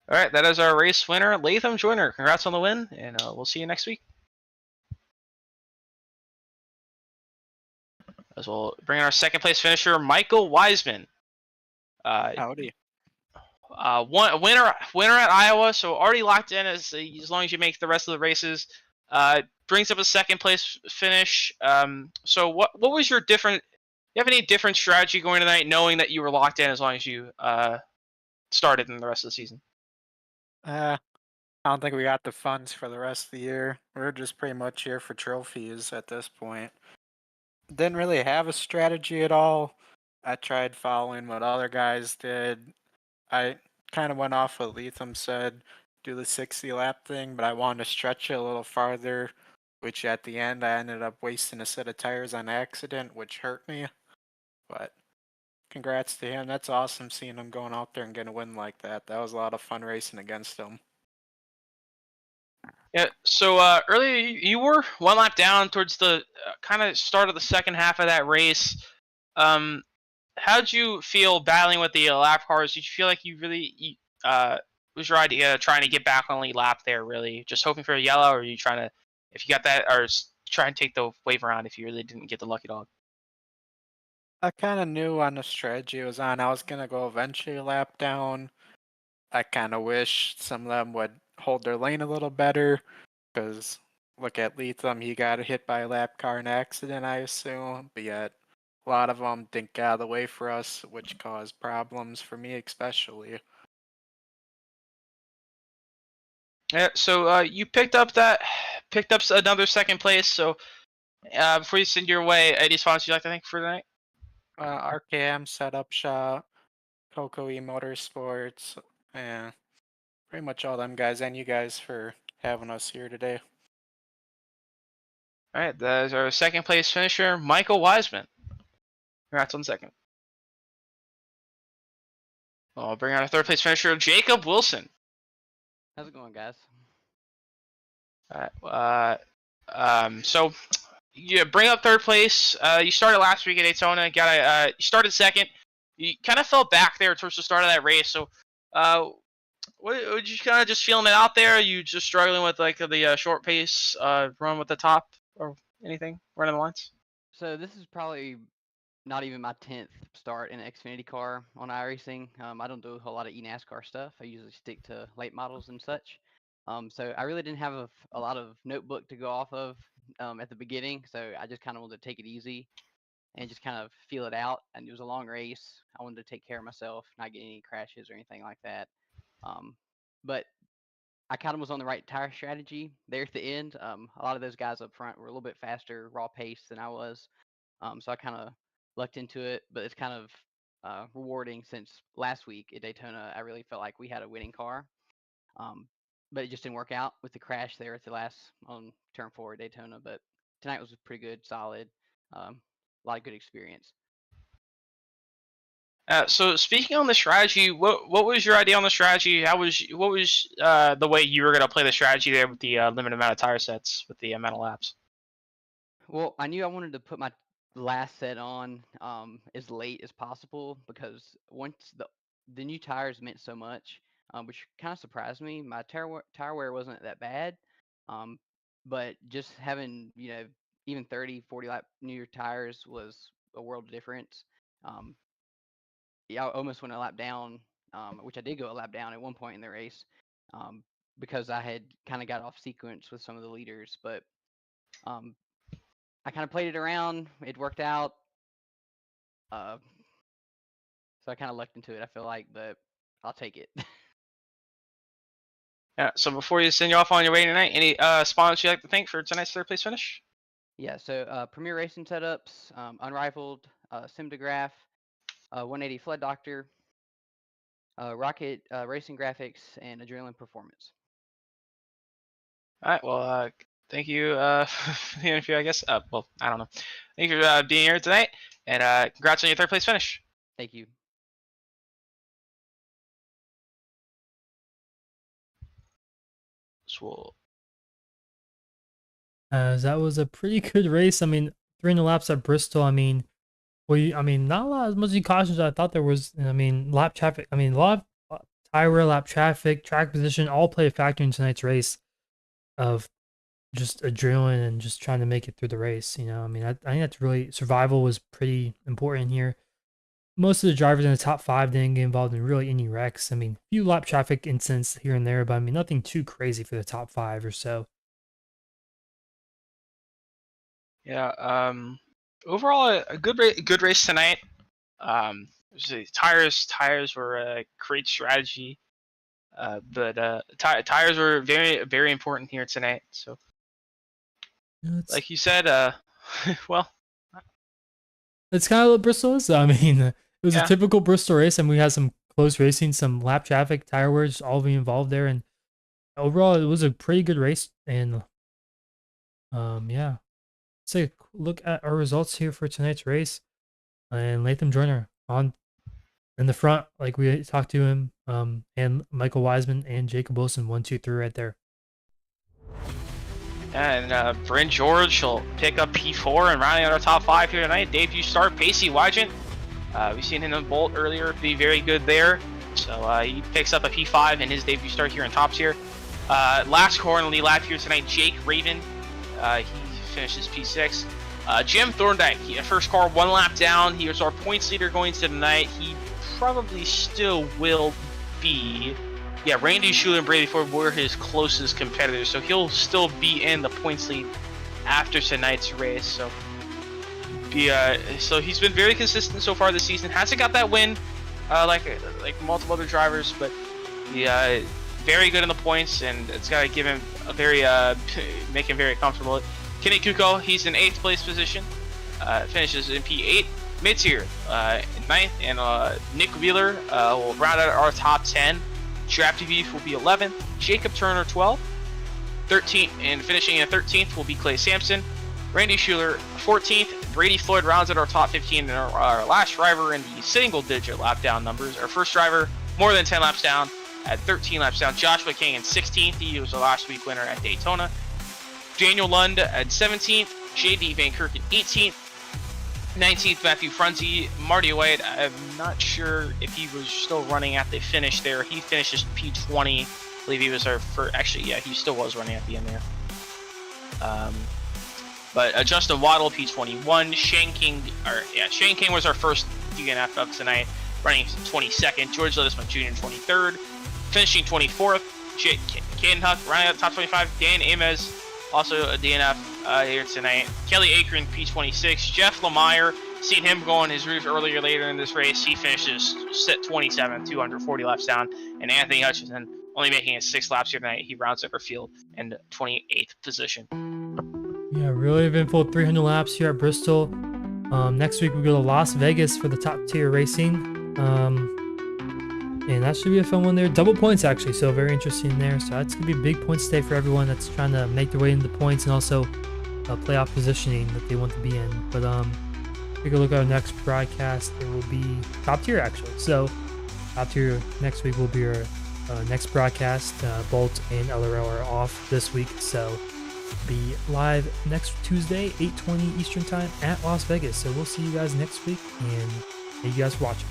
All right, that is our race winner, Latham Joyner. Congrats on the win, and we'll see you next week. As we'll bring in our second place finisher, Michael Wiseman. Howdy. Winner at Iowa, so already locked in as long as you make the rest of the races. Brings up a second place finish. So what was your different? Do you have any different strategy going tonight, knowing that you were locked in as long as you started in the rest of the season? I don't think we got the funds for the rest of the year. We're just pretty much here for trophies at this point. Didn't really have a strategy at all. I tried following what other guys did. I kind of went off what Latham said, do the 60 lap thing, but I wanted to stretch it a little farther, which at the end I ended up wasting a set of tires on accident, which hurt me. But congrats to him. That's awesome seeing him going out there and getting a win like that. That was a lot of fun racing against him. Yeah. So earlier you were one lap down towards the kind of start of the second half of that race. How'd you feel battling with the lap cars? Did you feel like you really was your idea trying to get back on lead lap there? Really, just hoping for a yellow, or are you trying to, if you got that, or try and take the wave around if you really didn't get the lucky dog? I kind of knew on the strategy it was on. I was going to go eventually a lap down. I kind of wish some of them would hold their lane a little better, because look at Latham, he got hit by a lap car in an accident, I assume, but yet a lot of them didn't get out of the way for us, which caused problems for me especially. Yeah. So you picked up another second place. So before you send your way, any sponsors you'd like to thank for tonight? RKM Setup Shop, Coco E Motorsports, and pretty much all them guys, and you guys for having us here today. All right, that is our second place finisher, Michael Wiseman. Congrats on second. I'll bring out our third place finisher, Jacob Wilson. How's it going, guys? All right. So you bring up third place. You started last week at Daytona. You started second. You kind of fell back there towards the start of that race. So, would you kind of just feeling it out there? Are you just struggling with like the short pace run with the top or anything running the lines? So this is probably not even my 10th start in an Xfinity car on iRacing. I don't do a whole lot of eNASCAR stuff. I usually stick to late models and such. So I really didn't have a lot of notebook to go off of at the beginning. So I just kind of wanted to take it easy and just kind of feel it out. And it was a long race. I wanted to take care of myself, not get any crashes or anything like that. But I kind of was on the right tire strategy there at the end. A lot of those guys up front were a little bit faster, raw pace than I was. So I kind of lucked into it, but it's kind of rewarding since last week at Daytona, I really felt like we had a winning car. But it just didn't work out with the crash there at the last on turn 4 at Daytona. But tonight was pretty good, solid, a lot of good experience. So speaking on the strategy, what was your idea on the strategy? What was the way you were gonna play the strategy there with the limited amount of tire sets with the amount of laps? Well, I knew I wanted to put my last set on as late as possible because once the new tires meant so much, which kind of surprised me. My tire wear wasn't that bad, but just having even 30, 40 lap new tires was a world of difference. Yeah, I almost went a lap down, which I did go a lap down at one point in the race um, because I had kind of got off sequence with some of the leaders, but um, I kind of played it around. It worked out. So I kind of lucked into it, I feel like, but I'll take it. Yeah. So before you send you off on your way tonight, any sponsors you'd like to thank for tonight's third place finish? Yeah, so Premier Racing setups, Unrivaled, Simtograph, 180 Flood Doctor, Rocket Racing Graphics, and Adrenaline Performance. All right. Well, thank you for the interview, I guess. Well, I don't know. Thank you for being here tonight, and congrats on your third place finish. Thank you. So, That was a pretty good race. I mean, 300 laps at Bristol. I mean, not a lot as much cautions as I thought there was. I mean, lap traffic. I mean, a lot of tire wear, lap traffic, track position all play a factor in tonight's race of just adrenaline and just trying to make it through the race. I mean, I think that's really survival was pretty important here. Most of the drivers in the top 5 didn't get involved in really any wrecks. I mean, a few lap traffic incidents here and there, but I mean, nothing too crazy for the top 5 or so. yeah. Overall, a good race tonight. The tires were a great strategy, but tires were very important here tonight. So, like you said, well, it's kind of what Bristol is. I mean, it was a typical Bristol race, and we had some close racing, some lap traffic, tire wear, just all being involved there. And overall, it was a pretty good race. And yeah, let's take a look at our results here for tonight's race. And Latham Joyner on in the front, like we talked to him, and Michael Wiseman and Jacob Wilson, 1, 2, 3 right there. And Bryn George will pick up P4 and rounding out our top 5 here tonight. Debut start, Pacey Wygant. We've seen him in Bolt earlier, be very good there. So he picks up a P5 in his debut start here in top tier. Last car on the lead lap here tonight, Jake Raven. He finishes P6. Jim Thorndike, first car 1 lap down. He was our points leader going to tonight. He probably still will be. Yeah, Randy Schuler and Brady Ford were his closest competitors, so he'll still be in the points lead after tonight's race. So, so he's been very consistent so far this season. Hasn't got that win like multiple other drivers, but he very good in the points, and it's got to give him a very make him very comfortable. Kenny Kuko, he's in 8th place position, finishes in P8. Mid-tier, 9th, and Nick Wheeler will round out our top 10. Drafty Beef will be 11th, Jacob Turner 12th, 13th, and finishing in 13th will be Clay Sampson, Randy Schuler 14th, Brady Floyd rounds out our top 15, and our last driver in the single-digit lap down numbers. Our first driver more than 10 laps down at 13 laps down, Joshua King in 16th. He was the last week winner at Daytona. Daniel Lund at 17th, JD Van Kirk at 18th. 19th, Matthew Frunze. Marty White, I'm not sure if he was still running at the finish there. He finishes P20. I believe he was our first. Actually, yeah, he still was running at the end there. But Justin Waddle, P21. Shane King was our first DNF of tonight, running 22nd. George Lettisman Jr. 23rd, finishing 24th. Caden Huck running at the top 25. Dan Ames, also a DNF here tonight. Kelly Akron, P26. Jeff Lemire, seen him go on his roof later in this race. He finishes set 27, 240 laps down. And Anthony Hutchinson, only making it 6 laps here tonight. He rounds up our field in 28th position. Yeah, really eventful 300 laps here at Bristol. Next week we go to Las Vegas for the top tier racing. And that should be a fun one there. Double points, actually, so very interesting there. So that's going to be a big point stay for everyone that's trying to make their way into the points and also playoff positioning that they want to be in. But take a look at our next broadcast. It will be top tier, actually. So top tier next week will be our next broadcast. Bolt and LRL are off this week, so be live next Tuesday, 8:20 Eastern Time at Las Vegas. So we'll see you guys next week, and thank you guys for watching.